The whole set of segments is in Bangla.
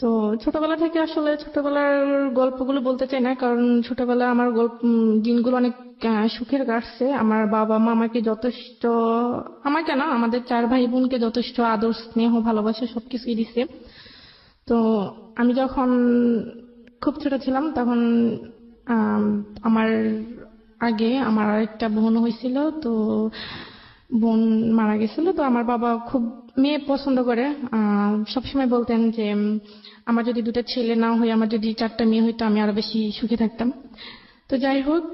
তো ছোটবেলা থেকে আসলে ছোটবেলার গল্পগুলো বলতে চাই না, কারণ ছোটবেলা আমার গল্প দিনগুলো অনেক সুখের কাটছে। আমার বাবা মা আমাকে যথেষ্ট, আমাকে না, আমাদের 4 ভাই বোনকে যথেষ্ট আদর স্নেহ ভালোবাসা সবকিছুই দিছে। তো আমি যখন খুব ছোট ছিলাম তখন আম, আমার আগে আমার আরেকটা বোন হয়েছিল। তো বোন মারা গেছিল। তো আমার বাবা খুব মেয়ে পছন্দ করে। সবসময় বলতেন যে আমার যদি দুটো ছেলে না হয়, আমার যদি 4টা মেয়ে হইতো, আমি আরো বেশি সুখে থাকতাম। তো যাই হোক,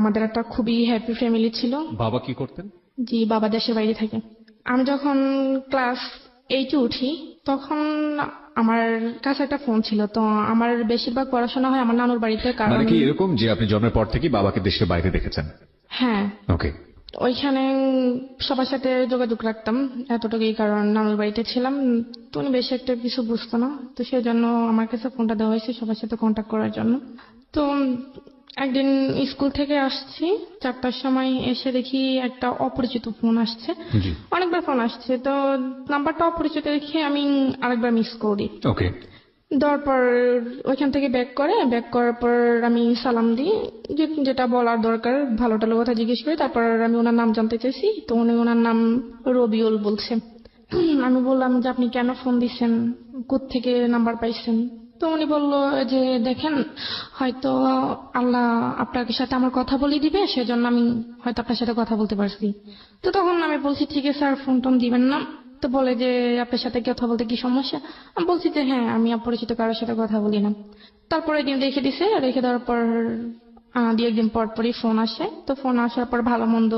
আমাদের একটা খুবই হ্যাপি ফ্যামিলি ছিল। বাবা কি করতেন? জি, বাবা দেশের বাইরে থাকে। আমি যখন ক্লাস 8-এ উঠি তখন আমার কাছে একটা ফোন ছিল। তো আমার বেশিরভাগ পড়াশোনা হয় আমার নানুর বাড়িতে, মানে কারণ কি এরকম যে আপনি জন্মের পর থেকে বাবাকে দেশের বাইরে দেখেছেন? হ্যাঁ, ওকে। ওইখানে সবার সাথে যোগাযোগ রাখতাম এতটুকুই, কারণ নানুর বাড়িতে ছিলাম। তো উনি বেশি একটা কিছু বুঝতো না, তো সেই জন্য আমার কাছে ফোনটা দেওয়া হয়েছে সবার সাথে কন্ট্যাক্ট করার জন্য। তো একদিন স্কুল থেকে আসছি 4টার সময়, এসে দেখি একটা অপরিচিত ফোন আসছে। জি। অনেকবার ফোন আসছে, তো নাম্বারটা অপরিচিত দেখে আমি আরেকবার মিস করি। ওকে। দেওয়ার পর ওইখান থেকে ব্যাক করার পর আমি সালাম দিই, যেটা বলার দরকার ভালো টালো কথা জিজ্ঞেস করি। তারপর আমি ওনার নাম জানতে চাইছি, তো উনি ওনার নাম রবিউল বলছে। আমি বললাম যে আপনি কেন ফোন দিচ্ছেন, কোত্থেকে নাম্বার পাইছেন? তো উনি বলল যে দেখেন, হয়তো আল্লাহ আপনার সাথে আমার কথা বলে দিবে, সেজন্য আমি হয়তো আপনার সাথে কথা বলতে পারছি। তো তখন আমি বলছি ঠিক আছে স্যার, ফোন টোন দিবেন না। তো বলে যে আপনার সাথে কথা বলতে কি সমস্যা? আমি বলছি যে হ্যাঁ, আমি অপরিচিত কারোর সাথে কথা বলি না। তারপরে দিন রেখে দিছে, রেখে দেওয়ার পর 2-1 দিন পর পরই ফোন আসে। তো ফোন আসার পর ভালো মন্দ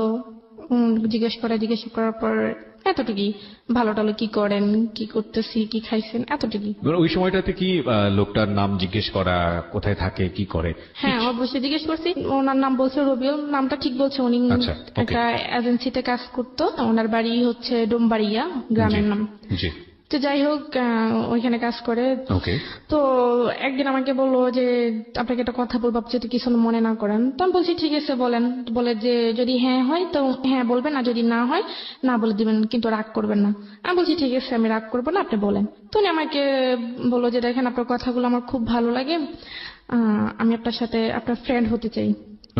জিজ্ঞেস করার পর এতটুকুই, ভালো টালো কি করেন, কি করতেছি, কি খাইছেন, এতটুকুই। মানে ওই সময়টাতে কি লোকটার নাম জিজ্ঞেস করা, কোথায় থাকে, কি করে? হ্যাঁ, অবশ্যই জিজ্ঞেস করছি। ওনার নাম বলছে রবিউল, নামটা ঠিক বলছে। উনি আচ্ছা, ওকে। একটা এজেন্সিতে কাজ করতো, ওনার বাড়ি হচ্ছে ডোমবাড়িয়া, জি গ্রামের নাম। জি। তো যাই হোক, ওইখানে কাজ করে। ওকে। তো একদিন আমাকে বললো যে আপনাকে একটা কথা বলবো, আপনি যদি কিছু মনে না করেন। তো আমি বলছি ঠিক আছে বলেন। বলে যে যদি হ্যাঁ হয় তো হ্যাঁ বলবেন, আর যদি না হয় না বলে দিবেন, কিন্তু রাগ করবেন না। আমি বলছি ঠিক আছে, আমি রাগ করবো না, আপনি বলেন। তো উনি আমাকে বললো যে দেখেন, আপনার কথাগুলো আমার খুব ভালো লাগে, আমি আপনার সাথে আপনার ফ্রেন্ড হতে চাই।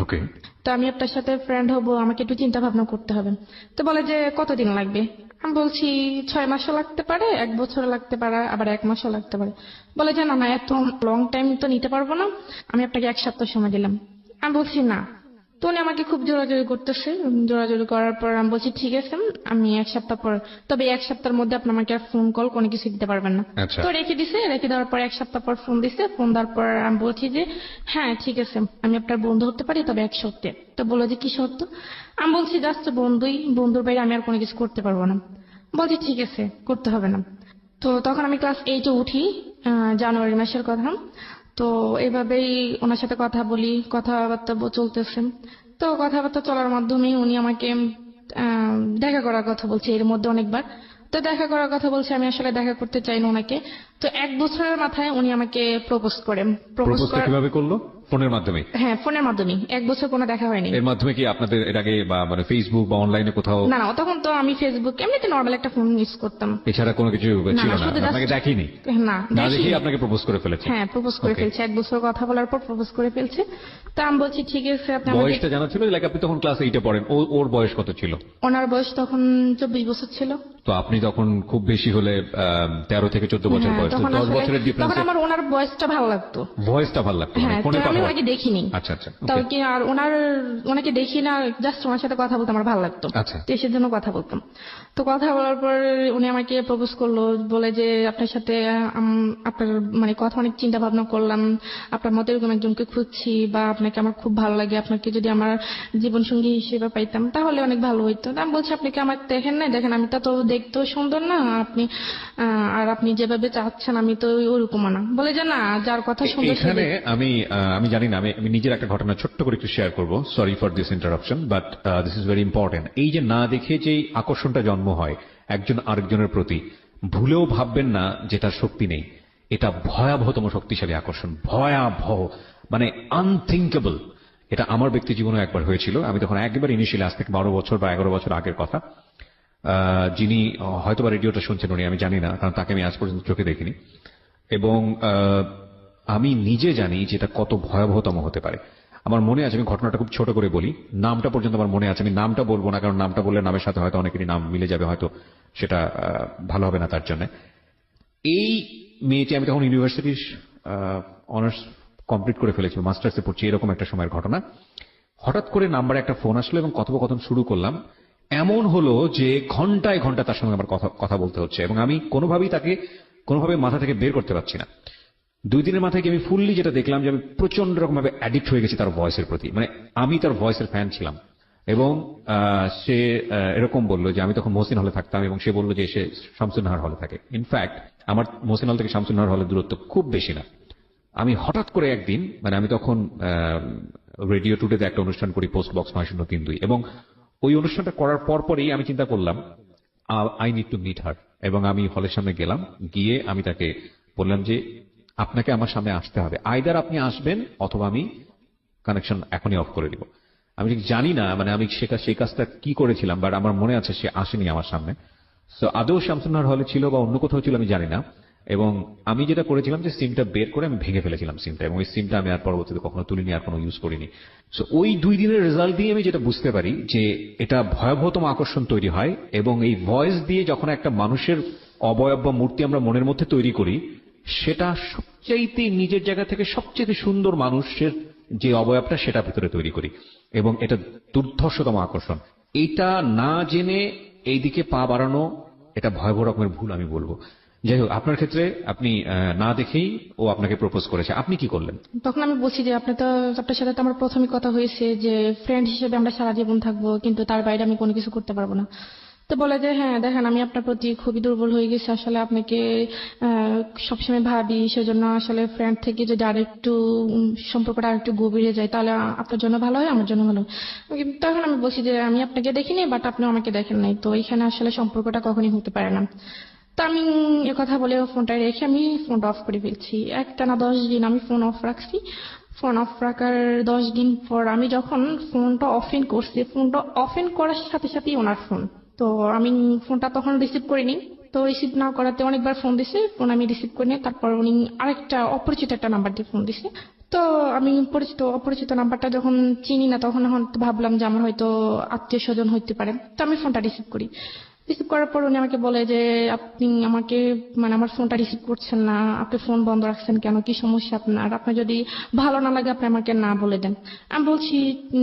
ওকে। তো আমি আপনার সাথে ফ্রেন্ড হব, আমাকে একটু চিন্তা ভাবনা করতে হবে। তো বলে যে কতদিন লাগবে? আমি বলছি 6 মাসও লাগতে পারে, 1 বছর লাগতে পারে, আবার 1 মাসও লাগতে পারে। বলে যে না না, এত লং টাইম তো নিতে পারবো না, আমি আপনাকে 1 সপ্তাহ সময় দিলাম। আমি বলছি না। তো উনি আমাকে খুব জোরাজোরি করতেছে। জোরাজোরি করার পর আমি বলছি ঠিক আছে, আমি 1 সপ্তাহ পর, তবে 1 সপ্তাহের মধ্যে আপনি আমাকে আর ফোন কল কোনো কিছু দিতে পারবেন না। আচ্ছা। তো রেখে দিছে, রেখে দেওয়ার পর 1 সপ্তাহ পর ফোন দিছে। ফোন দেওয়ার পর আমি বলছি যে হ্যাঁ ঠিক আছে, আমি আপনার বন্ধু হতে পারি, তবে 1 শর্তে। তো বললো যে কি শর্ত? আমি বলছি জাস্ট বন্ধুই, বন্ধুর বাইরে আমি আর কোনো কিছু করতে পারবো না। বলছি ঠিক আছে, করতে হবে না। তো তখন আমি ক্লাস 8-এ উঠি, জানুয়ারি মাসের কথা। তো এইভাবেই ওনার সাথে কথা বলি, কথাবার্তা চলতেছে। তো কথাবার্তা চলার মাধ্যমেই উনি আমাকে দেখা করার কথা বলছে এর মধ্যে অনেকবার। তো দেখা করার কথা বলছে, আমি আসলে দেখা করতে চাই না ওনাকে। তো 1 বছরের মাথায় উনি আমাকে প্রপোজ করেন। প্রপোজটা কিভাবে করলো? ফোনের মাধ্যমে? হ্যাঁ, ফোনের মাধ্যমে। 1 বছর কোনো দেখা হয়নি। এর মাধ্যমে কি আপনাদের এর আগে বা মানে ফেসবুক বা অনলাইনে কোথাও? না না, তখন তো আমি ফেসবুক এমনিতে নর্মাল একটা ফোন ইউজ করতাম। এছাড়া কোনো কিছু না ছিল না, না? শুধু আপনাকে just- দেখিনি? না, না দেখিনি। দেখেই আপনাকে প্রপোজ করে ফেলেছে? হ্যাঁ, প্রপোজ করে Okay. ফেলছে। 1 বছর কথা বলার পর প্রপোজ করে ফেলছে। তো আমি বলছি ঠিক আছে, আপনি আমাকে। বয়সটা জানা ছিল? লাইক আপনি তখন ক্লাস 8-এ পড়েন, ওর বয়স কত ছিল? ওনার বয়স তখন 24 বছর ছিল। তো আপনি তখন খুব বেশি হলে 13 থেকে 14 বছর হ্যাঁ, বয়স, তো তখন 10 আসলে বছরের তখন ডিফারেন্সে আমার ওনার বয়সটা ভালো লাগতো। ভয়েসটা ভালো লাগতো, মানে হ্যাঁ, তো ফোনে আমি কথা ওনাকে দেখিনি। আচ্ছা আচ্ছা, তাও okay. কি আর ওনাকে দেখি না, জাস্ট ওনার সাথে কথা বলতে আমার ভালো লাগতো। আচ্ছা। তো সেজন্য কথা বলতাম। তো কথা বলার পর উনি আমাকে প্রপোজ করলো, বলে যে আপনার সাথে আপনার মানে কথা অনেক চিন্তা ভাবনা করলাম, আপনার মতো এরকম একজনকে খুঁজছি, বা আপনাকে আমার খুব ভালো লাগে, আপনাকে যদি আমার জীবন সঙ্গী হিসেবে পাইতাম তাহলে অনেক ভালো হইতো। তো আমি বলছি আপনি কি আমার দেখেন না? দেখেন আমি তো দেখতেও সুন্দর না, আপনি আর আপনি যেভাবে চাচ্ছেন আমি তো ওরকম না। বলে যে না, যার কথা সুন্দর সে এখানে আমি জানি না, আমি নিজের একটা ঘটনা ছোট্ট করে একটু শেয়ার করব। Sorry for this interruption, but this is very important. এই যে না দেখে যে আকর্ষণটা জন্ম হয় একজন আরেকজনের প্রতি, ভুলেও ভাববেন না যে তার শক্তি নেই। এটা ভয়াবহতম শক্তিশালী আকর্ষণ, ভয়াবহ, মানে আনথিঙ্কেবল। এটা আমার ব্যক্তি জীবনে একবার হয়েছিল। আমি তখন একবার ইনিশিয়ালি, আজ থেকে 12 বছর বা 11 বছর আগের কথা, যিনি হয়তোবা রেডিওটা শুনছেন, উনি, আমি জানি না, কারণ তাকে আমি আজ পর্যন্ত চোখে দেখিনি। এবং আমি নিজে জানি যে এটা কত ভয়াবহতম হতে পারে। আমার মনে আছে, আমি ঘটনাটা খুব ছোট করে বলি, নামটা পর্যন্ত আমার মনে আছে। আমি নামটা বলবো না, কারণ নামটা বললে নামের সাথে হয়তো অনেকেরই নাম মিলে যাবে, হয়তো সেটা ভালো হবে না তার জন্য। এই মেয়েটি, আমি তখন ইউনিভার্সিটির অনার্স কমপ্লিট করে ফেলেছি, মাস্টার্সে পড়ছি, এরকম একটা সময়ের ঘটনা। হঠাৎ করে নাম্বারে একটা ফোন আসলো এবং কথোপকথন শুরু করলাম। এমন হলো যে ঘন্টায় ঘন্টা তার সঙ্গে আমার কথা বলতে হচ্ছে, এবং আমি কোনোভাবে মাথা থেকে বের করতে পারছি না। 2 দিনের মাথায় গিয়ে আমি ফুললি যেটা দেখলাম যে আমি প্রচন্ড রকম ভাবে অ্যাডিক্ট হয়ে গেছি তার ভয়েসের প্রতি। মানে আমি তার ভয়েসের ফ্যান ছিলাম। এবং সে এরকম বলল যে, আমি তখন মহসিন হলে থাকতাম, এবং সে বলল যে সে শামসুন্নাহার হলে থাকে। ইনফ্যাক্ট আমার মহসিন হল থেকে শামসুন্নাহার হলের দূরত্ব খুব বেশি না। আমি হঠাৎ করে একদিন, মানে আমি তখন রেডিও টুডেতে একটা অনুষ্ঠান করি, পোস্ট বক্স 9032, এবং ওই অনুষ্ঠানটা করার পরপরই আমি চিন্তা করলাম I need to meet her. এবং আমি হলের সামনে গেলাম, গিয়ে আমি তাকে বললাম যে আপনাকে আমার সামনে আসতে হবে, আইদার আপনি আসবেন অথবা আমি কানেকশন এখনই অফ করে দিব। আমি ঠিক জানি না, মানে আমি সেই কাজটা কি করেছিলাম, বাট আমার মনে আছে সে আসেনি আমার সামনে। সো আদৌ শামসুন্নাহার হলে ছিল বা অন্য কোথাও ছিল আমি জানি না। এবং আমি যেটা করেছিলাম যে সিমটা বের করে আমি ভেঙে ফেলেছিলাম সিমটা, এবং ওই সিমটা আমি আর পরবর্তীতে কখনো তুলিনি, আর কোনো ইউজ করিনি। সো ওই 2 দিনের রেজাল্ট দিয়ে আমি যেটা বুঝতে পারি যে এটা ভয়াবহতম আকর্ষণ তৈরি হয়। এবং এই ভয়েস দিয়ে যখন একটা মানুষের অবয়ব বা মূর্তি আমরা মনের মধ্যে তৈরি করি, সেটা সবচাইতে নিজের জায়গা থেকে সবচেয়ে সুন্দর মানুষের যে অবয়বটা, সেটা ভিতরে তৈরি করি। এবং এটা দুর্ধর্ষতম আকর্ষণ। এটা না জেনে এইদিকে পা বাড়ানো, এটা ভয়াবহ রকমের ভুল আমি বলবো। যাই হোক, আপনার ক্ষেত্রে আপনি না দেখেই ও আপনাকে প্রপোজ করেছে, আপনি কি করলেন? তখন আমি বলছি যে আপনার সাথে তো আমার প্রথমে কথা হয়েছে যে ফ্রেন্ড হিসেবে আমরা সারা জীবন থাকবো, কিন্তু তার বাইরে আমি কোনো কিছু করতে পারবো না। তো বলে যে হ্যাঁ দেখেন, আমি আপনার প্রতি খুবই দুর্বল হয়ে গেছি, আসলে আপনাকে সবসময় ভাবি, সেজন্য আসলে ফ্রেন্ড থেকে যদি আরেকটু সম্পর্কটা আরেকটু গভীরে যায় তাহলে আপনার জন্য ভালো হয়, আমার জন্য ভালো হয়। তখন আমি বলছি যে আমি আপনাকে দেখিনি, বাট আপনি আমাকে দেখেন নাই, তো এখানে আসলে সম্পর্কটা কখনই হতে পারে না। তো আমি কথা বলে ফোনটা রেখে আমি ফোনটা অফ করে ফেলছি। একটানা 10 দিন আমি ফোন অফ রাখছি। ফোন অফ রাখার 10 দিন পর আমি যখন ফোনটা অফেন করছি, ফোনটা অফেন করার সাথে সাথেই ওনার ফোন। তো আমি ফোনটা তখন রিসিভ করিনি। তো রিসিভ না করাতে অনেকবার ফোন দিছে, ফোন আমি রিসিভ করিনি। তারপর উনি আরেকটা অপরিচিত একটা নাম্বার দিয়ে ফোন দিছে। তো আমি অপরিচিত নাম্বারটা যখন চিনি না, তখন ভাবলাম যে আমার হয়তো আত্মীয় স্বজন হইতে পারে। তো আমি ফোনটা রিসিভ করার পর উনি আমাকে বলে যে আপনি আমাকে, মানে আমার ফোনটা রিসিভ করছেন না, আপনি ফোন বন্ধ রাখছেন কেন, কি সমস্যা আপনার যদি ভালো না লাগে আপনি আমাকে না বলে দেন। আমি বলছি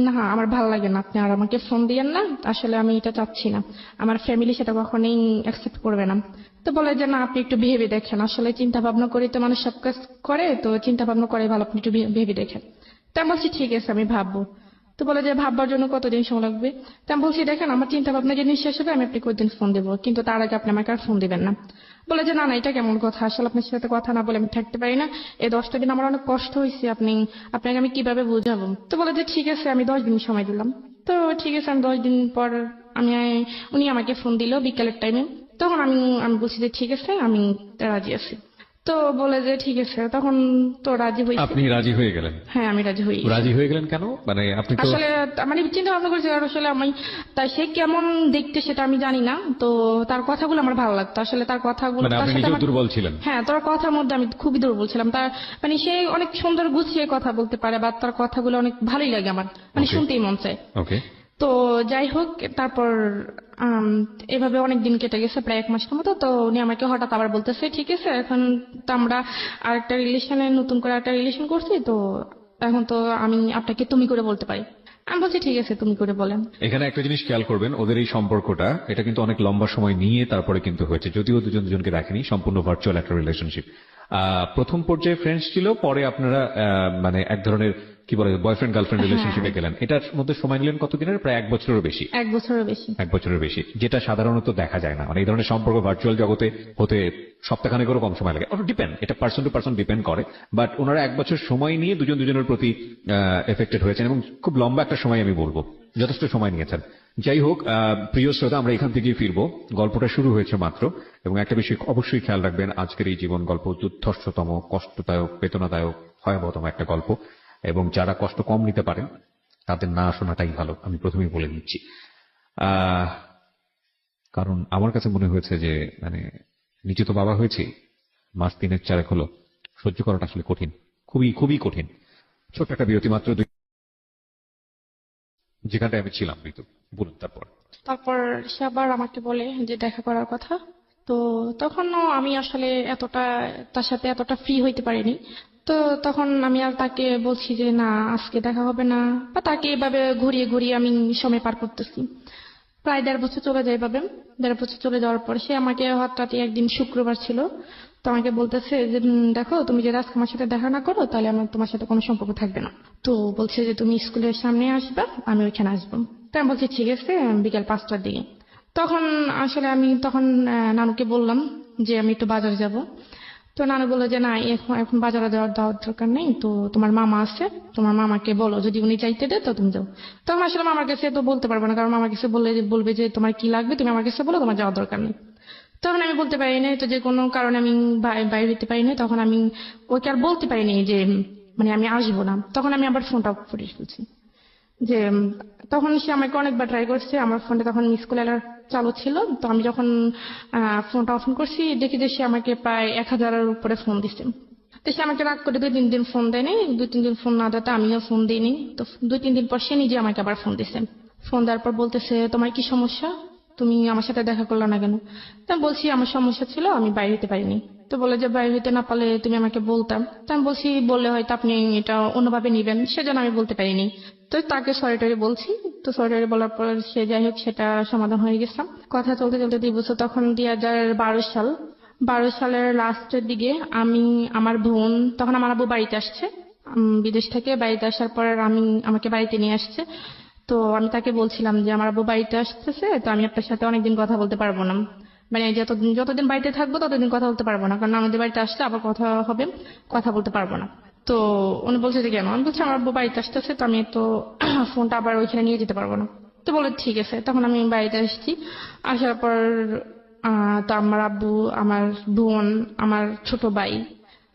না, আমার ভালো লাগে না, আপনি আর আমাকে ফোন দিয়েন না, আসলে আমি এটা চাচ্ছি না, আমার ফ্যামিলি সেটা কখনোই অ্যাকসেপ্ট করবে না। তো বলে যে না, আপনি একটু ভেবে দেখেন, আসলে চিন্তা ভাবনা করে তো মানুষ সব কাজ করে, তো চিন্তা ভাবনা করে ভালো, আপনি একটু ভেবে দেখেন। তা আমি বলছি ঠিক আছে, আমি ভাববো। তো বলে যে ভাববার জন্য কতদিন সময় লাগবে? তা আমি বলছি দেখেন, আমার চিন্তা ভাবনা যেদিন শেষ হবে আমি আপনাকে ওইদিন ফোন দেবো, কিন্তু তার আগে আপনি আমাকে আর ফোন দিবেন না। বলে যে না না, এটা কেমন কথা, আসলে আপনার সাথে কথা না বলে আমি থাকতে পারি না, এই 10টা দিন আমার অনেক কষ্ট হয়েছে, আপনাকে আমি কিভাবে বুঝাবো। তো বলে যে ঠিক আছে, আমি 10 দিন সময় দিলাম। তো ঠিক আছে, আমি 10 দিন পর আমি উনি আমাকে ফোন দিল বিকালের টাইমে। তখন আমি আমি বলছি যে ঠিক আছে, আমি রাজি আছি। তো বলে যে ঠিক আছে, তখন তো রাজি হয়েছি। আপনি রাজি হয়ে গেলেন? হ্যাঁ, আমি রাজি হই। রাজি হয়ে গেলেন কেন? মানে আপনি তো, আসলে মানে চিন্তা ভাবনা করেছি, আর আসলে আমি তাই সে কেমন দেখতে সেটা আমি জানি না, তো তার কথাগুলো আমার ভালো লাগতো, আসলে তার কথাগুলো, মানে তার আপনি সাথে নিজেও আমার, দুর্বল ছিলেন? হ্যাঁ তার কথার মধ্যে আমি খুবই দুর্বল ছিলাম। তার মানে সে অনেক সুন্দর গুছিয়ে কথা বলতে পারে, বা তার কথাগুলো অনেক ভালোই লাগে আমার, মানে Okay. শুনতেই মন চায়। ওকে। তো যাই হোক, তারপর এভাবে অনেক দিন কেটে গেছে, প্রায় 1 মাসের মতো। তো উনি আমাকে হঠাৎ আবার বলতেছে ঠিক আছে, এখন তো আমরা আরেকটা রিলেশনে, নতুন করে একটা রিলেশন করছি, তো এখন তো আমি আপনাকে তুমি করে বলতে পারি। আমি বলছি ঠিক আছে, তুমি করে বলেন। এখানে একটা জিনিস খেয়াল করবেন, ওদের এই সম্পর্কটা, এটা কিন্তু অনেক লম্বা সময় নিয়ে তারপরে কিন্তু হয়েছে, যদিও দুজন দুজনকে দেখেনি, সম্পূর্ণ ভার্চুয়াল একটা রিলেশনশিপ। প্রথম পর্যায়ে ফ্রেন্ডস ছিল, পরে আপনারা মানে এক ধরনের কি বলে বয়ফ্রেন্ড গার্লফ্রেন্ড রিলেশনশিপে গেলেন। এটার মধ্যে সময় নিলেন কতদিনের? প্রায় 1 বছরেরও বেশি। 1 বছরের বেশি। 1 বছরের বেশি, যেটা সাধারণত দেখা যায় না। মানে এই ধরনের সম্পর্ক ভার্চুয়াল জগতে হতে সপ্তাহখানেকেরও কম সময় লাগে। ডিপেন্ড, এটা পার্সন টু পার্সন ডিপেন্ড করে। বাট ওনারা 1 বছর সময় নিয়ে দুজন দুজনের প্রতি এফেক্টেড হয়েছেন, এবং খুব লম্বা একটা সময় আমি বলবো, যথেষ্ট সময় নিয়েছেন। যাই হোক, প্রিয় শ্রোতা, আমরা এখান থেকেই ফিরবো। গল্পটা শুরু হয়েছে মাত্র, এবং একটা বিষয় অবশ্যই খেয়াল রাখবেন, আজকের এই জীবন গল্প দুর্ধর্ষতম, কষ্টদায়ক, বেদনাদায়ক, ভয়াবহতম একটা গল্প। এবং যারা কষ্ট কম নিতে পারেন তাদের না শোনাটাই ভালো, আমি প্রথমেই বলে দিচ্ছি। কারণ আমার কাছে মনে হয়েছে যে মানে নিজে তো বাবা হয়েছি, মাস 3-4 হলো, সহ্য করাটা আসলে কঠিন, খুবই খুবই কঠিন। ছোট্ট একটা বিরতি মাত্র যেখানটায় আমি ছিলাম ঋতু, বলুন তারপর। তারপর সে আবার আমাকে বলে যে দেখা করার কথা। তো তখনও আমি আসলে এতটা তার সাথে এতটা ফ্রি হইতে পারিনি। তো তখন আমি আর তাকে বলছি যে না, আজকে দেখা হবে না, বা তাকে এভাবে ঘুরিয়ে ঘুরিয়ে আমি সময় পার করতেছি। প্রায় 1.5 বছর চলে যায় এভাবে। 1.5 বছর চলে যাওয়ার পর সে আমাকে হঠাৎ একদিন শুক্রবার ছিল, তো আমাকে বলতেছে যে দেখো, তুমি যদি আজকে আমার সাথে দেখা না করো তাহলে আমার তোমার সাথে কোনো সম্পর্ক থাকবে না। তো বলছে যে তুমি স্কুলের সামনে আসবা, আমি ওইখানে আসবো। তো আমি বলছি ঠিক আছে, বিকাল 5টার দিকে। তখন আসলে আমি তখন নানুকে বললাম যে আমি একটু বাজারে যাব। তো নানু বললো যে না, এখন এখন বাজারে যাওয়ার দরকার নেই, তো তোমার মামা আছে, তোমার মামাকে বলো, যদি উনি চাইতে দেয় তো তুমি যাও। তখন আসলে মামার কাছে তো বলতে পারবো না, কারণ মামার কাছে বলবে যে তোমার কি লাগবে তুমি আমার কাছে বলো, তোমার যাওয়ার দরকার নেই। তখন আমি বলতে পারি না, তো যে কোনো কারণে আমি বাইরে হতে পারি না। তখন আমি ওকে আর বলতে পারিনি যে মানে আমি আসবো না। তখন আমি আবার ফোনটা অফ করে ফেলছি। যে তখন সে আমাকে অনেকবার ট্রাই করছে, আমার ফোনটা তখন মিস কল অ্যালার্ট চালু ছিল। তো আমি যখন ফোনটা অফ করছি, দেখি যে সে আমাকে প্রায় 1000-এর উপরে ফোন দিচ্ছে। তো সে আমাকে রাগ করে 2-3 দিন ফোন দেয়নি। 2-3 দিন ফোন না দেওয়াতে আমিও ফোন দিইনি। তো 2-3 দিন পর সে নিজে আমাকে আবার ফোন দিচ্ছে। ফোন দেওয়ার পর বলতেছে তোমার কি সমস্যা, তুমি আমার সাথে দেখা করলে না কেন? তা আমি বলছি আমার সমস্যা ছিল, আমি বাইরে হতে পারিনি। তো বলে যে বাইরে হতে না পারলে তুমি আমাকে বলতাম। তা আমি বলছি বললে হয়তো আপনি এটা অন্যভাবে নিবেন, সেজন্য আমি বলতে পারিনি। তো তাকে সরি টরি বলছি। তো সরি টরি বলার পর সে যাই হোক সেটা সমাধান হয়ে গেছে। কথা চলতে চলতে 2 বছর, তখন 2012 সাল। 2012 সালের লাস্টের দিকে আমি, আমার বোন, তখন আমার আব্বু বাড়িতে আসছে বিদেশ থেকে। বাড়িতে আসার পর আমাকে বাড়িতে নিয়ে আসছে। তো আমি তাকে বলছিলাম যে আমার আব্বু বাড়িতে আসতেছে, তো আমি আপনার সাথে অনেকদিন কথা বলতে পারবো না। মানে যতদিন বাড়িতে থাকবো ততদিন কথা বলতে পারবো না, কারণ আমাদের বাড়িতে আসলে আবার কথা হবে, কথা বলতে পারবো না। তো উনি বলছে যে কেন? আমি বলছি আমার আব্বু বাড়িতে আসতেছে, তো আমি তো ফোনটা আবার ওইখানে নিয়ে যেতে পারবো না। তো বলে ঠিক আছে। তখন আমি বাড়িতে আসছি। আসার পর তো আমার আব্বু, আমার বোন, আমার ছোট ভাই,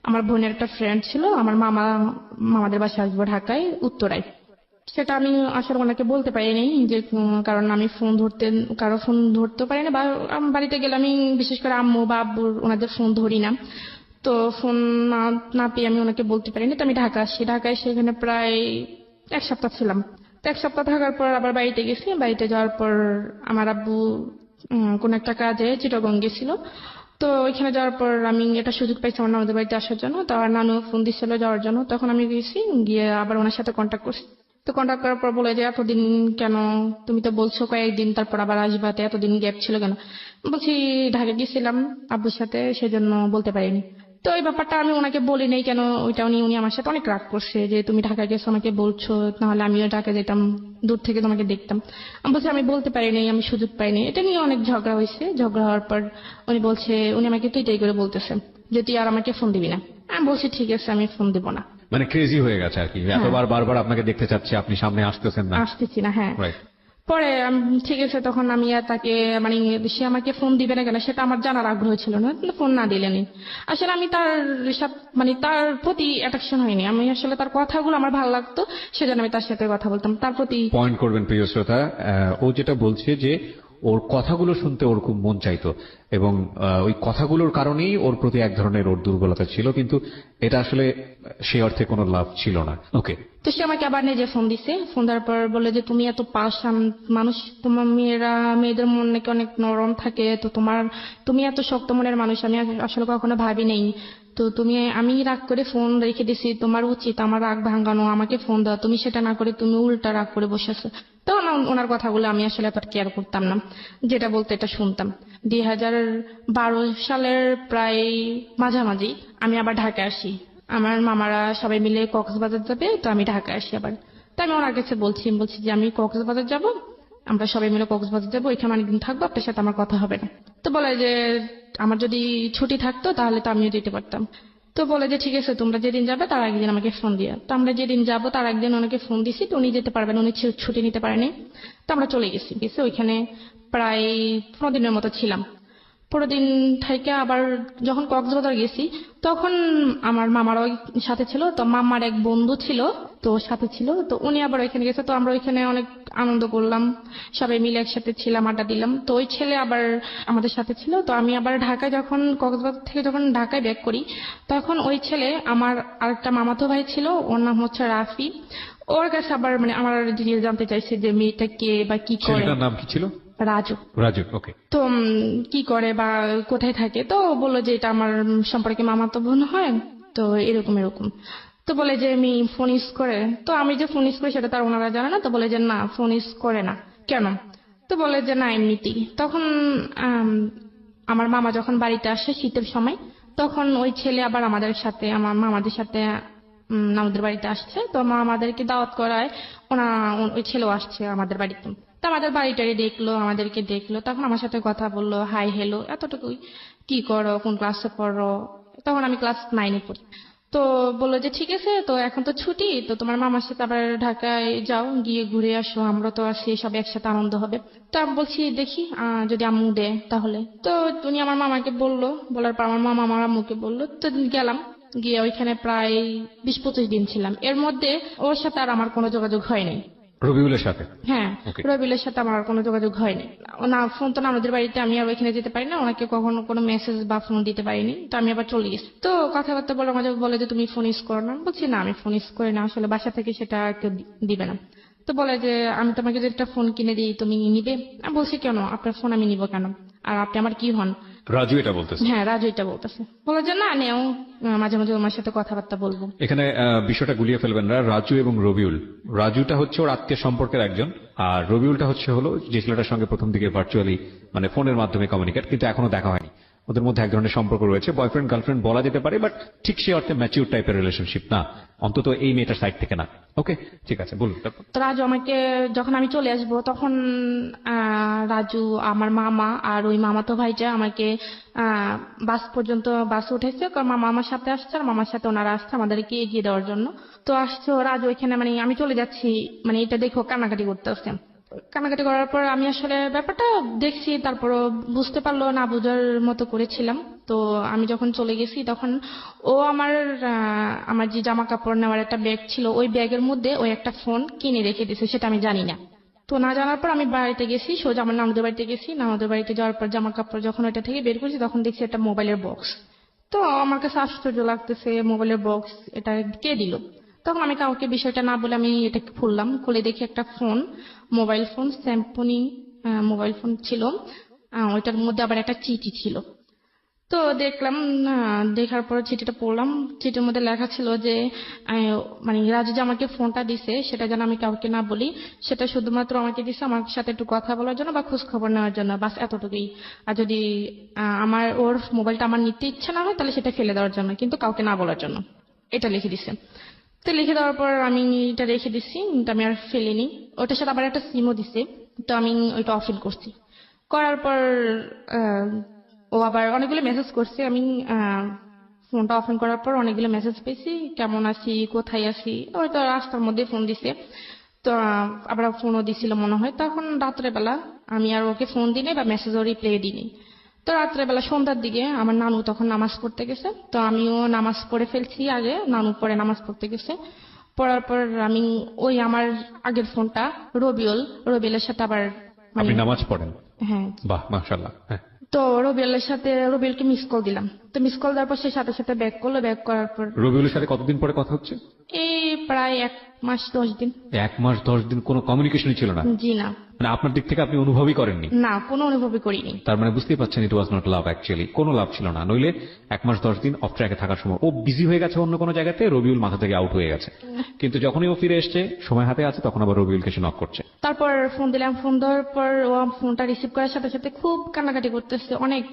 আমার বোনের একটা ফ্রেন্ড ছিল, আমার মামাদের বাসায় আসবো ঢাকায় উত্তরায়। সেটা আমি আসলে ওনাকে বলতে পারিনি যে কারণ আমি কারো ফোন ধরতে পারি না, বা বাড়িতে গেলে আমি বিশেষ করে আম্মু বা আব্বুর ওনাদের ফোন ধরি না। তো ফোন না না পেয়ে আমি ওনাকে বলতে পারিনি। তো আমি ঢাকা আসি। ঢাকায় সেখানে প্রায় 1 সপ্তাহ ছিলাম। তো 1 সপ্তাহ থাকার পর আবার বাড়িতে গেছি। বাড়িতে যাওয়ার পর আমার আব্বু কোন একটা কাজে চিটাগং গেছিল। তো ওইখানে যাওয়ার পর আমি একটা সুযোগ পাইছি আমার নানুদের বাড়িতে আসার জন্য। তো আমার নানু ফোন দিচ্ছিল যাওয়ার জন্য, তখন আমি গেছি। গিয়ে আবার ওনার সাথে কন্ট্যাক্ট করছি। তো কন্ট্যাক্ট করার পর বলে যে এতদিন কেন, তুমি তো বলছো কয়েকদিন তারপর আবার আসবা, তো এতদিন গ্যাপ ছিল কেন? বলছি ঢাকা গেছিলাম আব্বুর সাথে, সেজন্য বলতে পারিনি। তো এই ব্যাপারটা আমি ওনাকে বলি নাই কেন, ওইটা উনি আমার সাথে অনেক রাগ করছে যে তুমি ঢাকা গেছো আমাকে বলছো, নাহলে আমিও ঢাকা যেতাম, দূর থেকে তোমাকে দেখতাম। আমি বলছি আমি বলতে পারিনি, আমি সুযোগ পাইনি। এটা নিয়ে অনেক ঝগড়া হয়েছে। ঝগড়া হওয়ার পর উনি আমাকে তুই করে বলতেছে যে তুই আর আমাকে ফোন দিবি না। আমি বলছি ঠিক আছে, আমি ফোন দিব না। মানে ক্রেজি হয়ে গেছে আর কি, হ্যাঁ, এতবার বারবার আপনাকে দেখতে চাচ্ছে, আপনি সামনে আসতেছেন না। আসতেছি না, হ্যাঁ। রাইট। পরে ঠিক আছে, তখন আমি আর তাকে মানে সে আমাকে ফোন দিবে না কেন সেটা আমার জানার আগ্রহ ছিল না, কিন্তু ফোন না দিলেনি। আসলে আমি তার সাথে মানে তার প্রতি অ্যাট্রাকশন হয়নি, আমি আসলে তার কথাগুলো আমার ভালো লাগতো, সেজন্য আমি তার সাথে কথা বলতাম, তার প্রতি। পয়েন্ট করবেন প্রিয় শ্রোতা, ও যেটা বলছে যে ওর কথাগুলো শুনতে ওর খুব মন চাইতো, এবং ওই কথাগুলোর কারণেই ওর প্রতি এক ধরনের ওর দুর্বলতা ছিল, কিন্তু এটা আসলে সে অর্থে কোনো লাভ ছিল না। ওকে। তো সে আমাকে আবার নিজে ফোন দিছে। ফোন দেওয়ার পর বলে যে তুমি এত পাষাণ মানুষ, তোমার মেয়েদের মন নাকি অনেক নরম থাকে, তো তুমি এত শক্ত মনের মানুষ আমি আসলে কখনো ভাবি নেই। তো আমি রাগ করে ফোন রেখে দিছি, তোমার উচিত আমার রাগ ভাঙানো, আমাকে ফোন দেওয়া, তুমি সেটা না করে তুমি উল্টা রাগ করে বসে আছো। তখন ওনার কথাগুলো আমি আসলে এত কেয়ার করতাম না, যেটা বলতে এটা শুনতাম। 2012 সালের প্রায় মাঝামাঝি আমি আবার ঢাকা আসি। আমার মামারা সবাই মিলে কক্সবাজার যাবে, তো আমি ঢাকা আসি আবার। তো আমি ওনার কাছে বলছি যে আমি কক্সবাজার যাব, আমরা সবাই মিলে কক্সবাজার যাবো, ওইখানে অনেকদিন থাকবো, আপনার সাথে আমার কথা হবে না। তো বলে যে আমার যদি ছুটি থাকতো তাহলে তো আমিও যেতে পারতাম। তো বলে যে ঠিক আছে, তোমরা যেদিন যাবে তার একদিন আমাকে ফোন দিয়া। তো আমরা যেদিন যাবো তার একদিন ওনাকে ফোন দিছি, তো উনি যেতে পারবেন, উনি ছুটি নিতে পারেনি। তো আমরা চলে গেছি ওইখানে প্রায় 15 দিনের মতো ছিলাম। পরের দিন থেকে আবার যখন কক্সবাজার গেছি, তখন আমার মামার ওই সাথে ছিল, তো মামার এক বন্ধু ছিল, তো সাথে ছিল, তো উনি আবার ওইখানে গেছে, তো আমরা ওইখানে অনেক আনন্দ করলাম, সবাই মিলে একসাথে ছিলাম, আড্ডা দিলাম। তো ওই ছেলে আবার আমাদের সাথে ছিল। তো আমি আবার ঢাকায় যখন কক্সবাজার থেকে যখন ঢাকায় ব্যাক করি, তখন ওই ছেলে আমার আরেকটা মামাতো ভাই ছিল, ওর নাম হচ্ছে রাফি। ওর কাছে আবার আমার ডিটেইলস জানতে চাইছে যে মেয়েটা কে বা কি করে। ছেলেটার নাম কি ছিল? রাজু। রাজু, ওকে। তো কি করে বা কোথায় থাকে, তো বললো যে এটা আমার সম্পর্কে মামাতো বোন হয়, তো এরকম এরকম। তো বলে যে আমি ফোন ইউজ করে, তো আমি যে ফোন ইউজ করি সেটা তার ওনারা জানে না। তো বলে যে না, ফোন ইউজ করে না। কেন? তো বলে যে না, এমনিতেই। তখন আম, আমার মামা যখন বাড়িতে আসে শীতের সময়, তখন ওই ছেলে আবার আমাদের সাথে, আমার মামাদের সাথে আমাদের বাড়িতে আসছে। তো আমাদেরকে দাওয়াত করায় ওনা, ওই ছেলেও আসছে আমাদের বাড়িতে। তো আমাদের বাড়িটারি দেখলো, আমাদেরকে দেখলো, তখন আমার সাথে কথা বললো, হাই হ্যালো, এতটুকুই। কি করো, কোন ক্লাসে পড়ো? তখন আমি ক্লাস 9-এ পড়ি। তো বললো যে ঠিক আছে, তো এখন তো ছুটি, তো তোমার মামার সাথে আবার ঢাকায় যাও, গিয়ে ঘুরে আসো, আমরা তো আছি, সব একসাথে আনন্দ হবে। তো আমি বলছি দেখি যদি আম্মু দেয় তাহলে। তো উনি আমার মামাকে বললো, বলার পর আমার মামা আমার আম্মুকে বললো, তো গেলাম। গিয়ে ওইখানে প্রায় 20-25 দিন ছিলাম। এর মধ্যে ওর সাথে আর আমার কোনো যোগাযোগ হয়নি। রবিউলের সাথে? হ্যাঁ, Okay. রবিউলের সাথে আমার আর কোনো যোগাযোগ হয়নি। না ফোন তো না, আমাদের বাড়িতে আমি আর ওইখানে যেতে পারি না, ওনাকে কখনো কোনো মেসেজ বা ফোন দিতে পারিনি। তো আমি আবার চলে গেছি। তো কথাবার্তা বলে মাঝে বলে যে তুমি ফোন ইউজ করো না। বলছি না, আমি ফোন ইউজ করি না, আসলে বাসা থেকে সেটা কেউ দিবে না। তো বলে যে আমি তোমাকে যদি একটা ফোন কিনে দিই তুমি নিবে? আমি বলছি কেন, আপনার ফোন আমি নিব কেন, আর আপনি আমার কি হন? রাজু এটা বলতেছে? হ্যাঁ, রাজু এটা বলতেছে। বলে যে না নেও, মাঝে মাঝে আমার সাথে কথাবার্তা বলবো। এখানে বিষয়টা গুলিয়ে ফেলবেন না। রাজু এবং রবিউল, রাজুটা হচ্ছে ওর আত্মীয় সম্পর্কের একজন, আর রবিউলটা হলো যে ছেলেটার সঙ্গে প্রথম দিকে ভার্চুয়ালি মানে ফোনের মাধ্যমে কমিউনিকেট, কিন্তু এখনো দেখা হয়নি। ওদের মধ্যে এক ধরনের সম্পর্ক রয়েছে, বয়ফ্রেন্ড গার্লফ্রেন্ড বলা যেতে পারে, বাট ঠিক সে অর্থে ম্যাচিউর টাইপের রিলেশনশিপ না, অন্তত এই মেয়েটার সাইড থেকে না। ওকে, ঠিক আছে, বলুন তারপর। তো রাজু আমাকে, যখন আমি চলে আসবো তখন রাজু, আমার মামা আর ওই মামাতো ভাইটা আমাকে বাস পর্যন্ত বাস উঠেছে, কারণ মামা আমার সাথে আসছে আর মামার সাথে ওনারা আসছে আমাদেরকে এগিয়ে দেওয়ার জন্য। তো আসছে রাজু এখানে, মানে আমি চলে যাচ্ছি, মানে এটা দেখো কান্নাকাটি করতে আসছে। কান্নাকাটি করার পর আমি আসলে ব্যাপারটা দেখছি, তারপরও বুঝতে পারলো না, বোঝার মতো করেছিলাম। তো আমি যখন চলে গেছি তখন ও আমার যে জামা কাপড় নেওয়ার একটা ব্যাগ ছিল, ওই ব্যাগের মধ্যে ওই একটা ফোন কিনে রেখে দিয়েছে, সেটা আমি জানি না। তো না জানার পর আমি বাড়িতে গেছি, সোজা আমার নানুদের বাড়িতে গেছি। নানুদের বাড়িতে যাওয়ার পর জামা কাপড় যখন ওইটা থেকে বের করছি তখন দেখছি একটা মোবাইলের বক্স। তো আমার কাছে আশ্চর্য লাগতেছে, মোবাইলের বক্স এটা কে দিল? তখন আমি কাউকে বিষয়টা না বলে আমি এটাকে খুললাম, খুলে দেখি একটা phone, mobile phone, Samsung mobile phone ছিল। ওইটার মধ্যে আবার একটা চিঠি ছিল। তো দেখলাম, দেখার পর চিঠিটা পড়লাম। চিঠির মধ্যে লেখা ছিল যে মানে রাজু যে আমাকে ফোনটা দিছে সেটা যেন আমি কাউকে না বলি, সেটা শুধুমাত্র আমাকে দিছে আমার সাথে একটু কথা বলার জন্য বা খোঁজ খবর নেওয়ার জন্য, বাস এতটুকুই। আর যদি আমার ওর মোবাইলটা আমার নিতে ইচ্ছা না হয় তাহলে সেটা ফেলে দেওয়ার জন্য, কিন্তু কাউকে না বলার জন্য, এটা লিখে দিছে। তো লিখে দেওয়ার পর আমি এটা রেখে দিছি, কিন্তু আমি আর ফেলিনি। ওটার সাথে আবার একটা সিমও দিছে, তো আমি ওইটা অফ করছি। করার পর আহ, ও আবার অনেকগুলো মেসেজ করছে। আমি ফোনটা অফ করার পর অনেকগুলো মেসেজ পেয়েছি, কেমন আছি, কোথায় আছি, ওই তো রাস্তার মধ্যে ফোন দিছে। তো আবার ফোনও দিছিল মনে হয়। তখন রাত্রেবেলা আমি আর ওকে ফোন দিই নাই বা মেসেজও রিপ্লাই দিইনি। তো রাত্রেবেলা সন্ধ্যার দিকে আমার নানু তখন নামাজ পড়তে গেছে, তো আমিও নামাজ পড়ে ফেলছি আগে, নানু পরে নামাজ পড়তে গেছে। পড়ার পর আমি ওই আমার আগের ফোনটা রবিউলের সাথে আবার মানে, আপনি নামাজ পড়েন? হ্যাঁ। বাহ, মাশাআল্লাহ। হ্যাঁ। তো রবিউলকে মিস কল দিলাম। তো মিস কল দেওয়ার পর সে সাথে সাথে ব্যাক করলো, ব্যাক করার পর রবিউলের সাথে কতদিন পরে কথা হচ্ছে? এই প্রায় 1 মাস 10 দিন। 1 মাস 10 দিন কোনো কমিউনিকেশনই ছিল না? জি না। মানে আপনার দিক থেকে আপনি অনুভবই করেননি? না, কোনো অনুভবই করিনি। তার মানে বুঝতেই পারছেন ইট ওয়াজ নট লাভ, অ্যাকচুয়ালি কোনো লাভ ছিল না। নইলে 1 মাস 10 দিন অফ ট্র্যাকে থাকার সময় ও বিজি হয়ে গেছে অন্য কোনো জায়গাতে, রবিউল মাথা থেকে আউট হয়ে গেছে, কিন্তু যখনই ও ফিরে এসছে সময় হাতে আছে তখন আবার রবিউলকে সে নক করছে। তারপর ফোন দিলাম, ফোন দেওয়ার পর ও ফোনটা রিসিভ করার সাথে সাথে খুব কান্নাকাটি করতেছে, অনেক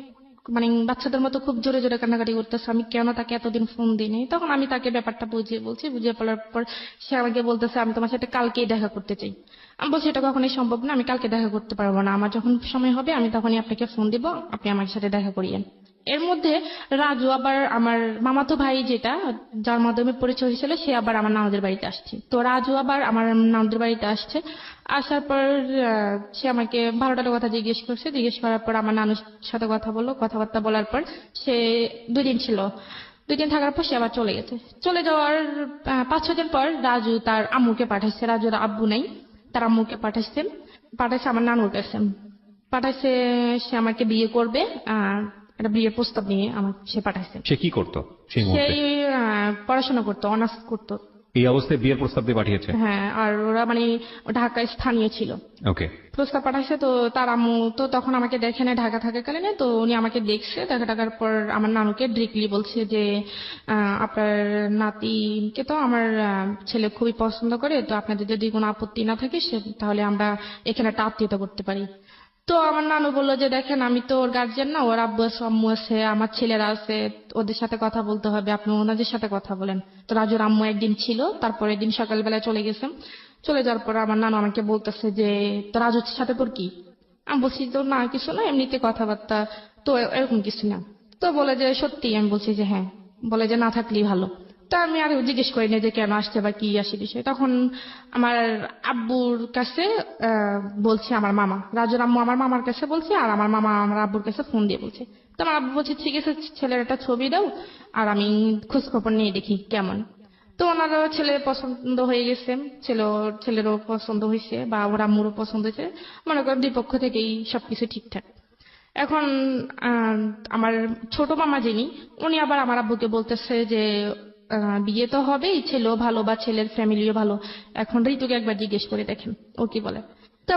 মানে বাচ্চাদের মতো খুব জোরে জোরে কান্নাকাটি করতেছে, আমি কেন তাকে এতদিন ফোন দিইনি। তখন আমি তাকে ব্যাপারটা বুঝিয়ে বলার পর সে আমাকে বলতেছে আমি তোমার সাথে কালকেই দেখা করতে চাই। আমি বলছি এটা কখনোই সম্ভব না, আমি কালকে দেখা করতে পারবো না, আমার যখন সময় হবে আমি তখনই আপনাকে ফোন দিব, আপনি আমার সাথে দেখা করিয়েন। এর মধ্যে রাজু আবার আমার মামাতো ভাই যেটা, যার মাধ্যমে পরিচয় হয়েছিল, সে আবার আমার নানুদের বাড়িতে আসছে। তো রাজু আবার আমার নানুদের বাড়িতে আসছে। আসার পর সে আমাকে ভালোটার কথা জিজ্ঞেস করছে, জিজ্ঞেস করার পর আমার নানুর সাথে কথা বললো, কথাবার্তা বলার পর সে 2 দিন ছিল। 2 দিন থাকার পর সে আবার চলে গেছে। চলে যাওয়ার 5-6 দিন পর রাজু তার আম্মুকে পাঠাইছে, রাজুর আব্বু নাই, তার আম্মুকে পাঠাইছে আমার নানুর কাছে। পাঠাইছে সে আমাকে বিয়ে করবে, একটা বিয়ের প্রস্তাব নিয়ে সে পাঠাইছে। সে কি করতো সেই মুহূর্তে? সেই পড়াশোনা করতো, অনার্স করতো। এই অবস্থায় বিয়ের প্রস্তাব দিয়ে পাঠিয়েছে? হ্যাঁ, আর ওরা মানে ঢাকায় স্থানীয় ছিল। ওকে। প্রস্তাব পাঠাইছে, তো তার আম্মু তো তখন আমাকে দেখে না ঢাকা থাকাকালীন, তো উনি আমাকে দেখছে, দেখার পর আমার নানুকে ডিরেক্টলি বলছে যে আপনার নাতিকে তো আমার ছেলে খুবই পছন্দ করে, তো আপনাদের যদি কোনো আপত্তি না থাকে তাহলে আমরা এখানে একটা আত্মীয়তা করতে পারি। তো আমার নানু বললো যে দেখেন, আমি তো ওর গার্জিয়ান না, ওর আব্বু আছে, আম্মু আছে, আমার ছেলেরা আছে, ওদের সাথে কথা বলতে হবে, আপনি ওনাদের সাথে কথা বলেন। তো রাজুর আম্মু একদিন ছিল, তারপরের দিন সকালবেলায় চলে গেছে। চলে যাওয়ার পর আমার নানু আমাকে বলতেছে যে তো রাজুর সাথে তোর কি? আমি বলছি তো না কিছু না, এমনিতে কথাবার্তা, তো এরকম কিছু না। তো বলে যে সত্যি? আমি বলছি যে হ্যাঁ। বলে যে না থাকলেই ভালো। তা আমি আর জিজ্ঞেস করি না যে কেন আসছে বা কি আসে বিষয়। তখন আমার আব্বুর কাছে বলছে আমার মামা, রাজুর আম্মু আমার মামার কাছে বলছে, আর আমার মামা আমার আব্বুর কাছে ফোন দিয়ে বলছে। তো আমার আব্বু বলছে ঠিক আছে, ছেলের একটা ছবি দাও আর আমি খোঁজ খবর নিয়ে দেখি কেমন। তো ওনারও ছেলে পছন্দ হয়ে গেছে, ছেলেরও পছন্দ হয়েছে বা ওর আম্মুরও পছন্দ হয়েছে। মনে করেন 2 পক্ষ থেকেই সবকিছু ঠিকঠাক। এখন আমার ছোট মামা যিনি, উনি আবার আমার আব্বুকে বলতেছে যে বিয়ে তো হবেই, ছেলেও ভালো বা ছেলের ফ্যামিলিও ভালো, এখন ঋতুকে একবার জিজ্ঞেস করে দেখেন ও কি বলে। তো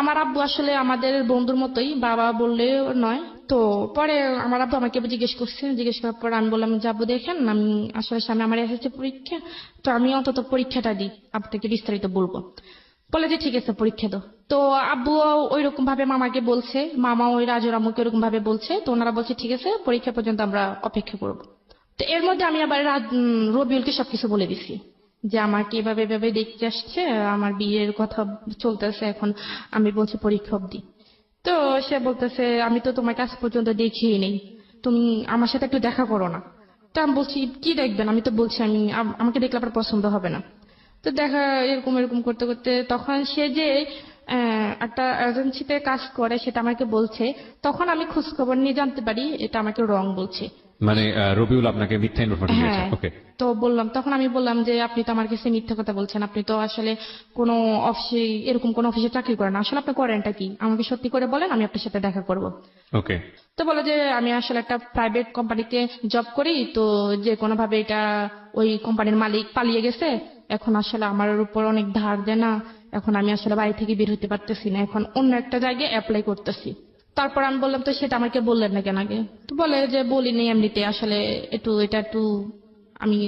আমার আব্বু আসলে আমাদের বন্ধুর মতোই, বাবা বললেও নয়। তো পরে আমার আব্বু আমাকে জিজ্ঞেস করার পর আমি বললাম যে আব্বু দেখেন, আমি আসলে সামনে আমার এসেছে পরীক্ষা, তো আমি অন্তত পরীক্ষাটা দিই, আপনাকে বিস্তারিত বলবো। বলে যে ঠিক আছে পরীক্ষা দাও। তো আব্বু ওই রকম ভাবে মামাকে বলছে, মামা ওই রাজুর আম্মুকে ওরকম ভাবে বলছে, তো ওনারা বলছে ঠিক আছে পরীক্ষা পর্যন্ত আমরা অপেক্ষা করব। তো এর মধ্যে আমি আবার রবিউলকে সবকিছু বলে দিছি যে আমাকে এভাবে এভাবে দেখতে আসছে, আমার বিয়ের কথা চলতেছে, এখন আমি বলছি পরীক্ষা অবধি। তো সে বলতেছে আমি তো তোমাকে আজ পর্যন্ত দেখিই নেই, তুমি আমার সাথে একটু দেখা করো না। তো আমি বলছি কি দেখবেন, আমি তো বলছি আমাকে দেখলে আপনার পছন্দ হবে না। তো দেখা এরকম এরকম করতে করতে তখন সে যে একটা এজেন্সিতে কাজ করে সেটা আমাকে বলছে, তখন আমি খোঁজ খবর নিয়ে জানতে পারি এটা আমাকে রং বলছে। মানে রবিউল আপনাকে মিথ্যা ইনফরমেশন দিয়েছে? হ্যাঁ। ওকে। তো তখন আমি বললাম যে আপনি তো আমার কাছে মিথ্যা কথা বলছেন, আপনি তো আসলে কোনো অফিসে এরকম কোন অফিসে চাকরি করেন না, আসলে আপনি করেনটা কি আমাকে সত্যি করে বলেন, আমি আপনার সাথে দেখা করব। ওকে। তো বলে যে আমি আসলে একটা প্রাইভেট কোম্পানিতে জব করি, তো যে কোনো ভাবে এটা ওই কোম্পানির মালিক পালিয়ে গেছে, এখন আসলে আমার উপর অনেক ধার দেনা, এখন আমি আসলে বাড়ি থেকে বের হতে পারতেছি না, এখন অন্য একটা জায়গায় অ্যাপ্লাই করতেছি। তারপর আমি বললাম তো সেটা আমাকে বললেন না কেন আগে? তো বলে যে বলিনি, এমনিতে আসলে এটা একটু আমি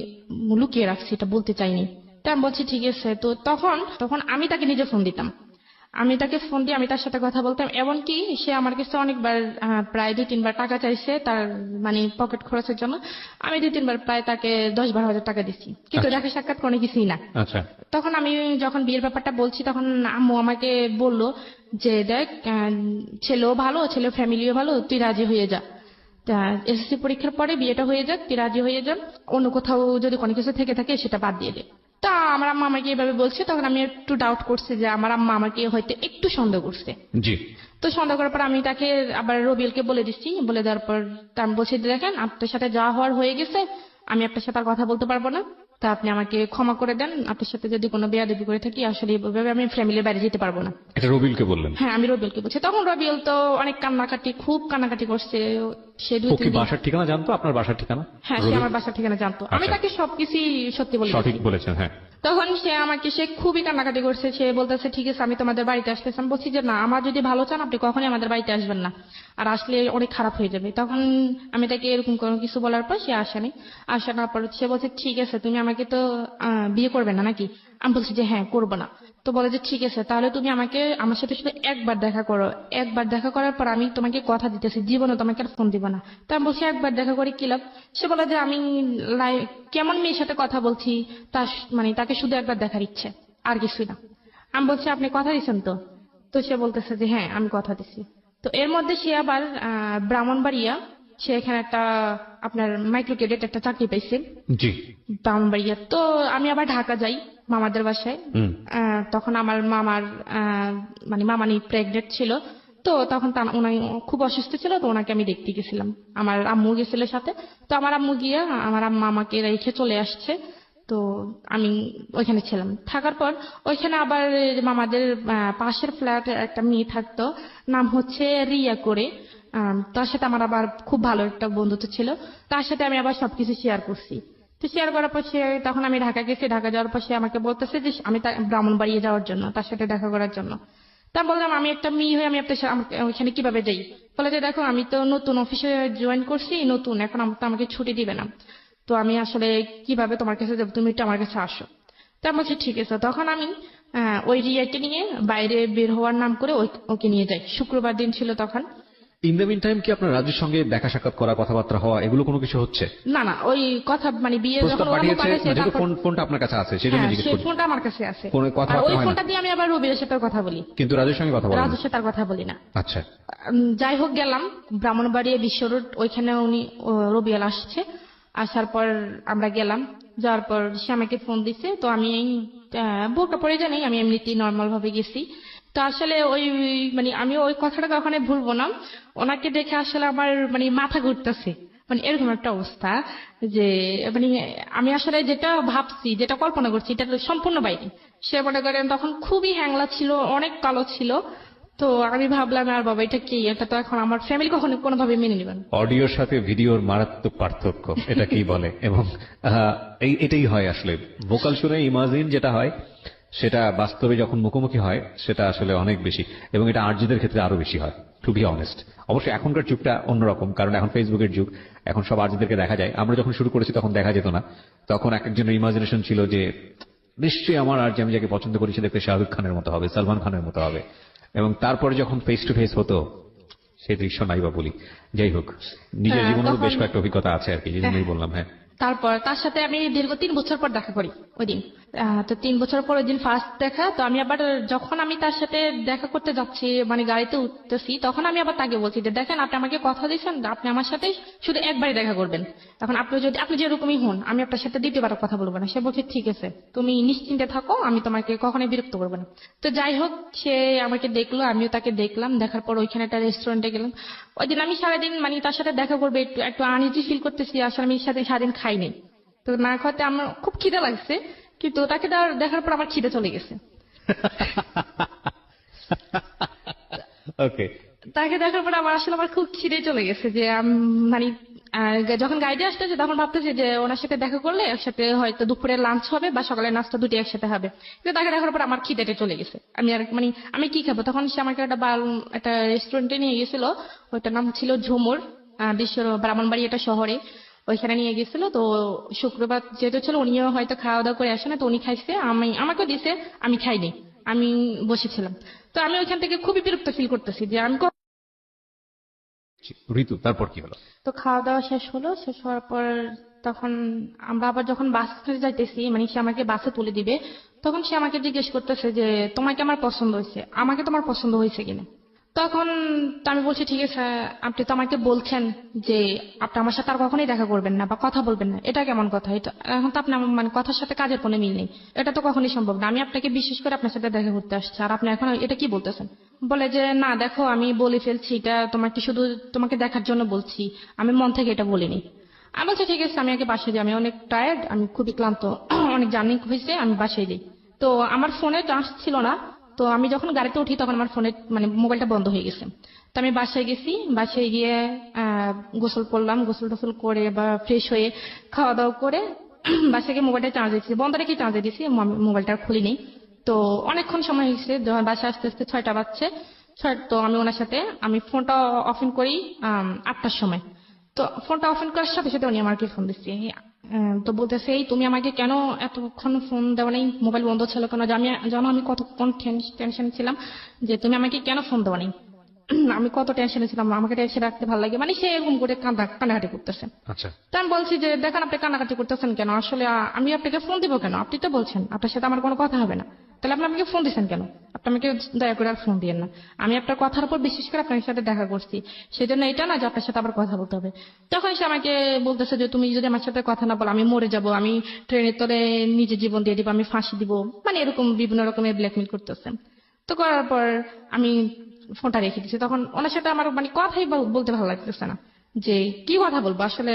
লুকিয়ে রাখছি, এটা বলতে চাইনি। তা আমি বলছি ঠিক আছে। তো তখন আমি তাকে নিজে ফোন দিতাম, আমি তাকে ফোন দিয়ে আমি তার সাথে কথা বলতাম, এমনকি সে আমার কাছে অনেকবার প্রায় 2-3 বার টাকা চাইছে তার মানে পকেট খরচের জন্য। আমি 2-3 বার প্রায় তাকে 10-12 হাজার টাকা দিচ্ছি, কিন্তু আচ্ছা। দেখা সাক্ষাৎ কোনো কিছুই না। আচ্ছা। তখন আমি যখন বিয়ের ব্যাপারটা বলছি, তখন আম্মু আমাকে বলল যে দেখ, ছেলেও ভালো, ছেলের ফ্যামিলিও ভালো, তুই রাজি হয়ে যা, এসএসসি পরীক্ষার পরে বিয়েটা হয়ে যাক, তুই রাজি হয়ে যান, অন্য কোথাও যদি কোনো কিছু থেকে থাকে সেটা বাদ দিয়ে দে। তা আমার আম্মা আমাকে এভাবে বলছে, তখন আমি একটু ডাউট করছি যে আমার আম্মা আমাকে হয়তো একটু সন্দেহ করছে। জি। তো সন্দেহ করার পর আমি তাকে আবার রবিউলকে বলে দিচ্ছি, বলে দেওয়ার পর আমি বলছি দেখেন আপনার সাথে যা হওয়ার হয়ে গেছে, আমি আপনার সাথে আর কথা বলতে পারবো না, তা আপনি আমাকে ক্ষমা করে দেন, আপনার সাথে যদি কোনো বেয়াদবি করে থাকি আসলে এইভাবে আমি ফ্যামিলির বাইরে যেতে পারবো না। এটা রবিউলকে বললেন? হ্যাঁ, আমি রবিউলকে বলছি। তখন রবিউল তো অনেক খুব কান্নাকাটি করছে। সে ও কি বাসার ঠিকানা জানতো? আপনার বাসার ঠিকানা? হ্যাঁ, সে আমার বাসার ঠিকানা জানতো। আমি আচ্ছা। তাকে সবকিছুই সত্যি বলে সঠিক দিয়েছি। বলেছেন, হ্যাঁ। তখন সে খুবই কান্নাকাটি করছে, সে বলতেছে ঠিক আছে আমি তোমাদের বাড়িতে আসতেছি। আমি বলছি যে না, আমার যদি ভালো চান আপনি কখনই আমাদের বাড়িতে আসবেন না, আর আসলে অনেক খারাপ হয়ে যাবে। তখন আমি তাকে এরকম কোনো কিছু বলার পর সে আসেনি। আসার পর সে বলছে ঠিক আছে তুমি আমাকে তো বিয়ে করবে না নাকি? আমি বলছি যে হ্যাঁ করবো না। তো বলে যে ঠিক আছে তাহলে তুমি আমার সাথে শুধু একবার দেখা করো, একবার দেখা করার পর আমি তোমাকে কথা দিতেছি জীবনে তোমাকে আর ফোন দিব না। তা আমি বলছি একবার দেখা করে কি লাভ? সে বলে যে আমি কেমন মেয়ের সাথে কথা বলছি, তাকে শুধু একবার দেখার ইচ্ছে, আর কিছুই না। আমি বলছি আপনি কথা দিচ্ছেন তো? তো সে বলতেছে যে হ্যাঁ আমি কথা দিচ্ছি। তো এর মধ্যে সে আবার ব্রাহ্মণবাড়িয়া, সে এখানে একটা আপনার মাইক্রো ক্রেডিট একটা চাকরি পাইছে জি। ব্রাহ্মণবাড়িয়া। তো আমি আবার ঢাকা যাই মামাদের বাসায়। তখন আমার মামার মামানি প্রেগনেন্ট ছিল, তো তখন উনি খুব অসুস্থ ছিল, তো ওনাকে আমি দেখতে গেছিলাম, আমার আম্মু গেছিল সাথে। তো আমার আম্মু গিয়ে আমার আম্মা আমাকে রেখে চলে আসছে। তো আমি ওইখানে ছিলাম, থাকার পর ওইখানে আবার আমাদের পাশের ফ্ল্যাটে একটা মেয়ে থাকতো, নাম হচ্ছে রিয়া করে। তার সাথে আমার আবার খুব ভালো একটা বন্ধুত্ব ছিল। তার সাথে আমি আবার সবকিছু শেয়ার করছি। তো শেয়ার করার পর তখন আমি ঢাকা গেছি, ঢাকা যাওয়ার পর সে আমাকে বলতেছে যে আমি ব্রাহ্মণবাড়িয়া যাওয়ার জন্য, তার সাথে দেখা করার জন্য। তা বললাম আমি একটা মেয়ে হয়ে আমি ওইখানে কিভাবে যাই? বলে যে দেখো আমি তো নতুন অফিসে জয়েন করছি, নতুন, এখন তো আমাকে ছুটি দিবে না, তো আমি আসলে কিভাবে তোমার কাছে যাবো, তুমি একটু আমার কাছে আসো। তা আমি বলছি ঠিক আছে। তখন আমি ওই রিয়াকে নিয়ে বাইরে বের হওয়ার নাম করে ওকে নিয়ে যাই। শুক্রবার দিন ছিল তখন। ইন দ্য মিন টাইম কি আপনার রাজুর সঙ্গে দেখা সাক্ষাৎ করা, কথাবার্তা হওয়া, এগুলো কোনো কিছু হচ্ছে? না না, ওই কথা মানে বিয়ে প্রস্তাব যখন ওর আম্মু পাঠিয়েছে, পাঠাইছে যেহেতু তারপর ফোনটা আপনার কাছে আছে সেই জন্য হ্যাঁ জিজ্ঞেস সেই করছি। ফোনটা আমার কাছে আছে। কোনো আর কথাবার্তা ওই হয় না, ফোনটা দিয়ে আমি আবার রবির সাথে কথা বলি, কিন্তু রাজুর সঙ্গে কথা বলেন না? রাজুর সাথে আর কথা বলি না। আচ্ছা। যাই হোক গেলাম ব্রাহ্মণবাড়িয়া বিশ্ব রোড, ওইখানে রবিয়াল আসছে। আসার পর আমরা গেলাম, যাওয়ার পর সে আমাকে ফোন দিছে। তো আমি বোরকা পরে জানি, আমি এমনিতেই নর্মাল ভাবে গেছি। তো আসলে ওই মানে আমি ওই কথাটা কখনো ভুলবো না, ওনাকে দেখে আসলে আমার মানে মাথা ঘুরতেছে, মানে এরকম একটা অবস্থা যে মানে আমি আসলে যেটা ভাবছি, যেটা কল্পনা করছি, এটা সম্পূর্ণ বাইরে। সে মনে করেন তখন খুবই হ্যাংলা ছিল, অনেক কালো ছিল। তো আমি ভাবলাম আর বাবা এটা কি, এটা তো এখন আমার ফ্যামিলি কখনো কোনোভাবে মেনে নেবেন। অডিওর সাথে ভিডিওর মারাত্মক পার্থক্য, এটা কি বলে। এবং এটাই হয় আসলে, ভোকাল শুনে ইমাজিন যেটা হয় সেটা বাস্তবে যখন মুখোমুখি হয় সেটা আসলে অনেক বেশি, এবং এটা আরজিদের ক্ষেত্রে আরো বেশি হয়, টু বি অনেস্ট। অবশ্যই এখনকার যুগটা অন্যরকম, কারণ এখন ফেসবুকের যুগ, এখন সব আরজিদেরকে দেখা যায়। আমরা যখন শুরু করেছি তখন দেখা যেত না, তখন এক একজনের ইমাজিনেশন ছিল যে নিশ্চয়ই আমার আরজি, আমি যাকে পছন্দ করি সে দেখতে শাহরুখ খানের মতো হবে, সালমান খানের মতো হবে। এবং তারপরে যখন ফেস টু ফেস হতো সেই দৃশ্য নাই বা বলি। যাই হোক, নিজের জীবনেরও বেশ কয়েকটা অভিজ্ঞতা আছে আর কি, যে জন্যই বললাম। হ্যাঁ, তারপর তার সাথে আমি দীর্ঘ 3 বছর পর দেখা করি ওই দিন। তো 3 বছর পর ওই দিন ফার্স্ট দেখা। তো আমি আবার যখন আমি তার সাথে দেখা করতে যাচ্ছি, মানে গাড়িতে উঠতেছি, তখন আমি আবার তাকে বলছি যে দেখেন আপনি আমাকে কথা দিয়েছেন আপনি আমার সাথে শুধু একবারই দেখা করবেন, এখন আপনি যেরকমই হন আমি আপনার সাথে দ্বিতীয়বার কথা বলবো না। সে বলছে ঠিক আছে, তুমি নিশ্চিন্তে থাকো, আমি তোমাকে কখনোই বিরক্ত করবো না। তো যাই হোক, সে আমাকে দেখলো, আমিও তাকে দেখলাম। দেখার পর ওইখানে একটা রেস্টুরেন্টে গেলাম। ওই দিন আমি সারাদিন মানে তার সাথে দেখা করবে একটু একটু আনইজি ফিল করতেছি, আসলে আমি সারাদিন খাইনি। তো না খাওয়াতে আমার খুব খিদে লাগছে, কিন্তু তাকে দেখার পর আমার খিদে চলে গেছে। ওকে। তাকে দেখার পর আমার খুব খিদে চলে গেছে যে মানে যখন গাড়িতে আসতেছে তখন ভাবতেছি যে ওনার সাথে দেখা করলে একসাথে হয়তো দুপুরের লাঞ্চ হবে বা সকালের নাস্তা দুটি একসাথে হবে। কিন্তু তাকে দেখার পর আমার খিদেটা চলে গেছে, আমি আর মানে আমি কি খাবো। তখন সে আমাকে একটা রেস্টুরেন্টে নিয়ে গেছিল, ওইটার নাম ছিল ঝুমুর, ব্রাহ্মণবাড়ি একটা শহরে। ওইখানে নিয়ে গেছিল। তো শুক্রবার যেহেতু ছিল, উনিও হয়তো খাওয়া দাওয়া করে আসে না, তো উনি খাইছে, আমাকেও দিছে, আমি খাইনি, আমি বসেছিলাম। তো আমি ওইখান থেকে খুবই বিরক্ত ফিল করতেছি যে আমি ঋতু, তারপর কি হলো? তো খাওয়া দাওয়া শেষ হলো, শেষ হওয়ার পর তখন আমরা আবার যখন বাসে যাইতেছি, মানে সে আমাকে বাসে তুলে দিবে, তখন সে আমাকে জিজ্ঞেস করতেছে যে তোমাকে আমার পছন্দ হয়েছে, আমাকে তোমার পছন্দ হয়েছে কিনা। তখন তো আমি বলছি ঠিক আছে, আপনি তো আমাকে বলছেন যে আপনি আমার সাথে আর কখনোই দেখা করবেন না বা কথা বলবেন না, এটা কেমন কথা? এটা এখন তো আপনি মানে কথার সাথে কাজের কোনো মিল নেই, এটা তো কখনোই সম্ভব না। আমি আপনাকে বিশেষ করে আপনার সাথে দেখা করতে আসছি, আর আপনি এখন এটা কি বলতেছেন? বলে যে না দেখো আমি বলে ফেলছি, এটা তোমাকে শুধু তোমাকে দেখার জন্য বলছি, আমি মন থেকে এটা বলিনি। আমি বলছি ঠিক আছে, আমি আগে বাসায় যাই, আমি অনেক টায়ার্ড, আমি খুবই ক্লান্ত, অনেক জার্নি হয়েছে, আমি বাসায় যাই। তো আমার ফোনে চার্জ ছিল না। তো আমি যখন গাড়িতে উঠি তখন আমার ফোনে মানে মোবাইলটা বন্ধ হয়ে গেছে। তো আমি বাসায় গেছি, বাসায় গিয়ে গোসল করলাম, গোসল টোসল করে বা ফ্রেশ হয়ে খাওয়া দাওয়া করে বাসায় গিয়ে মোবাইলটা চার্জ দিচ্ছি, বন্ধ রেখে চার্জ দিয়েছি, মোবাইলটা খুলিনি। তো অনেকক্ষণ সময় হয়েছে, যখন বাসায় আস্তে আস্তে 6টা বাজছে। তো আমি ওনার সাথে আমি ফোনটা অফ করি 8টার সময়। তো ফোনটা অফ করার সাথে সাথে উনি আমাকে ফোন দিচ্ছে। তো বলতেছে এই তুমি আমাকে কেন এতক্ষণ ফোন দেওয়া নেই, মোবাইল বন্ধ ছিল কেন? জানো আমি কতক্ষণ টেনশনে ছিলাম যে তুমি আমাকে কেন ফোন দেওয়া নেই। আমি কত টেনশনে ছিলাম, আমাকে টেনশন রাখতে ভালো লাগে, মানে সে এরকম করে কান্নাকাটি করতেছে। আচ্ছা। তো আমি বলছি যে দেখেন আপনি কান্নাকাটি করতেছেন কেন, আসলে আমি আপনাকে ফোন দিব কেন? আপনি তো বলছেন আপনার সাথে আমার কোনো কথা হবে না, তাহলে আপনি আমাকে ফোন দিচ্ছেন কেন? আপনি আমাকে দয়া করে আর ফোন দিয়েন না, আমি আপনার কথার উপর বিশেষ করে আপনার সাথে দেখা করছি, সেজন্য এটা না যে আপনার সাথে আবার কথা বলতে হবে। তখন সে আমাকে বলতেছে যে তুমি যদি আমার সাথে কথা না বলো আমি মরে যাব, আমি ট্রেনের তলে নিজের জীবন দিয়ে দিব, আমি ফাঁসি দিব, মানে এরকম বিভিন্ন রকমের ব্ল্যাকমেল করতেছে। তো করার পর আমি ফোনটা রেখে দিয়েছি। তখন ওনার সাথে আমার মানে কথাই বলতে ভালো লাগতেছে না, যে কি কথা বলবো আসলে।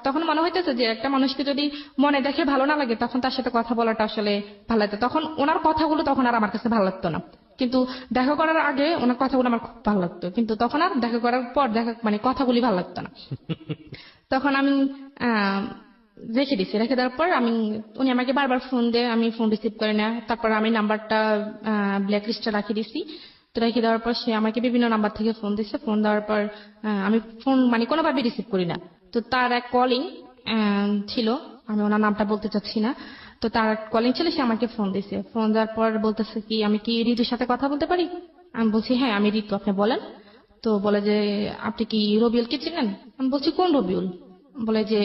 তখন মনে হইতেছে যে একটা মানুষকে যদি মনে দেখে ভালো না লাগে তখন তার সাথে কথা বলাটা আসলে ভালো লাগতো। তখন ওনার কথাগুলো তখন আর আমার কাছে ভালো লাগতো না, কিন্তু দেখা করার আগে ওনার কথাগুলো আমার খুব ভালো লাগতো, কিন্তু তখন আর দেখা করার পর মানে কথাগুলি ভালো লাগতো না। তখন আমি আহ রেখে দিছি। রেখে দেওয়ার পর উনি আমাকে বারবার ফোন দিয়ে, আমি ফোন রিসিভ করে না। তারপর আমি নাম্বারটা ব্ল্যাক লিস্টে রাখিয়ে দিছি। তো রেখে দেওয়ার পর সে আমাকে বিভিন্ন নাম্বার থেকে ফোন দিচ্ছে। ফোন দেওয়ার পর আমি ফোন মানে কোনোভাবে রিসিভ করি না। তো তার এক কলিং ছিল, আমি ওনার নামটা বলতে চাচ্ছি না। তো তার কলিং ছিল, সে আমাকে ফোন দিছে। ফোন দেওয়ার পর বলতেছে কি, আমি কি ঋতুর সাথে কথা বলতে পারি? আমি বলছি হ্যাঁ আমি ঋতু, আপনি বলেন। তো বলে যে আপনি কি রবিউলকে চিনেন? আমি বলছি কোন রবিউল? বলে যে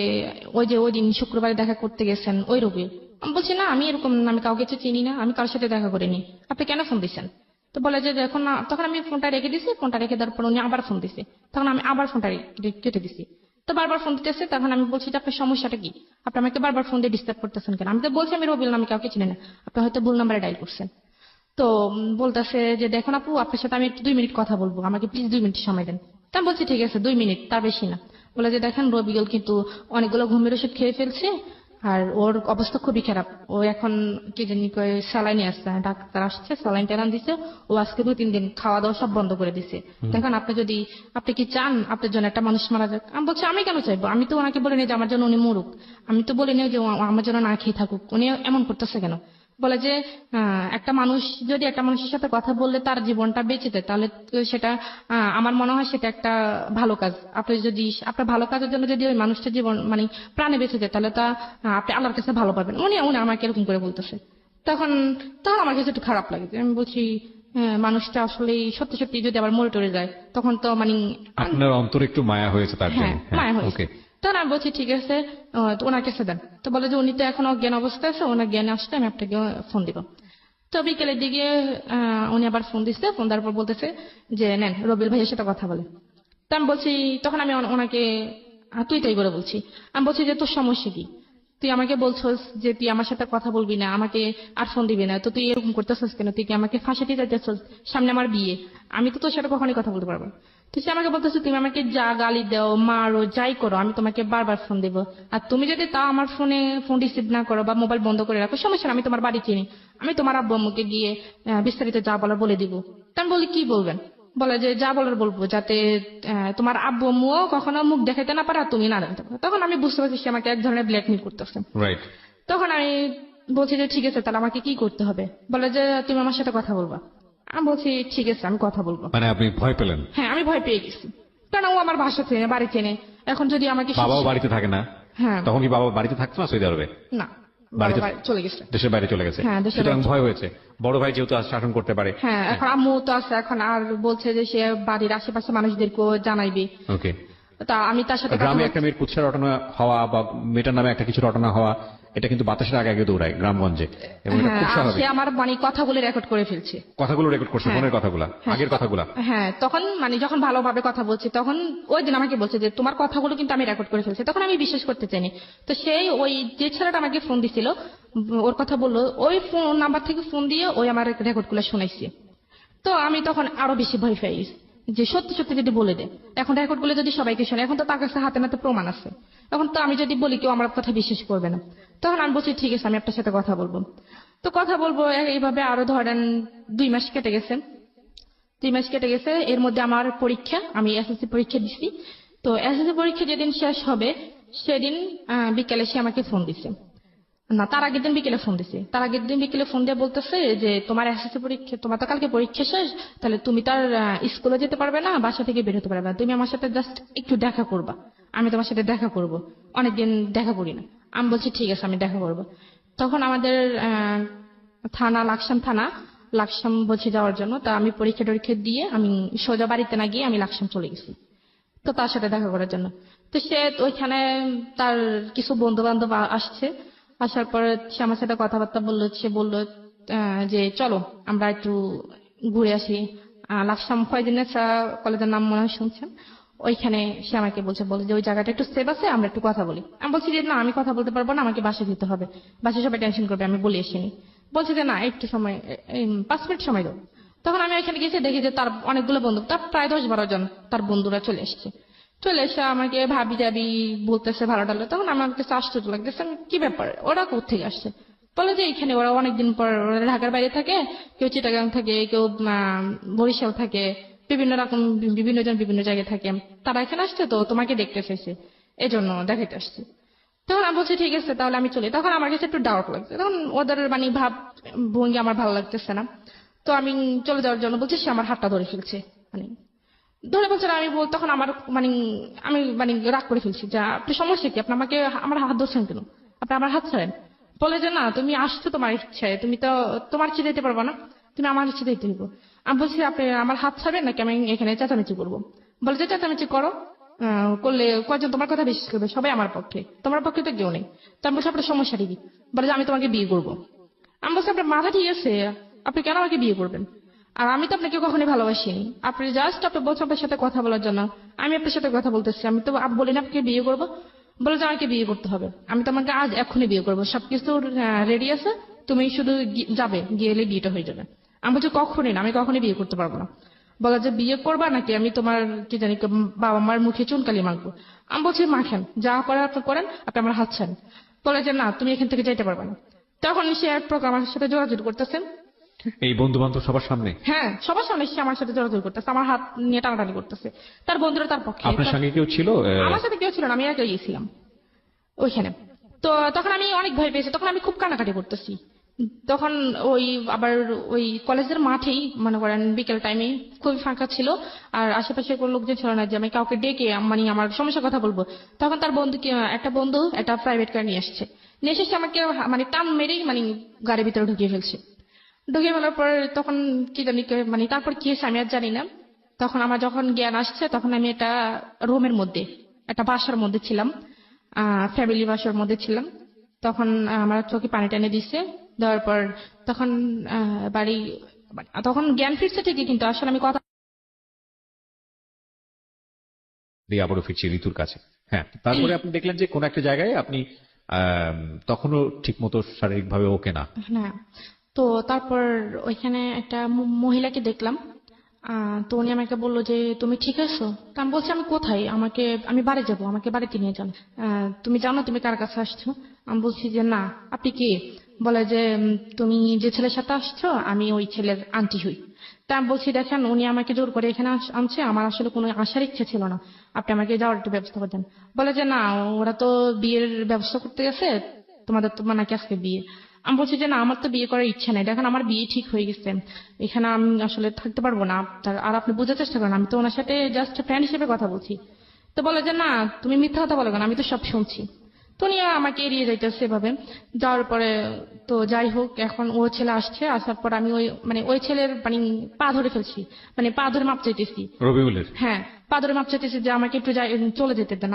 ওই দিন শুক্রবারে দেখা করতে গেছেন ওই রবিউল। আমি বলছি না, আমি এরকম আমি কাউকে তো চিনি না, আমি কারোর সাথে দেখা করিনি, আপনি কেন ফোন দিচ্ছেন? তো বলে যে এখন তখন আমি ফোনটা রেখে দিছি। ফোনটা রেখে দেওয়ার পর উনি আবার ফোন দিছে। তখন আমি আবার ফোনটা কেটে দিছি। তো বারবার ফোন দিতেছে। তখন আমি বলছি যে আপনার সমস্যাটা কি, আপনি আমাকে বারবার ফোন দিয়ে ডিস্টার্ব করতেছেন কেন? আমি তো বলছি আমি রবিউল, আমি কাউকে চিনি না, আপনি হয়তো ভুল নাম্বারে ডায়াল করছেন। তো বলতেছে যে দেখুন আপু, আপনার সাথে আমি একটু 2 মিনিট কথা বলবো, আমাকে প্লিজ 2 মিনিট সময় দেন। তা আমি বলছি ঠিক আছে 2 মিনিট, তার বেশি না। বলে যে দেখেন রবিউল কিন্তু অনেকগুলো ঘুমের ওষুধ খেয়ে ফেলছে, আর ওর অবস্থা খুবই খারাপ। ও এখন কি জানি স্যালাইনে আসছে, ডাক্তার আসছে, স্যালাইন টেলাইন দিছে। ও আজকে 2-3 দিন খাওয়া দাওয়া সব বন্ধ করে দিছে। দেখেন আপনি কি চান আপনার জন্য একটা মানুষ মারা যাক? আমি বলছি আমি কেন চাইবো, আমি তো ওনাকে বলিনি যে আমার জন্য উনি মরুক, আমি তো বলিনি যে ও আমার জন্য না খেয়ে থাকুক, উনি এমন করতেছে কেন? বলে যে একটা মানুষ যদি একটা মানুষের সাথে কথা বললে তার জীবনটা বেঁচে যায়, তাহলে তো সেটা আমার মনে হয় সেটা একটা ভালো কাজ। আপনি যদি আপনার ভালো কাজের জন্য যদি ওই মানুষটার জীবন মানে প্রাণে বেঁচে যায়, তাহলে তা আপনি আল্লাহর কাছে ভালো পাবেন। উনি উনি আমাকে এরকম করে বলতেছে। তখন তখন আমার কাছে একটু খারাপ লাগে, যে আমি বলছি মানুষটা আসলে সত্যি সত্যি যদি আবার মরে টরে যায় তখন তো মানে আপনার অন্তরে একটু মায়া হয়েছে তার হ্যাঁ জন্য। মায়া হয়েছে। ওকে। তখন আমি বলছি ঠিক আছে, তো ওনার কাছে দেন। তো বলে যে উনি তো এখন অজ্ঞান অবস্থায় আছে, ওনার জ্ঞানে আসলে আমি আপনাকে ফোন দিব। তো বিকেলের দিকে উনি আবার ফোন দিচ্ছে। ফোন দেওয়ার পর বলতেছে যে নেন রবিউল ভাইয়ের সাথে কথা বলে। তো আমি বলছি, তখন আমি ওনাকে তুই তাই করে বলছি। আমি বলছি যে তোর সমস্যা কি, তুই আমাকে বলছস যে তুই আমার সাথে কথা বলবি না, আমাকে আর ফোন দিবি না, তো তুই এরকম করতেছস কেন? তুই কি আমাকে ফাঁসাতে যাইতেছস? সামনে আমার বিয়ে, আমি তো তোর সাথে কখনোই কথা বলতে পারবো না। তো সে আমাকে বলতেছে তুমি আমাকে যা গালি দাও, মারো, যাই করো, আমি তোমাকে বারবার ফোন দেবো। আর তুমি যদি তাও আমার ফোন রিসিভ না করো বা মোবাইল বন্ধ করে রাখো, সমস্যা না, আমি তোমার বাড়ি চিনি, আমি তোমার আব্বু আম্মুকে গিয়ে বিস্তারিত যা বলার বলে দিব। তা আমি বলি কি বলবেন? বলে যে যা বলার বলবো, যাতে তোমার আব্বু আম্মুও কখনো মুখ দেখাইতে না পারে আর তুমি না দেখাতে পারো। তখন আমি বুঝতে পারছি সে আমাকে এক ধরনের ব্ল্যাকমেল করতেছে। রাইট। তখন আমি বলছি যে ঠিক আছে তাহলে আমাকে কি করতে হবে? বলে যে তুমি আমার সাথে কথা বলবা। আমি বলছি ঠিক আছে আমি কথা বলবো। মানে আপনি ভয় পেলেন? হ্যাঁ আমি ভয় পেয়ে গেছি, কারণ ও আমার বাসা চেনে, বাড়ি চেনে। এখন যদি আমাকে বাবাও বাড়িতে থাকে না? হ্যাঁ তখন কি বাবা বাড়িতে থাকতো না সৌদি আরবে? না, বাবা বাড়ি চলে গেছে। দেশের বাইরে চলে গেছে। হ্যাঁ, দেশের সুতরাং বাইরে। ভয় হয়েছে, বড় ভাই যেহেতু শাসন করতে পারে। হ্যাঁ এখন আম্মু তো আছে, এখন আর বলছে যে সে বাড়ির আশেপাশে মানুষদেরকে জানাইবে। ওকে। তা আমি তার সাথে কথা গ্রামে বলছি। একটা মেয়ের কুৎসা রটনা হওয়া বা মেয়েটার নামে একটা কিছু রটনা হওয়া, এটা কিন্তু বাতাসের আগে আগে দৌড়ায় গ্রামগঞ্জে, এবং এটা হ্যাঁ খুব আর স্বাভাবিক। সে আমার মানে কথাগুলি রেকর্ড করে ফেলছে। কথাগুলো রেকর্ড করছে, হ্যাঁ। ফোনের কথাগুলা, হ্যাঁ। আগের কথাগুলা। হ্যাঁ তখন মানে যখন ভালোভাবে কথা বলছি তখন ওই দিন আমাকে বলছে যে তোমার কথাগুলো কিন্তু আমি রেকর্ড করে ফেলছি। তখন আমি বিশ্বাস করতে চাইনি। তো সেই ওই যে ছেলেটা আমাকে ফোন দিছিল, ওর কথা বললো, ওই ফোন নাম্বার থেকে ফোন দিয়ে ওই আমার রেকর্ড গুলো শোনাইছে। তো আমি তখন আরো বেশি ভয় পেয়ে গেছি যে সত্যি সত্যি যদি বলে দেয়, এখন রেকর্ড গুলো যদি সবাইকে শোনে, এখন তো তার কাছে হাতে নাতে প্রমাণ আছে, এখন তো আমি যদি বলি কেউ আমার কথা বিশ্বাস করবে না। তখন আমি বলছি ঠিক আছে আমি আপনার সাথে কথা বলবো। তো কথা বলবো এইভাবে আরো ধরেন 2 মাস কেটে গেছে। 2 মাস কেটে গেছে, এর মধ্যে আমার পরীক্ষা, আমি এসএসসি পরীক্ষা দিছি। তো এসএসসি পরীক্ষা যেদিন শেষ হবে সেদিন বিকেলে সে আমাকে ফোন দিছে। না তার আগের দিন বিকেলে ফোন দিছে। তার আগের দিন বিকেলে ফোন দিয়ে বলতেছে যে তোমার এসএসসি পরীক্ষা, তোমার তো কালকে পরীক্ষা শেষ, তাহলে তুমি তার স্কুলে যেতে পারবে না, বাসা থেকে বের হতে পারবে না, তুমি আমার সাথে জাস্ট একটু দেখা করবা, আমি তোমার সাথে দেখা করব, অনেকদিন দেখা করি না। আমি বলছি ঠিক আছে আমি দেখা করব। তখন আমাদের থানা লাকসাম বলছে যাওয়ার জন্য। তা আমি পরীক্ষা টরীক্ষা দিয়ে আমি সোজা বাড়িতে না গিয়ে আমি লাকসাম চলে গেছি তো তার সাথে দেখা করার জন্য। তো সে ওইখানে তার কিছু বন্ধু বান্ধব আসছে, আসার পরে সে আমার সাথে কথাবার্তা বললো। সে বললো যে চলো আমরা একটু ঘুরে আসি। লাকসাম ফয়জিনেসা কলেজের নাম মনে হয় শুনছেন, ওইখানে সে আমাকে বলে যে ওই জায়গাটা একটু সেফ আছে, আমরা একটু কথা বলি। আমি বলছি যে না আমি কথা বলতে পারবো না, আমাকে বাসে যেতে হবে, বাসে সবাই টেনশন করবে, আমি বলে আসিনি। বলছে যে না একটু সময় 5 মিনিট সময় দাও। তখন আমি এখানে গেছি, দেখি যে তার অনেকগুলো বন্ধু, তার প্রায় 10-12 জন তার বন্ধুরা চলে এসছে। চলে এসে আমাকে ভাবি যাবি বলতেছে, ভালো টালো। তখন আমার কাছে আশ্চর্য লাগতেছে, আমি কি ব্যাপার, ওরা কোথেকে আসছে? বলে যে এখানে ওরা অনেকদিন পর, ওরা ঢাকার বাইরে থাকে, কেউ চিটাগাং থাকে, কেউ বরিশাল থাকে, বিভিন্ন রকম বিভিন্ন জন বিভিন্ন জায়গায় থাকে। তারা এখানে আসছে, তো তোমাকে দেখতে চাইছে, এজন্য দেখাইতে আসছে। তখন আমি বলছি ঠিক আছে তাহলে আমি চলি। তখন আমার কাছে একটু ডাউট লাগছে, তখন ওদের ভাব ভঙ্গি আমার ভালো লাগতেছে না। তো আমি চলে যাওয়ার জন্য বলছি, সে আমার হাতটা ধরে ফেলছে, মানে ধরে বলছে না। তখন আমার মানে আমি রাগ করে ফেলছি, যে আপনি সমস্যা কি, আপনি আমাকে আমার হাত ধরছেন কেন, আপনি আমার হাত ছাড়েন। বলে যে না, তুমি আসছো তোমার ইচ্ছায়, তুমি তো তোমার ইচ্ছে দিতে পারবো না, তুমি আমার ইচ্ছে দিতে হইব। আমি বলছি আপনি আমার হাত ছাড়বেন নাকি আমি এখানে চেঁচামেচি করবো? বলে যে চেঁচামেচি করো, করলে কয়জন তোমার কথা বিশ্বাস করবে? সবাই আমার পক্ষে, তোমার পক্ষে তো কেউ নেই। তো আমি বলছি আপনার সমস্যাটা কি? বলে যে আমি তোমাকে বিয়ে করবো। আমি বলছি আপনার মাথা ঠিক আছে, আপনি কেন আমাকে বিয়ে করবেন? আর আমি তো আপনাকে কখনোই ভালোবাসিনি, আপনি জাস্ট আপনি বলছেন আপনার সাথে কথা বলার জন্য, আমি আপনার সাথে কথা বলতেছি, আমি তো বলি না আপনাকে বিয়ে করবো। বলে যে আমাকে বিয়ে করতে হবে, আমি তোমাকে আজ এখনই বিয়ে করবো, সবকিছু রেডি আছে, তুমি শুধু যাবে, গেলে বিয়েটা হয়ে যাবে। আমি বলছি কখনই না, আমি কখনই বিয়ে করতে পারবো না। বলে যে বিয়ে করবা নাকি আমি তোমার কি জানি বাবা মার মুখে চুনকালি মাখবো? আমি বলছি মাখেন, যা করার আপনি করেন, আপনি আমার হাত ছাড়েন। বলে যে না, তুমি এখান থেকে যাইতে পারবে না। তখন সে এক প্রকার আমার সাথে যোগাযোগ করতেছেন। এই বন্ধু বান্ধব সবার সামনে? হ্যাঁ, সবার সামনে সে আমার সাথে জোরাজোরি করতেছে, আমার হাত নিয়ে টানাটানি করতেছে। তার বন্ধুরা তার পক্ষে। আপনার সঙ্গে কেউ ছিল? আমার সাথে কেউ ছিল না, আমি একা গিয়েছিলাম ওইখানে। তো তখন আমি অনেক ভয় পেয়েছি, তখন আমি খুব কানাকাটি করতেছি। তখন আবার ওই কলেজের মাঠেই মনে করেন বিকেল টাইমে খুবই ফাঁকা ছিল, আর আশেপাশে কোনো লোকজন ছিল না যে আমি কাউকে ডেকে আমার সমস্যার কথা বলবো। তখন তার একটা বন্ধু একটা প্রাইভেট কার নিয়ে আসছে, নিয়ে এসে সে আমাকে টান মেরেই গাড়ির ভিতরে ঢুকিয়ে ফেলছে। ঢুকে ফেলার পর তখন কি জানি তারপর কি হয়েছে আমি আর জানি না। তখন আমার যখন জ্ঞান আসছে, তখন আমি একটা রুমের মধ্যে, একটা বাসার মধ্যে ছিলাম, ফ্যামিলি বাসার মধ্যে ছিলাম। তখন আমার চোখে পানি টানে দিচ্ছে, দেওয়ার পর তখন বাড়ি, তখন জ্ঞান ফিরছে ঠিকই, কিন্তু আসলে আমি কথা দিয়ে আবারও ফিরছি ঋতুর কাছে। হ্যাঁ, তারপরে আপনি দেখলেন যে কোন একটা জায়গায় আপনি তখনও ঠিক মতো শারীরিকভাবে ওকে না। না। তো তারপর ওইখানে একটা মহিলাকে দেখলাম। তো উনি আমাকে বললো যে তুমি ঠিক আছো? তা আমি বলছি আমি কোথায়, আমি বাড়ি যাব, আমাকে বাড়িতে নিয়ে যান। তুমি জানো তুমি কার কাছে আসছো? আমি বলছি যে না। আপনি কে? বলে যে তুমি যে ছেলের সাথে আসছো আমি ওই ছেলের আন্টি হই। তা আমি বলছি দেখেন, উনি আমাকে জোর করে এখানে আনছে, আমার আসলে কোনো আসার ইচ্ছে ছিল না, আপনি আমাকে যাওয়ার একটু ব্যবস্থা করে দেন। বলে যে না, ওরা তো বিয়ের ব্যবস্থা করতে গেছে, তোমাদের তো নাকি আজকে বিয়ে। আমি বলছি যে না, আমার তো বিয়ে করার ইচ্ছা নেই, দেখেন আমার বিয়ে ঠিক হয়ে গেছে, এখানে আমি আসলে থাকতে পারবো না। আর আপনি বোঝার চেষ্টা করেন, আমি তো ওনার সাথে জাস্ট ফ্রেন্ড হিসেবে কথা বলছি। তো বলে যে না, তুমি মিথ্যা কথা বলো কেন, আমি তো সব শুনছি। তো উনি আমাকে এড়িয়ে যাইতেছে এভাবে। যাওয়ার পরে তো যাই হোক, এখন ও ছেলে আসছে, আসার পর আমি ওই ছেলের পা ধরে ফেলছি, পা ধরে মাপ চাইতেছি। রবিউলের? হ্যাঁ, পা ধরে মাপ চাইতেছি যে আমাকে একটু চলে যেতে দেন,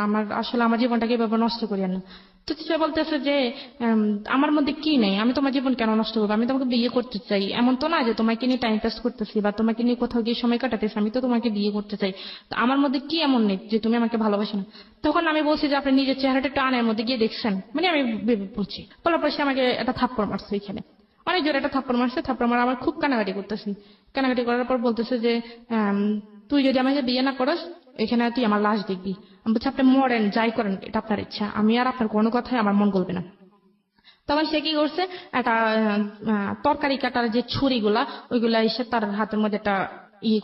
আমার জীবনটাকে এভাবে নষ্ট করিয়েন না। তো সে বলতেছে যে আমার মধ্যে কি নেই, আমি তোমার জীবন কেন নষ্ট করবো, আমি তোমাকে বিয়ে করতে চাই, এমন তো না যে তোমাকে নিয়ে টাইম পাস করতেছি বা তোমাকে নিয়ে কোথাও গিয়ে সময় কাটাতেছি, আমি তো তোমাকে বিয়ে করতে চাই। তো আমার মধ্যে কি এমন নেই যে তুমি আমাকে ভালোবাসো না? তখন আমি বলছি যে আপনি নিজের চেহারাটা একটু আয়নার মধ্যে গিয়ে দেখছেন, আমি বলছি। বলার পর সে আমাকে একটা থাপ্পড় মারছে এখানে, অনেক জোরে একটা থাপ্পড় মারছে। থাপ্পড় মারা আমার খুব কানাকাটি করতেছি। কানাকাটি করার পর বলতেছে যে তুই যদি আমাকে বিয়ে না করস, এখানে তুই আমার লাশ দেখবি। আমি বলছি আপনি মরেন, যাই করেন, এটা আপনার ইচ্ছা, আমি আর আপনার কোনো কথাই আমার মন গলবে না। তখন সে কি করছে, একটা তরকারি কাটার যে ছুরিগুলা, ওইগুলা এসে তার হাতের মধ্যে একটা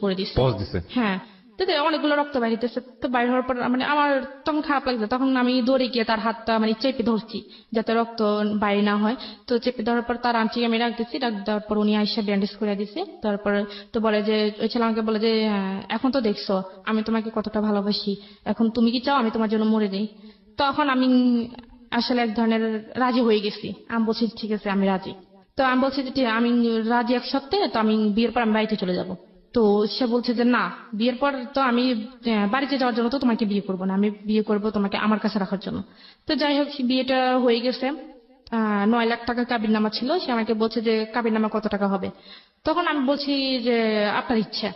করে দিচ্ছে। পজ দিছে? হ্যাঁ। তো অনেকগুলো রক্ত বাইরে হইতেছে। তো বাইরে হওয়ার পর আমার তখন খারাপ লাগছে, তখন আমি দৌড়ে গিয়ে তার হাতটা চেপে ধরছি যাতে রক্ত বাইরে না হয়। তো চেপে ধরার পর তার আন্টি আমি রাখ দিচ্ছি, রাখ দেওয়ার পর উনি আইসা ব্যান্ডেজ করে দিচ্ছে। তারপর তো বলে যে ওই ছেলে আমাকে বলে যে এখন তো দেখছো আমি তোমাকে কতটা ভালোবাসি, এখন তুমি কি চাও আমি তোমার জন্য মরে যাই? তখন আমি আসলে এক ধরনের রাজি হয়ে গেছি। আমি বলছি ঠিক আছে আমি রাজি। তো আমি বলছি যে আমি রাজি এক সপ্তাহে, তো আমি বিয়ের পর আমি বাড়িতে চলে যাব। তো সে বলছে যে না, বিয়ের পর তো আমি বাড়িতে যাওয়ার জন্য তো তোমাকে বিয়ে করবো না, আমি বিয়ে করবো তোমাকে আমার কাছে রাখার জন্য। তো যাই হোক, বিয়েটা হয়ে গেছে। 9 লাখ টাকা কাবির নামা ছিল। সে আমাকে বলছে যে কাবির নামা কত টাকা হবে? তখন আমি বলছি যে আপনার ইচ্ছা।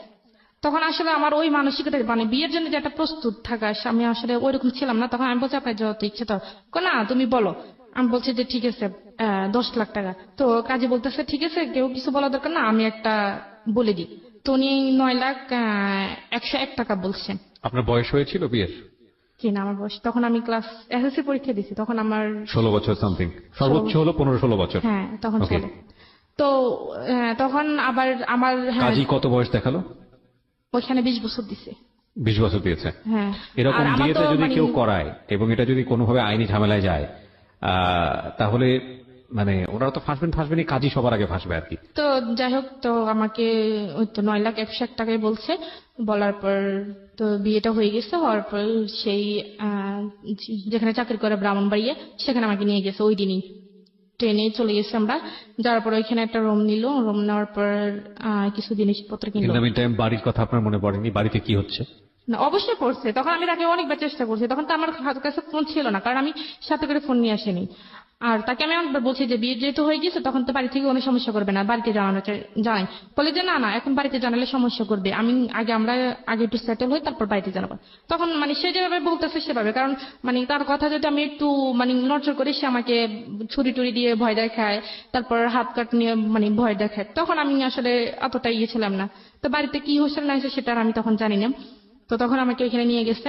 তখন আসলে আমার ওই মানসিকতা বিয়ের জন্য যে একটা প্রস্তুত থাকা, আমি আসলে ওইরকম ছিলাম না। তখন আমি বলছি আপনার যত ইচ্ছে তো না, তুমি বলো। আমি বলছি যে ঠিক আছে 10 লাখ টাকা। তো কাজী বলতেছে ঠিক আছে, কেউ কিছু বলা দরকার না, আমি একটা বলে দিই। তো উনি 9,01,01 টাকা বলছেন। আপনার বয়স হয়েছিল বিয়ের? কি না, আমার বয়স তখন আমি ক্লাস এসএসসি পরীক্ষা দিছি, তখন আমার 16 বছর সামথিং, সর্বোচ্চ হলো 15-16 বছর। হ্যাঁ তখন Okay. ছিল। তো তখন আবার আমার কাজী কত বয়স দেখালো? ওইখানে 20 বছর দিছে। 20 বছর দিয়েছে। হ্যাঁ। এরকম আর আমার বিয়েতে তো যদি মানে কেউ করায় এবং এটা যদি কোনোভাবে আইনি ঝামেলায় যায়, তাহলে মানে ওনারা তো ফাঁসবেনই, কাজী সবার আগে ফাঁসবে আর কি। তো যাই হোক, তো আমাকে ওই তো 9,01,01 টাকায় বলছে। বলার পর তো বিয়েটা হয়ে গেছে। হওয়ার পর সেই যেখানে চাকরি করে ব্রাহ্মণবাড়িয়া, সেখানে আমাকে নিয়ে গেছে ওই দিনই। ট্রেনে চলে গেছি আমরা। যাওয়ার পর ওইখানে একটা রুম নিল। রুম নেওয়ার পর কিছু জিনিসপত্র ইন কিনলো। দ্য মিন টাইম বাড়ির কথা আপনার মনে পড়েনি? বাড়িতে কি হচ্ছে? না, অবশ্যই পড়ছে। তখন আমি তাকে অনেকবার চেষ্টা করছি। তখন তো আমার কাছে ফোন ছিল না, কারণ আমি সাথে করে ফোন নিয়ে আসিনি। আর তাকে আমি অনেকবার বলছি যে বিয়ে যেহেতু হয়ে গেছে, তখন তো বাড়ি থেকে অনেক সমস্যা করবে না, বাড়িতে জানাই। বলে যে না না, এখন বাড়িতে জানালে সমস্যা করবে, আমরা আগে একটু সেটেল হই, তারপর বাড়িতে জানাবো। তখন মানে সে যেভাবে বলতেছে সেভাবে, কারণ মানে তার কথা যদি আমি একটু মানে নড়চড় করি, সে আমাকে ছুরি টুরি দিয়ে ভয় দেখায়, তারপর হাত কাট নিয়ে মানে ভয় দেখায়। তখন আমি আসলে অতটা ইয়ে ছিলাম না। তো বাড়িতে কি হয়েছে না হয়েছে সেটা আর আমি তখন জানি না। তো তখন আমাকে ওইখানে নিয়ে গেছে।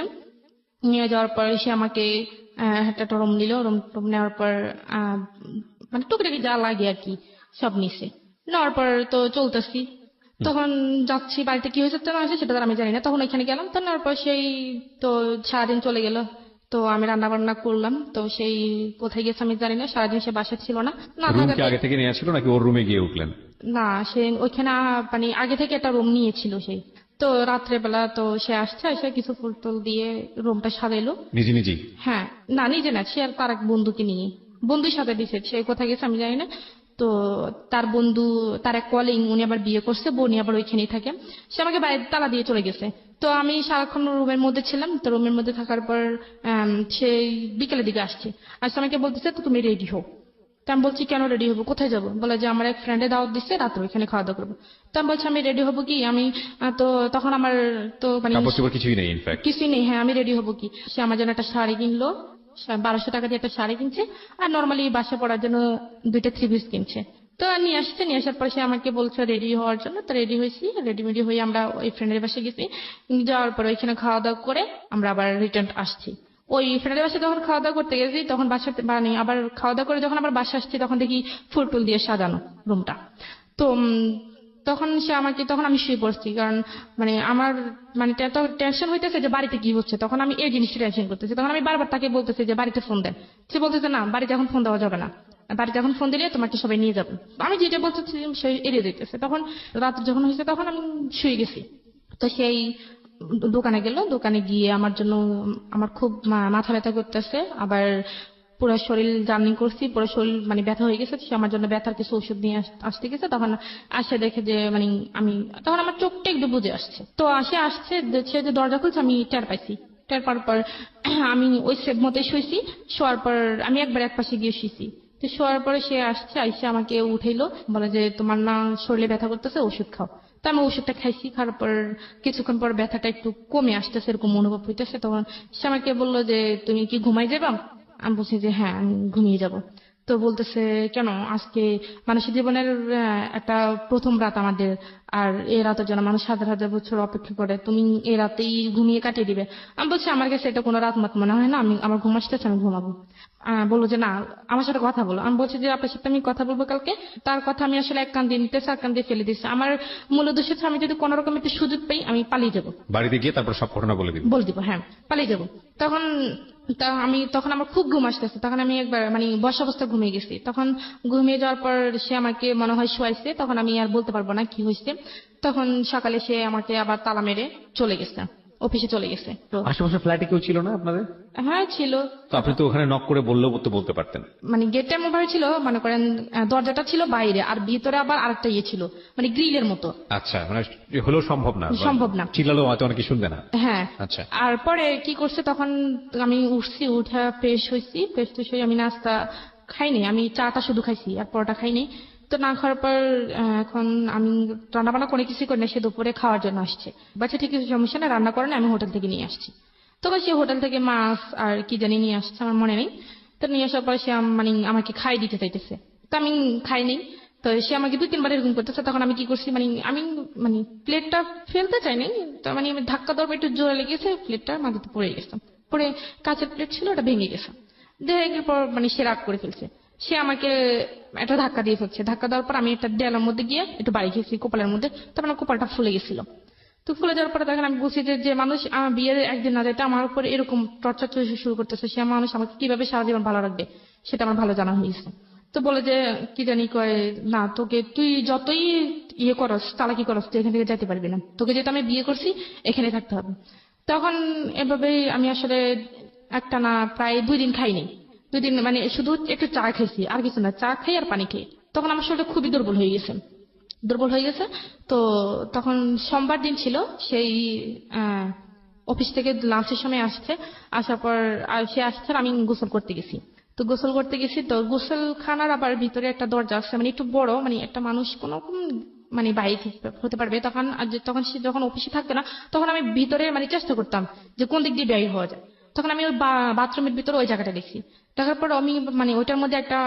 নিয়ে যাওয়ার পর সে আমাকে একটা রুম দিল। রুম নেওয়ার পর মানে টুকিটাকি যা লাগে আর কি সব নিছে। নেওয়ার পর তো চলতেছি। তখন যাচ্ছি, বাড়িতে কি হয়েছে না হয়েছে সেটা তো আর আমি জানি না। তখন ওইখানে গেলাম। তো নেওয়ার পর সেই তো সারাদিন চলে গেল। তো আমি রান্না বান্না করলাম। তো সেই কোথায় গেছে আমি জানি না। সারাদিন সে বাসা ছিল না। না রুম কি থাকাতে আগে থেকে নিয়ে আসছিল নাকি ওর রুমে গিয়ে উঠলেন? না, সে ওইখানে মানে আগে থেকে একটা রুম নিয়েছিল সেই। তো রাত্রেবেলা তো সে আসছে, এসে কিছু ফুল টুল দিয়ে রুমটা সাজাইলো। নিজেই? হ্যাঁ, না নিজে না, সে আর তার এক বন্ধুকে নিয়ে, বন্ধুর সাথে দিছে। সে কোথায় গেছে আমি জানি না। তো তার বন্ধু, তার এক কলিং, উনি আবার বিয়ে করছে, বোনি আবার ওইখানেই থাকে। সে আমাকে বাইরে তালা দিয়ে চলে গেছে। তো আমি সারাক্ষণ রুমের মধ্যে ছিলাম। তো রুমের মধ্যে থাকার পর সে বিকেলের দিকে আসছে। আসছে আমাকে বলতেছে তো তুমি রেডি হও। তো আমি বলছি কেন রেডি হবো, কোথায় যাবো? বলে যে আমার এক ফ্রেন্ডে দাওয়াত দিচ্ছে, রাত্রে ওইখানে খাওয়া দাওয়া করবো। তো আমি বলছি আমি রেডি হবো কি, আমি তো তখন আমার তো মানে কাপড় চোপড় কিছুই নেই ইনফ্যাক্ট? কিছুই নেই। হ্যাঁ, আমি রেডি হবো কি? সে আমার জন্য একটা শাড়ি কিনলো। 1200 টাকা দিয়ে একটা শাড়ি কিনছে। আর নর্মালি বাসা পড়ার জন্য 2টা 3 পিস কিনছে। তো নিয়ে আসছে। নিয়ে আসার পর সে আমাকে বলছে রেডি হওয়ার জন্য। তো রেডি হয়েছি। রেডিমেডি হয়ে আমরা ওই ফ্রেন্ডের বাসায় গেছি। যাওয়ার পর ওইখানে খাওয়া দাওয়া করে আমরা আবার রিটার্ন আসছি। ওই ফ্রেন্ডের বাসায় যখন খাওয়া দাওয়া করতে গেছি, তখন বাসাতে মানে আবার খাওয়া দাওয়া করে যখন আবার বাসা আসছি, তখন দেখি ফুল টুল দিয়ে সাজানো রুমটা। তো তখন সে আমাকে, তখন আমি শুয়ে পড়ছি, কারণ মানে আমার মানে এত টেনশন হইতেছে যে বাড়িতে কি হচ্ছে। তখন আমি এই জিনিসটা টেনশন করতেছি। তখন আমি বারবার তাকে বলতেছি যে বাড়িতে ফোন দেন। সে বলতেছে না, বাড়িতে এখন ফোন দেওয়া যাবে না, বাড়িতে এখন ফোন দিলে তোমাকে সবাই নিয়ে যাবে। আমি যেটা বলতেছি সে এড়িয়ে দিতেছে। তখন রাত যখন হয়েছে, তখন আমি শুয়ে গেছি। তো সেই দোকানে গেল। দোকানে গিয়ে আমার জন্য, আমার খুব মাথা ব্যথা করতেছে, আবার পুরো শরীর জার্নি করছি, পুরো শরীর মানে ব্যথা হয়ে গেছে। সে আমার জন্য ব্যথার কিছু ওষুধ নিয়ে আসতে গেছে। তখন আসে দেখে যে মানে আমি, তখন আমার চোখটা একটু বুঝে আসছে। তো আসছে সে যে দরজা খুলছে, আমি টের পাইছি। টের পাওয়ার পর আমি ওই সেভ মতে শুয়েছি। শোয়ার পর আমি একবার এক পাশে গিয়ে শুয়েছি। তো শোয়ার পরে সে আসছে, আইসে আমাকে উঠাইলো, বলে যে তোমার না শরীরে ব্যথা করতেছে, ওষুধ খাও। তো আমি ওষুধটা খাইছি। খাওয়ার পর কিছুক্ষণ পর ব্যথাটা একটু কমে আসতেছে, এরকম অনুভব হইতেছে। তখন সে আমাকে বললো যে তুমি কি ঘুমাই যাবা? আমি বলছি যে হ্যাঁ, আমি ঘুমিয়ে যাব। তো বলতেছে কেন, আজকে মানুষের জীবনের একটা প্রথম রাত আমাদের, আর এই রাতের জন্য মানুষ হাজার হাজার বছর অপেক্ষা করে, তুমি এই রাতেই ঘুমিয়ে কাটিয়ে দিবে? আমি বলছি আমার কাছে এটা কোনো রাত মাত মনে হয় না, আমার ঘুম আসতেছে, আমি ঘুমাবো। বললো যে না, আমার সাথে কথা বলো। আমি বলছি যে আপনার সাথে আমি কথা বলবো কালকে। তার কথা আমি আসলে এক কান দিয়ে নিতেছি, এক কান দিয়ে ফেলে দিচ্ছি। আমার মূল উদ্দেশ্য হচ্ছে আমি যদি কোনো রকম একটু সুযোগ পাই, আমি পালিয়ে যাবো। বাড়িতে গিয়ে তারপর সব ঘটনা বলে দিব, হ্যাঁ, পালিয়ে যাবো। তখন তখন আমার খুব ঘুম আসতেছে। তখন আমি একবার মানে বসা অবস্থা ঘুমিয়ে গেছি। তখন ঘুমিয়ে যাওয়ার পর সে আমাকে মনে হয় শোয়াইছে। তখন আমি আর বলতে পারবো না কি হয়েছে। তখন সকালে সে আমাকে আবার তালা মেরে চলে গেছে, অফিসে চলে গেছে। তো আশেপাশে ফ্ল্যাটে কেউ ছিল না আপনাদের? হ্যাঁ ছিল। তো আপনি তো ওখানে নক করে বললেও তো বলতে পারতেন। মানে গেটটা এমন ভাবে ছিল, মনে করেন দরজাটা ছিল বাইরে, আর ভিতরে আবার আরেকটা ইয়ে ছিল, মানে গ্রিলের মতো। আচ্ছা, মানে হলেও সম্ভব না? সম্ভব না। চিল্লালেও হয়তো অনেকে শুনবে না। হ্যাঁ। আচ্ছা। আর পরে কি করছে, তখন আমি উঠছি, উঠে ফ্রেশ হয়েছি। ফ্রেশ ট্রেশ হয়ে আমি নাস্তা খাইনি, আমি চাটা শুধু খাইছি, আর পরোটা খাইনি। তো না খাওয়ার পর এখন আমি রান্না বান্না কোনো কিছু করি না। সে দুপুরে খাওয়ার জন্য আসছে। বাচ্চা ঠিক কিছু সমস্যা না, রান্না করে না, আমি হোটেল থেকে নিয়ে আসছি। তখন সে হোটেল থেকে মাছ আর কি জানি নিয়ে আসছে, আমার মনে নেই। তো নিয়ে আসার পর সে মানে আমাকে খাই দিতে চাইতেছে। তো আমি খাইনি। তো সে আমাকে 2-3 বার এরকম করতেছে। তখন আমি কি করছি, আমি প্লেটটা ফেলতে চাইনি, তো আমি ধাক্কা দেওয়ার পর একটু জোরে লেগেছে, প্লেটটা মাটিতে পড়ে গেছে। পরে কাঁচের প্লেট ছিল, ওটা ভেঙে গেছে। ভেঙে পর সে রাগ করে ফেলছে, সে আমাকে একটা ধাক্কা দিয়ে ফেলছে। ধাক্কা দেওয়ার পর আমি একটা দেয়ালের মধ্যে গিয়ে একটু বাড়ি খেয়েছি কপালের মধ্যে, তারপর আমার কপালটা ফুলে গেছিল। তো ফুলে যাওয়ার পরে তখন আমি বুঝছি যে মানুষ আমার বিয়ের একদিন না যেতে আমার উপর এরকম টর্চার শুরু করতেছে, সে মানুষ আমাকে কিভাবে সারা জীবন ভালো রাখবে সেটা আমার ভালো জানা হয়েছে। তো বলে যে কি জানি কয়, না তোকে তুই যতই করস, চালাকি করস, তুই এখান থেকে যেতে পারবি না, তোকে যেহেতু আমি বিয়ে করছি এখানে থাকতে হবে। তখন এভাবেই আমি আসলে একটা না প্রায় 2 দিন খাইনি। 2 দিন শুধু একটু চা খেয়েছি, আর কিছু না, চা খাই আর পানি খেয়ে। তখন আমার শরীরটা খুবই দুর্বল হয়ে গেছে। তো তখন সোমবার দিন ছিল, সেই অফিস থেকে লাঞ্চের সময় আসার পর সে আসছে আর আমি গোসল করতে গেছি। তো গোসল করতে গেছি, তো গোসলখানার আবার ভিতরে একটা দরজা আছে, একটু বড়, একটা মানুষ কোন রকম বাইরে হতে পারবে। তখন সে যখন অফিসে থাকবে না, তখন আমি ভিতরে চেষ্টা করতাম যে কোন দিক দিয়ে বের হওয়া যায়। তখন আমি ওই বাথরুমের ভিতরে ওই জায়গাটা দেখছি। দেখার পর আমি ওইটার মধ্যে একটা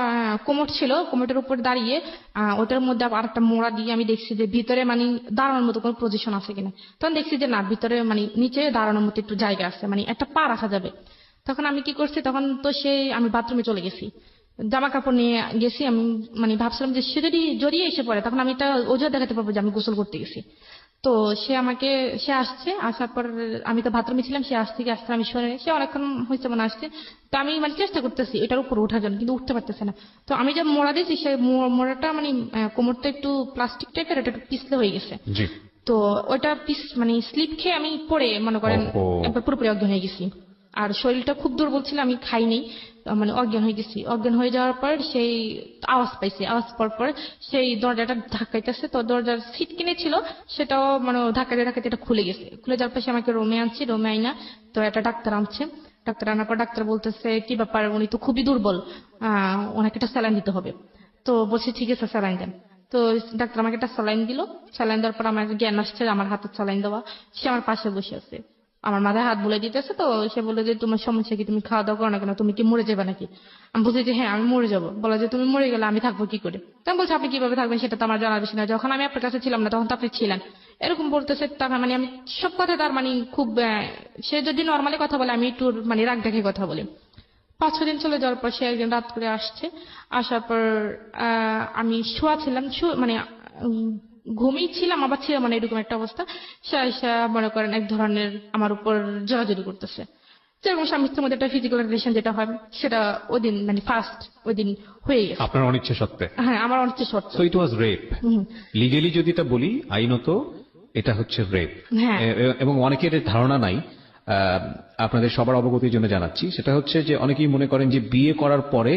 কোমোড ছিল, কোমোডের উপর দাঁড়িয়ে ওটার মধ্যে আর একটা মোড়া দিয়ে আমি দেখছি যে ভিতরে দাঁড়ানোর মতো কোনো পজিশন আছে কিনা। তখন দেখছি যে না, ভিতরে নিচে দাঁড়ানোর মতো একটু জায়গা আছে, একটা পা রাখা যাবে। তখন আমি কি করছি, তখন তো আমি বাথরুমে চলে গেছি, জামা কাপড় নিয়ে গেছি। আমি ভাবছিলাম যে সে যদি জড়িয়ে এসে পড়ে, তখন আমি এটা অজুহাত দেখাতে পারবো যে আমি গোসল করতে গেছি। তো সে আসছে, আসার পর আমি তো বাথরুমে ছিলাম, সে আসতে আমি শুনে, সে অনেকক্ষণ হয়েছে আসছে। তো আমি চেষ্টা করতেছি এটার উপর ওঠার জন্য, কিন্তু উঠতে পারতেছে না। তো আমি যে মোড়া দিয়েছি, সেই মোড়াটা কোমরটা একটু প্লাস্টিক টাইপের, ওটা একটু পিছলে হয়ে গেছে। তো ওইটা স্লিপ খেয়ে আমি পড়ে মনে করেন একবার পুরোপুরি অজ্ঞান হয়ে গেছি। আর শরীরটা খুব দুর্বল ছিল, আমি খাইনি, অজ্ঞান হয়ে গেছি। অজ্ঞান হয়ে যাওয়ার পর সেই আওয়াজ পাইছি, আওয়াজ পাওয়ার পর সেই দরজাটা ধাক্কাইতেছে। তো দরজার সিট কিনে ছিল, সেটাও ধাক্কাতে এটা খুলে গেছে। খুলে যাওয়ার পর সে আমাকে রুমে আনছি, রুমে আইনা তো একটা ডাক্তার আনছে। ডাক্তার আনার পর ডাক্তার বলতেছে কি ব্যাপার, উনি তো খুবই দুর্বল, ওনাকে একটা স্যালাইন দিতে হবে। তো বলছি ঠিক আছে স্যালাইন দেন। তো ডাক্তার আমাকে একটা স্যালাইন দিল। স্যালাইন দেওয়ার পর আমার জ্ঞান আসছে, আমার হাতে স্যালাইন দেওয়া। সে আমার পাশে বসে আছে, আমার মাথায় হাত বুলাই দিতেছে। তো সে বলে যে তোমার সমস্যা কি, তুমি খাওয়া দাওয়া করো না কেন, তুমি কি মরে যাবে নাকি? আমি বলছি যে হ্যাঁ আমি মরে যাবো। বলা যে তুমি মরে গেলে আমি থাকবো কি করে? তখন বলছে আপনি কিভাবে থাকবেন সেটা তো আমার জানার বিষয় না, যখন আমি আপনার কাছে ছিলাম না তখন তো আপনি ছিলেন, এরকম বলতেছে। তখন আমি সব কথা তার খুব সে যদি নর্মালি কথা বলে আমি একটু রাগ দেখে কথা বলি। 5-6 দিন চলে যাওয়ার পর সে একদিন রাত করে আসছে। আসার পর আমি শোয়া ছিলাম, ঘুমিয়ে ছিলাম আবার ছিলাম, এরকম একটা অবস্থা। সে মনে করেন এক ধরনের আমার উপর জোরাজুরি করতেছে, যেরকম স্বামী স্ত্রীর মধ্যে একটা ফিজিক্যাল রিলেশন যেটা হয়, সেটা ওই দিন ফার্স্ট ওই দিন হয়ে গেছে আপনার অনিচ্ছা সত্ত্বে। হ্যাঁ, আমার অনিচ্ছা সত্ত্বে। So it was rape. Legally যদি এটা বলি, আইনত এটা হচ্ছে রেপ। হ্যাঁ। এবং অনেকের ধারণা নাই, আপনাদের সবার অবগতির জন্য জানাচ্ছি, সেটা হচ্ছে যে অনেকেই মনে করেন যে বিয়ে করার পরে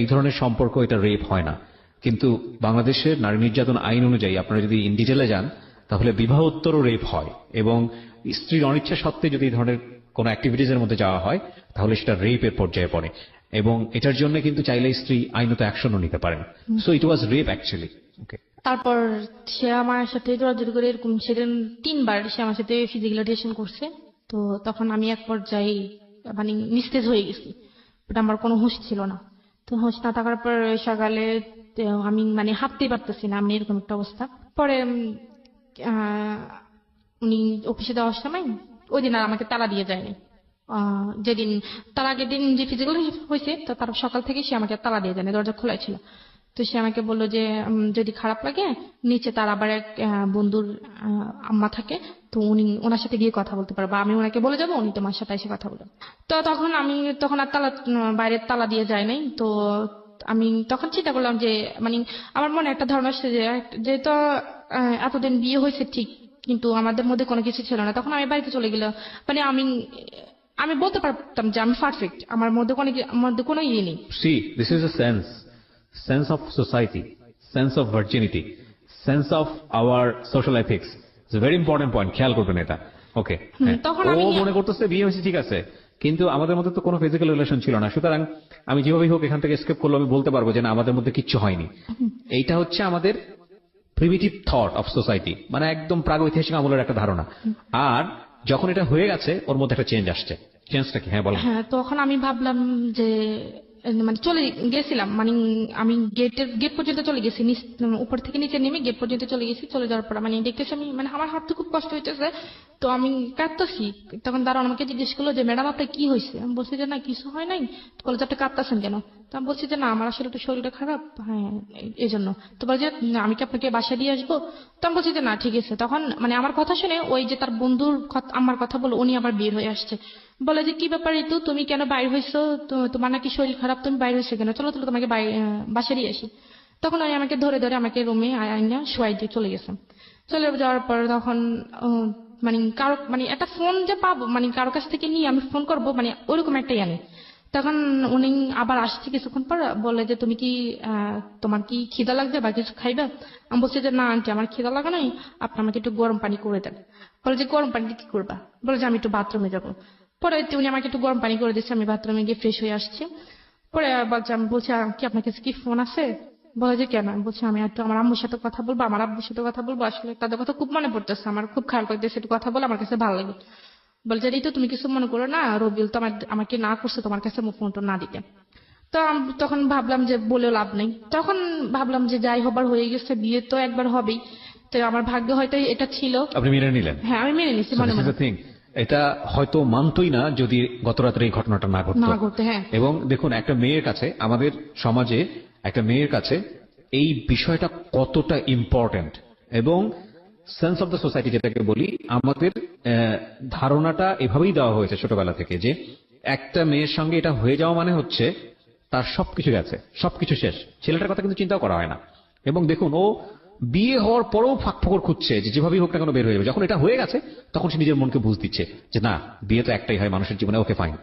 এই ধরনের সম্পর্ক এটা রেপ হয় না। কিন্তু বাংলাদেশের নারী নির্যাতন আইন অনুযায়ী আপনারা যদি ইন ডিটেলে যান, তাহলে বিবাহোত্তরও রেপ হয়। এবং স্ত্রীর অনিচ্ছা সত্ত্বে যদি এই ধরনের কোনো অ্যাক্টিভিটিস এর মধ্যে যাওয়া হয়, তাহলে সেটা রেপের পর্যায়ে পড়ে। এবং এটার জন্য কিন্তু চাইলে স্ত্রী আইনত অ্যাকশনও নিতে পারেন। So it was rape actually. Okay. তারপর সে আমার সাথে জোরাজুরি করে এরকম সেদিন 3 বার সে আমার সাথে ফিজিক্যাল রিলেশন করছে। তো তখন আমি এক পর্যায়ে নিস্তেজ হয়ে গেছি, বাট আমার কোনো হুঁশ ছিল না। তো হুঁশ না থাকার পর সকালে আমি হাঁটতেই পারতেছি না, এরকম একটা অবস্থা। পরে উনি অফিসে যাওয়ার সময় ওই দিন আর আমাকে তালা দিয়ে যায়নি। যেদিন তার আগের দিন যে ফিজিক্যাল হয়েছে, তো তার সকাল থেকে সে আমাকে তালা দিয়ে যায়নি, দরজা খোলাই ছিল। তো সে আমাকে বললো যে যদি খারাপ লাগে, নিচে তার আবার এক বন্ধুর আম্মা থাকে, তো ওনার সাথে গিয়ে কথা বলতে পারবো, আমি ওনাকে বলে যাবো, উনি তোমার সাথে এসে কথা বলবেন। তো তখন আর বাইরের তালা দিয়ে যায় নাই। তো আমি তখন চিন্তা করলাম যে আমার মনে একটা ধারণা আসছে যে যেহেতু এতদিন বিয়ে হয়েছে ঠিক, কিন্তু আমাদের মধ্যে কোনো কিছু ছিল না। তখন আমি বাড়িতে চলে গেলাম, আমি বলতে পারতাম যে আমি পারফেক্ট, আমার মধ্যে কোনো ইয়ে নেই। See, this is a sense of society, sense of virginity, sense of our social ethics. It's a very important point. খেয়াল করবেন এটা। ওকে। তখন ও মনে করতেছে বিয়ে হয়েছে ঠিক আছে, কিন্তু আমাদের মধ্যে তো কোনো ফিজিক্যাল রিলেশন ছিল না, সুতরাং আমি যেভাবেই হোক এখান থেকে এসকেপ করলে আমি বলতে পারবো যে না, আমাদের মধ্যে কিচ্ছু হয়নি। এইটা হচ্ছে আমাদের প্রিমিটিভ থট অফ সোসাইটি, একদম প্রাগৈতিহাসিক আমলের একটা ধারণা। আর যখন এটা হয়ে গেছে, ওর মধ্যে একটা চেঞ্জ আসছে। চেঞ্জটা কি? হ্যাঁ বলেন। হ্যাঁ, তখন আমি ভাবলাম যে মানে চলে গেছিলাম, মানে আমি গেট পর্যন্ত চলে গেছি, উপর থেকে নিচে নেমে গেট পর্যন্ত চলে গেছি। চলে যাওয়ার পর মানে দেখতেছি আমি, মানে আমার হাতে খুব কষ্ট হইতেছে, তো আমি কাঁদতেছি। তখন দাঁড়ান আমাকে জিজ্ঞেস করলো যে ম্যাডাম আপনার কি হয়েছে? আমি বলছি যে না কিছু হয় নাই। বলে যে আপনি কাঁদতেছেন কেন? তো আমি বলছি যে না আমার আসলে একটু শরীরটা খারাপ, হ্যাঁ এই জন্য। তো বলে যে "না, আমি কি আপনাকে বাসা দিয়ে আসবো?" তো আমি বলছি যে না ঠিক আছে। তখন মানে আমার কথা শুনে ওই যে তার বন্ধুর আমার কথা বলে উনি আবার বের হয়ে আসছে। বলে যে কি ব্যাপার ঋতু, তুমি কেন বাইর হয়েছো? তোমার নাকি শরীর খারাপ, তুমি বাইর হয়েছো কেন? চলো চলো তোমাকে বাসায় দিয়ে আসি। তখন উনি আমাকে ধরে ধরে আমাকে রুমে আইনা শোয়াই দিয়ে চলে গেছে। চলে যাওয়ার পর তখন মানে কারো মানে একটা ফোন যে পাবো, মানে কারো কাছ থেকে নিয়ে আমি ফোন করবো, মানে ওরকম একটা ইয়ে নেই। তখন উনি আবার আসছে কিছুক্ষণ পর, বলে যে তুমি কি তোমার কি খিদা লাগবে বা কিছু খাইবে? আমি বলছি যে না আন্টি আমার খিদা লাগা নাই, আপনি আমাকে একটু গরম পানি করে দেন। বলে যে গরম পানি দিয়ে কি করবা? বলে যে আমি একটু বাথরুমে যাবো। পরে উনি আমাকে একটু গরম পানি করে দিচ্ছে, আমি বাথরুমে গিয়ে ফ্রেশ হয়ে আসছি। পরে বলছে, আমি বলছি কি আপনার কাছে কি ফোন আছে? বলে যে কেন? আমি বলছি আমি একটু আমার আম্মুর সাথে কথা বলবো, আমার আব্বুর সাথে কথা বলবো, আসলে তাদের কথা খুব মনে পড়তেছে, আমার খুব খারাপ লাগতেছে, একটু কথা বলে আমার কাছে ভালো লাগে। বলছে এই তো তুমি কিছু মনে করো না, রবিউল তো আমাকে না করছে তোমার কাছে ফোনটা না দিতে। তো আমি তখন ভাবলাম যে বলেও লাভ নেই, তখন ভাবলাম যে যাই হবার হয়ে গেছে, বিয়ে তো একবার হবেই, তো আমার ভাগ্য হয়তো এটা ছিল। আপনি মেনে নিলেন। হ্যাঁ আমি মেনে নিছি So মনে this is মনে। the thing. এটা হয়তো মানতই না যদি গত রাত্রে এই ঘটনাটা না ঘটতো। না ঘটে, হ্যাঁ। এবং দেখুন একটা মেয়ের কাছে, আমাদের সমাজে একটা মেয়ের কাছে এই বিষয়টা কতটা ইম্পর্টেন্ট, এবং সেন্স অফ দ্য সোসাইটি যেটাকে বলি, আমাদের ধারণাটা এভাবেই দেওয়া হয়েছে ছোটবেলা থেকে যে একটা মেয়ের সঙ্গে এটা হয়ে যাওয়া মানে হচ্ছে তার সবকিছু গেছে, সবকিছু শেষ। ছেলেটার কথা কিন্তু চিন্তাও করা হয় না। এবং দেখুন ও বিয়ে হওয়ার পরেও ফাঁকফোকর খুঁজছে যে যেভাবেই হোক না কেন বের হয়ে যাবে। যখন এটা হয়ে গেছে তখন সে নিজের মনকে বুঝ দিচ্ছে যে না, বিয়ে তো একটাই হয় মানুষের জীবনে, ওকে ফাইন।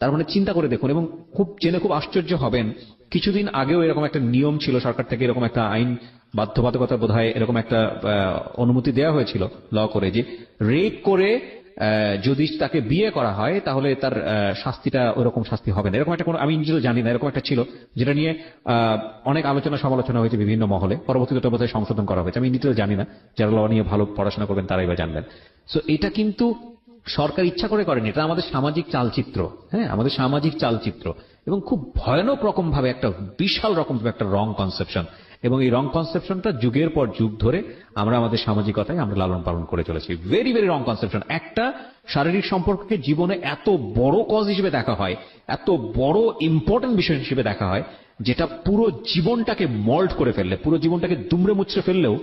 তার মানে চিন্তা করে দেখুন, এবং খুব জেনে খুব আশ্চর্য হবেন, কিছুদিন আগেও এরকম একটা নিয়ম ছিল সরকার থেকে, এরকম একটা আইন বাধ্যবাধকতা বোধহয় এরকম একটা অনুমতি দেওয়া হয়েছিল ল করে, যে রেপ করে যদি তাকে বিয়ে করা হয় তাহলে তার শাস্তিটা ওরকম শাস্তি হবে না, এরকম একটা কোনো, আমি নিজেও জানি না, এরকম একটা ছিল, যেটা নিয়ে অনেক আলোচনা সমালোচনা হয়েছে বিভিন্ন মহলে। পরবর্তীতে ওটা বোধহয় সংশোধন করা হয়েছে, আমি নিজেও জানি না, যারা ল নিয়ে ভালো পড়াশোনা করবেন তারাই বা জানবেন। সো এটা কিন্তু সরকার ইচ্ছা করে করেনি, এটা আমাদের সামাজিক চালচিত্র। হ্যাঁ, আমাদের সামাজিক চালচিত্র, এবং খুব ভয়ানক রকম ভাবে একটা বিশাল রকম একটা রং কনসেপশন, এবং এই রং কনসেপশনটা যুগের পর যুগ ধরে আমরা আমাদের সামাজিকতায় আমরা লালন পালন করে চলেছি। Very very wrong conception. একটা শারীরিক সম্পর্ককে জীবনে এত বড় কজ হিসেবে দেখা হয়, এত বড় ইম্পর্টেন্ট বিষয় হিসেবে দেখা হয়, যেটা পুরো জীবনটাকে মল্ট করে ফেললে, পুরো জীবনটাকে দুমড়ে মুচড়ে ফেললেও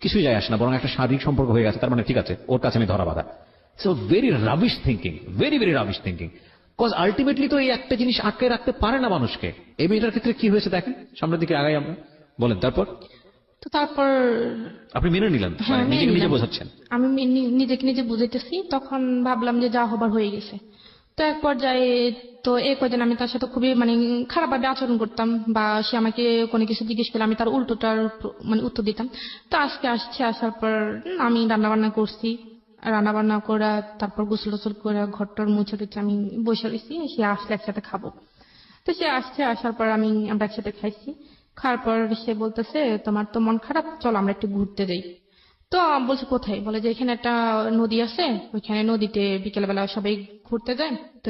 কিছু যায় আসে না, বরং একটা শারীরিক সম্পর্ক হয়ে গেছে, তার মানে ঠিক আছে ওর কাছে আমি ধরা বাঁধা। So very rubbish thinking, very very rubbish thinking. Cause ultimately তো এই একটা জিনিস আটকে রাখতে পারে না মানুষকে। এই মেয়েটার ক্ষেত্রে কি হয়েছে দেখেন, সামনের দিকে আগাই আমরা, বলেন তারপর। তো তারপর আপনি মেনে নিলেন, হ্যাঁ মানে মেনে নিজেকে নিজে নিলাম। বোঝাচ্ছেন। আমি নিজেকে নিজে বুঝাইতেছি, তখন ভাবলাম যে যা হবার হয়ে গেছে। তো এক পর্যায়ে তো এই কদিন আমি তার সাথে খুবই মানে খারাপ ভাবে আচরণ করতাম, বা সে আমাকে কোনো কিছু জিজ্ঞেস করলে আমি তার উল্টোটার মানে উত্তর দিতাম। তো আজকে আসছে, আসার পর আমি রান্না বান্না করছি, রান্না বান্না করা, তারপর গোসল টোসল করে ঘরটার মুছে টুছে আমি বসে রয়েছি, সে আসলে একসাথে খাবো। তো সে আসছে, আসার পর আমরা একসাথে খাইছি। খাওয়ার পর সে বলতেছে তোমার তো মন খারাপ, চলো আমরা একটু ঘুরতে যাই। তো আমি বলছি কোথায়? বলে যে এখানে একটা নদী আছে, ওইখানে নদীতে বিকেল বেলা সবাই ঘুরতে যায়, তো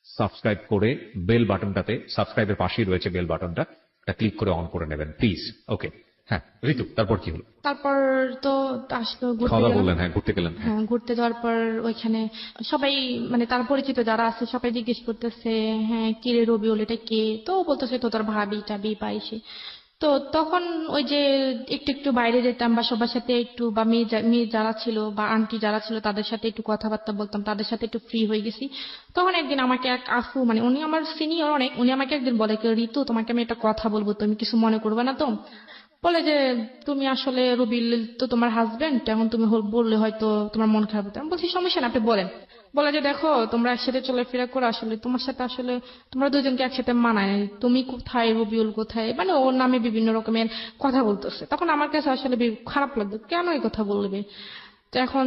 সাবস্ক্রাইব করে বেল বাটনটাতে, সাবস্ক্রাইবের পাশেই রয়েছে বেল বাটনটা, এটা ক্লিক করে অন করে নেবেন প্লিজ। ওকে, হ্যাঁ ঋতু, তারপর কি হলো? তারপর তো আসলো ঘুরতে খাওয়া দাওয়া গেলাম। বললেন, হ্যাঁ ঘুরতে গেলেন, হ্যাঁ। হ্যাঁ ঘুরতে যাওয়ার পর ওইখানে সবাই মানে তার পরিচিত যারা আছে সবাই জিজ্ঞেস করতেছে হ্যাঁ কি রে রবিউল এটা কে? তো ও বলতেছে তো তোর ভাবি টাবি পাইছে। তো তখন ওই যে একটু একটু বাইরে যেতাম, বা সবার সাথে একটু, বা মেয়ে যারা ছিল বা আন্টি যারা ছিল তাদের সাথে একটু কথাবার্তা বলতাম, তাদের সাথে একটু ফ্রি হয়ে গেছি। তখন একদিন আমাকে এক আফু, মানে উনি আমার সিনিয়র অনেক, উনি আমাকে একদিন বলে কি ঋতু তোমাকে আমি একটা কথা বলবো, তুমি কিছু মনে করবে না তো? বলে যে তুমি আসলে রবিল তো তোমার হাজবেন্ড, এখন তুমি বললে হয়তো তোমার মন খারাপ হতো। আমি বলছি সমস্যা না, আপনি বলেন। বলে যে দেখো তোমরা একসাথে চলাফেরা করো, আসলে তোমার সাথে আসলে তোমরা দুজনকে একসাথে মানায়, তুমি কোথায় রবিউল কোথায়, মানে ওর নামে বিভিন্ন রকমের কথা বলতেছে। তখন আমার কাছে আসলে খারাপ লাগতো, কেন এই কথা বলবে? তো এখন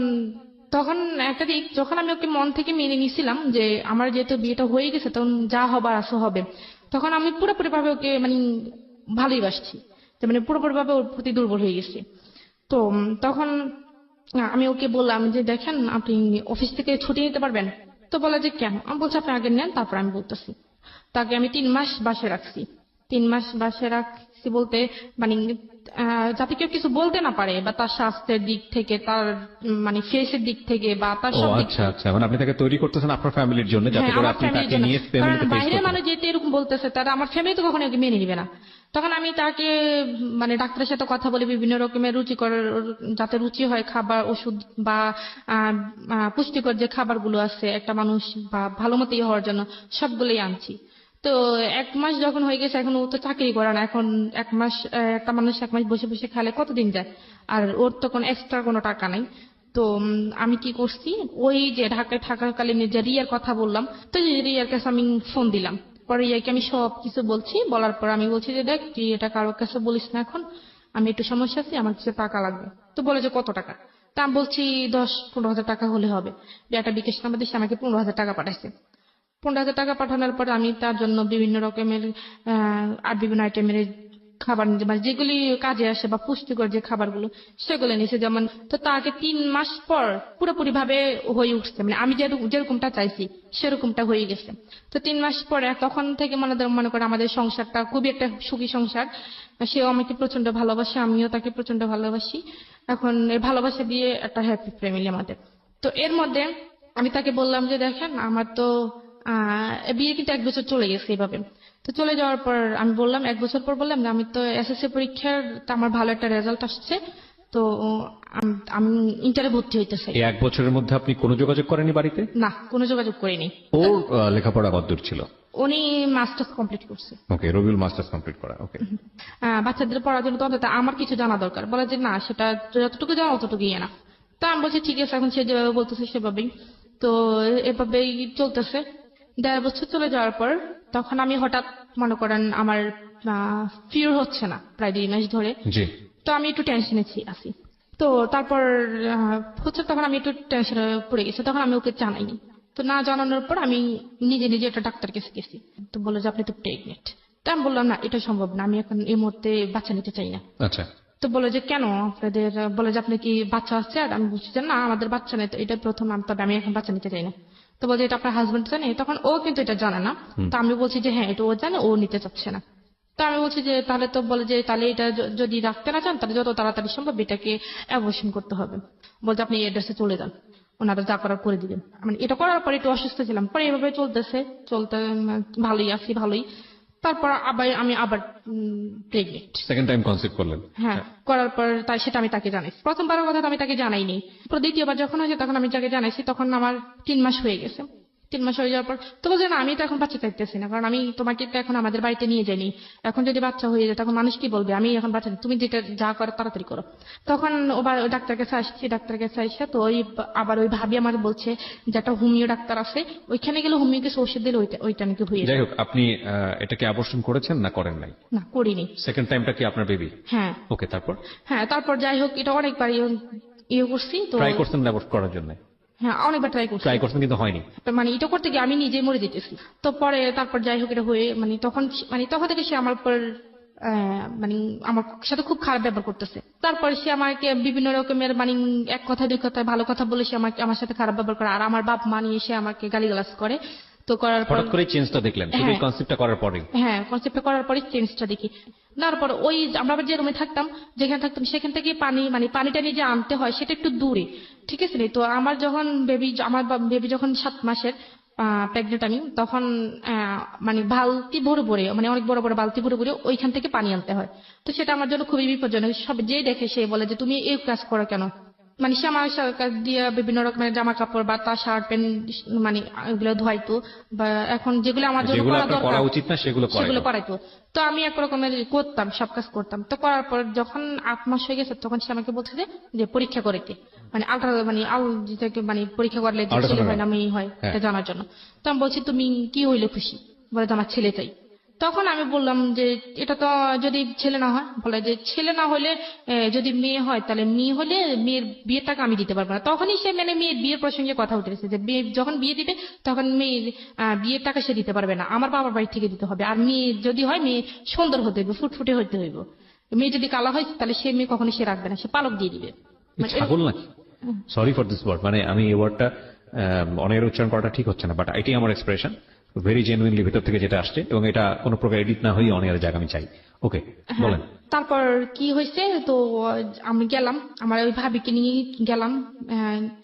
তখন একটা দিক, যখন আমি ওকে মন থেকে মেনে নিছিলাম যে আমার যেহেতু বিয়েটা হয়ে গেছে, তখন যা হবার আসো হবে, তখন আমি পুরোপুরি ভাবে ওকে মানে ভালোইবাসছি, যে মানে পুরোপুরি ভাবে ওর প্রতি দুর্বল হয়ে গেছি। তো তখন আমি ওকে বললাম যে দেখেন আপনি অফিস থেকে ছুটি নিতে পারবেন, তো বলে যে কেন, আমি বলছি আপনি আগে নেন তারপর আমি বলতেছি। তাকে আমি 3 মাস বাসে রাখছি। 3 মাস বাসে রাখছি বলতে মানে যাতে কেউ কিছু বলতে না পারে, বা তার স্বাস্থ্যের দিক থেকে, তার মানে ফেসের দিক থেকে, বা তার ও সব দিক আচ্ছা থেকে। আচ্ছা, মানে আপনি তাকে তৈরি করতেছেন আপনার ফ্যামিলির জন্য, যাতে হ্যাঁ, করে আমার আপনি ফ্যামিলির তাকে জন্য। নিয়ে কারণ ফ্যামিলিতে ফেস বাইরের করতে মানুষ পারেন। যেহেতু এরকম বলতেছে, তারা আমার ফ্যামিলি তো কখনো মেনে নিবে না। তখন আমি তাকে মানে ডাক্তারের সাথে কথা বলে বিভিন্ন রকমের রুচিকর, যাতে রুচি হয় খাবার, ওষুধ বা পুষ্টিকর যে খাবারগুলো আছে একটা মানুষ বা ভালো মতো ইয়ে হওয়ার জন্য, সবগুলোই আনছি। তো 1 মাস যখন হয়ে গেছে, এখন ও তো চাকরি করে না। এখন 1 মাস একটা মানুষ 1 মাস বসে বসে খেলে কতদিন যায়? আর ওর তো কোনো এক্সট্রা কোনো টাকা নাই। তো আমি কি করছি, ওই যে ঢাকায় থাকাকালীন যে রিয়ার কথা বললাম, তো এই রিয়ার কাছে আমি ফোন দিলাম। পরে রিয়াকে আমি সব কিছু বলছি, বলার পর আমি বলছি যে দেখ তুই এটা কারোর কাছে বলিস না, এখন আমি একটু সমস্যা আছি, আমার কিছু টাকা লাগবে। তো বলে যে কত টাকা? তা আমি বলছি 10-15 হাজার টাকা হলে হবে। যে একটা বিকাশ নাম্বার দিচ্ছে, আমাকে 15 হাজার টাকা পাঠাইছে। 15 হাজার টাকা পাঠানোর পর আমি তার জন্য বিভিন্ন রকমের আর বিভিন্ন আইটেমের খাবার মানে যেগুলি কাজে আসে বা পুষ্টিকর যে খাবারগুলো, সেগুলো নিয়েছে। যেমন তো তাকে 3 মাস পর পুরোপুরি ভাবে হয়ে উঠছে, মানে আমি যেরকমটা চাইছি সেরকমটা হয়ে গেছে। তো 3 মাস পরে তখন থেকে মনে করে আমাদের সংসারটা খুবই একটা সুখী সংসার। সেও আমাকে প্রচন্ড ভালোবাসে, আমিও তাকে প্রচন্ড ভালোবাসি। এখন এই ভালোবাসা দিয়ে একটা হ্যাপি ফ্যামিলি আমাদের। তো এর মধ্যে আমি তাকে বললাম যে দেখেন আমার তো বিয়ে কিন্তু 1 বছর চলে গেছে এইভাবে। তো চলে যাওয়ার পর আমি বললাম, 1 বছর পর বললাম যে আমি তো এসএসসি পরীক্ষার তো আমার ভালো একটা রেজাল্ট আসছে, তো আমি ইন্টারে ভর্তি হইতে চাই। এই 1 বছরের মধ্যে আপনি কোনো যোগাযোগ করেননি বাড়িতে? না, কোনো যোগাযোগ করিনি। ওর লেখাপড়া কতদূর ছিল? উনি মাস্টার্স কমপ্লিট করছে। ওকে, রবিউল মাস্টার্স কমপ্লিট করা। ওকে। বাচ্চাদের পড়ার জন্য তো অন্তত আমার কিছু জানা দরকার। বলে যে না, সেটা যতটুকু জানা অতটুকুই না। তা আমি বলছি ঠিক আছে, এখন সে যেভাবে বলতেছে সেভাবেই। তো এভাবেই চলতেছে। 1.5 বছর চলে যাওয়ার পর তখন আমি হঠাৎ মনে করেন আমার ফিল হচ্ছে না প্রায় 2 মাস ধরে। জি। তো আমি একটু টেনশনে আছি। তো তারপর হচ্ছে, তখন আমি একটু টেনশনে পড়ে গেছি। তখন আমি ওকে জানাইনি। তো না জানানোর পর আমি নিজে নিজে একটা ডাক্তার কাছে গেছি। তো বললো যে আপনি তো প্রেগনেন্ট। তা আমি বললাম না, এটা সম্ভব না, আমি এখন এই মুহূর্তে বাচ্চা নিতে চাই না। আচ্ছা। তো বলে যে কেন আপনাদের, বলে যে আপনি কি বাচ্চা আছে? আর আমি বলছি যে না, আমাদের বাচ্চা নেই, তো এটা প্রথম, তবে আমি এখন বাচ্চা নিতে চাই না। তো বলছে এটা আপনার হাজবেন্ড জানে? তখন ও কিন্তু এটা জানে না। তো আমি বলছি যে হ্যাঁ, এটা ও জানে, ও নিতে চাচ্ছে না। তো আমি বলছি যে তাহলে, তো বলে যে তাহলে এটা যদি রাখতে না চান তাহলে যত তাড়াতাড়ি সম্ভব এটাকে অ্যাবর্শন করতে হবে। বলছে আপনি এই অ্যাড্রেসে চলে যান, ওনারা যা করার করে দিবেন। মানে এটা করার পরে একটু অসুস্থ ছিলাম, পরে এভাবে চলতে ভালোই আছি, ভালোই। তারপর আমি আবার প্রেগনেন্ট। সেকেন্ড টাইম কনসিভ করলেন? হ্যাঁ, করার পর সেটা আমি তাকে জানাই। প্রথমবারের কথা তো আমি তাকে জানাইনি। দ্বিতীয়বার যখন হয়েছে তখন আমি তাকে জানাইছি। তখন আমার 3 মাস হয়ে গেছে। 3 মাস হয়ে যাওয়ার পর তো বলছে না, আমি তো এখন বাচ্চা চাইতেছি না, কারণ আমি তোমাকে তো এখন আমাদের বাড়িতে নিয়ে যাইনি। এখন যদি বাচ্চা হয়ে যায় তখন মানুষ কি বলবে? আমি এখন বাচ্চা, তুমি যেটা যা করো তাড়াতাড়ি করো। তখন ওই ডাক্তার কাছে আসছি। ডাক্তার কাছে আসছে তো আবার ওই ভাবি আমার বলছে যে একটা হোমিও ডাক্তার আছে, ওইখানে গেলে হোমিও কিছু ওষুধ দিলে ওইটা নাকি হয়ে যাই যায়। হোক, আপনি এটাকে অ্যাবর্শন করেছেন না করেন নাই? না, করিনি। সেকেন্ড টাইমটা কি আপনার বেবি? হ্যাঁ। ওকে, তারপর? হ্যাঁ, তারপর যাই হোক, এটা অনেকবার ইয়ে করছি তো। ট্রাই করছেন অ্যাবর্ট করার জন্য? হ্যাঁ, অনেকবার ট্রাই করছি। ট্রাই করছেন কিন্তু হয়নি? মানে এটা করতে গিয়ে আমি নিজে মরে যেতেছি। তো পরে তারপর যাই হোক এটা হয়ে তখন থেকে সে আমার উপর মানে আমার সাথে খুব খারাপ ব্যবহার করতেছে। তারপরে সে আমাকে বিভিন্ন রকমের মানে এক কথা দুই কথা ভালো কথা বলে সে আমার সাথে খারাপ ব্যবহার করে, আর আমার বাপ মা নিয়ে সে আমাকে গালিগালাজ করে। তো করার পর হঠাৎ করে চেঞ্জটা দেখলেন শুধু এই কনসেপ্টটা করার পরেই? হ্যাঁ, কনসেপ্টটা করার পরে চেঞ্জটা দেখি। তারপর ওই আমরা যে রুমে থাকতাম, যেখানে থাকতাম সেখান থেকে পানিটা নিয়ে যে আনতে হয় সেটা একটু দূরে, ঠিক আছে। তো আমার বেবি যখন 7 মাসের প্রেগনেন্ট আমি, তখন মানে বালতি ভরে ভরে, মানে অনেক বড় বড় বালতি ভরে ভরে ওইখান থেকে পানি আনতে হয়। তো সেটা আমার জন্য খুবই বিপজ্জনক। সব যে দেখে সে বলে যে তুমি এই কাজ করো কেন? মানে সে আমার দিয়ে বিভিন্ন রকমের জামা কাপড় বা তার শার্ট প্যান্ট মানে এগুলো ধোয়াইতো, বা এখন যেগুলো আমার জন্য যেগুলো করা আপনার দরকার করা উচিত না সেগুলো করাইতো। তো আমি এক রকমের করতাম, সব কাজ করতাম। তো করার পর যখন 8 মাস হয়ে গেছে তখন সে আমাকে বলছে যে পরীক্ষা করেছে, মানে মানে পরীক্ষা করলে যে ছেলে হয় না মেয়ে হয় এটা জানার জন্য। তো আমি বলছি তুমি কি হইলে খুশি? বলে যে আমার ছেলে চাই। তখন আমি বললাম যে এটা তো যদি ছেলে না হয়, বলে যে ছেলে না হলে যদি মেয়ে হয় তাহলে মেয়ে হলে মেয়ের বিয়ের টাকা আমি দিতে পারবো না। তখনই সে মানে মেয়ের বিয়ের প্রসঙ্গে কথা উঠেছে যে যখন বিয়ে দিবে তখন মেয়ের বিয়ের টাকা সে দিতে পারবে না, আমার বাবার বাড়ি থেকে দিতে হবে। আর মেয়ে যদি হয়, মেয়ে সুন্দর হতে হইবে, ফুটফুটে হইতে হইব। মেয়ে যদি কালো হয় তাহলে সে মেয়ে কখনো সে রাখবে না, সে পালক দিয়ে দিবে। ছাগল নাকি? সরি ফর দিস ওয়ার্ড, মানে আমি এই ওয়ার্ডটা অনেক উচ্চারণ করাটা ঠিক হচ্ছে না, বাট এটাই আমার এক্সপ্রেশন, ভেরি জেনুইনলি ভিতর থেকে যেটা আসছে, এবং এটা কোনো প্রকার এডিট না হয়ে অনেক জায়গা আমি চাই। ওকে, হ্যাঁ, বলেন। তারপর কি হয়েছে তো আমি গেলাম আমার ওই ভাবিকে নিয়ে গেলাম।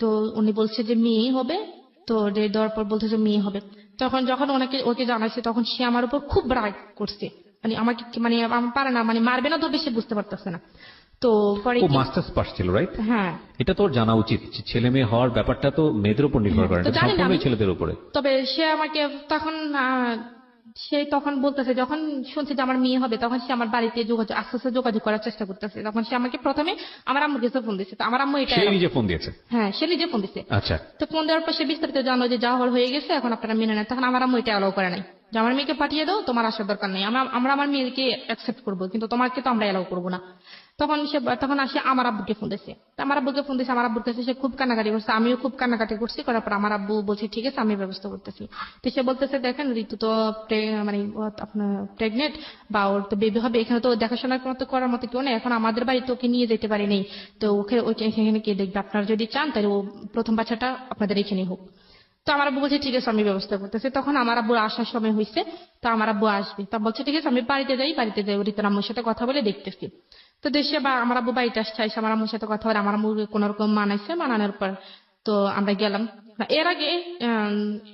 তো উনি বলছে যে মেয়ে হবে, তো ডেট দেওয়ার পর বলছে যে মেয়ে হবে। তখন যখন ওকে জানাইছে তখন সে আমার উপর খুব রাগ করছে, মানে আমাকে মানে আমার পারে না, মানে মারবে না ধরবে সে বুঝতে পারতেছে না। তো পরে ও কি, মাস্টার্স পাস ছিল, রাইট? হ্যাঁ এটা তোর জানা উচিত যে ছেলে মেয়ে হওয়ার ব্যাপারটা তো মেয়েদের উপর নির্ভর করে না, তো এটা জানি না সম্পূর্ণই আমি। ছেলেদের উপরে। তবে সে আমাকে তখন সে তখন বলতেছে, যখন শুনছে যে আমার মেয়ে হবে তখন সে আমার বাড়িতে যোগাযোগ আস্তে আস্তে যোগাযোগ করার চেষ্টা করতেছে। তখন সে আমাকে প্রথমে আমার আম্মুর কাছে ফোন দিচ্ছে, তো আমার আম্মু এটা, সে নিজে ফোন দিয়েছে? হ্যাঁ সে নিজে ফোন দিচ্ছে। আচ্ছা। তো ফোন দেওয়ার পর সে বিস্তারিত জানো যে যা হওয়ার হয়ে গেছে, এখন আপনারা মেনে নেন। তখন আমার আম্মু এটা অ্যালাউ করে নাই যে আমার মেয়েকে পাঠিয়ে দাও, তোমার আসার দরকার নেই, আমরা আমার মেয়েকে অ্যাকসেপ্ট করবো, কিন্তু তোমাকে তো আমরা অ্যালাউ করবো না। তখন আসে আমার আব্বুকে ফোন দিচ্ছে। তো আমার আব্বুকে ফোন দিচ্ছে, আমার আব্বুর কাছে সে খুব কান্নাকাটি করছে, আমিও খুব কান্নাকাটি করছি। করার পর আমার আব্বু বলছে ঠিক আছে আমি ব্যবস্থা করতেছি। তো সে বলতেছে দেখেন ঋতু তো মানে ও তো আপনার প্রেগনেন্ট, বা ওর তো বেবি হবে, এখানে তো দেখাশোনার মতো করার মতো কেউ নেই, এখন আমাদের বাড়িতে ওকে নিয়ে যেতে পারি নেই, তো ওকে এখানে কে দেখবে, আপনারা যদি চান তাহলে ও প্রথম বাচ্চাটা আপনাদের এখানে হোক। তো আমার আব্বু বলছে ঠিক আছে আমি ব্যবস্থা করতেছি। তখন আমার আব্বু আসার সময় হয়েছে, তো আমার আব্বু আসবে, তা বলছে ঠিক আছে আমি বাড়িতে যাই রিতার আম্মুর সাথে কথা বলে দেখতেছি। তো দেশে বা আমার আব্বু বাড়িতে আসছে, এসে আমার আম্মুর সাথে কথা বলে, আমার আম্মু কোন রকম মানাইছে, মানানোর পর তো আমরা গেলাম। এর আগে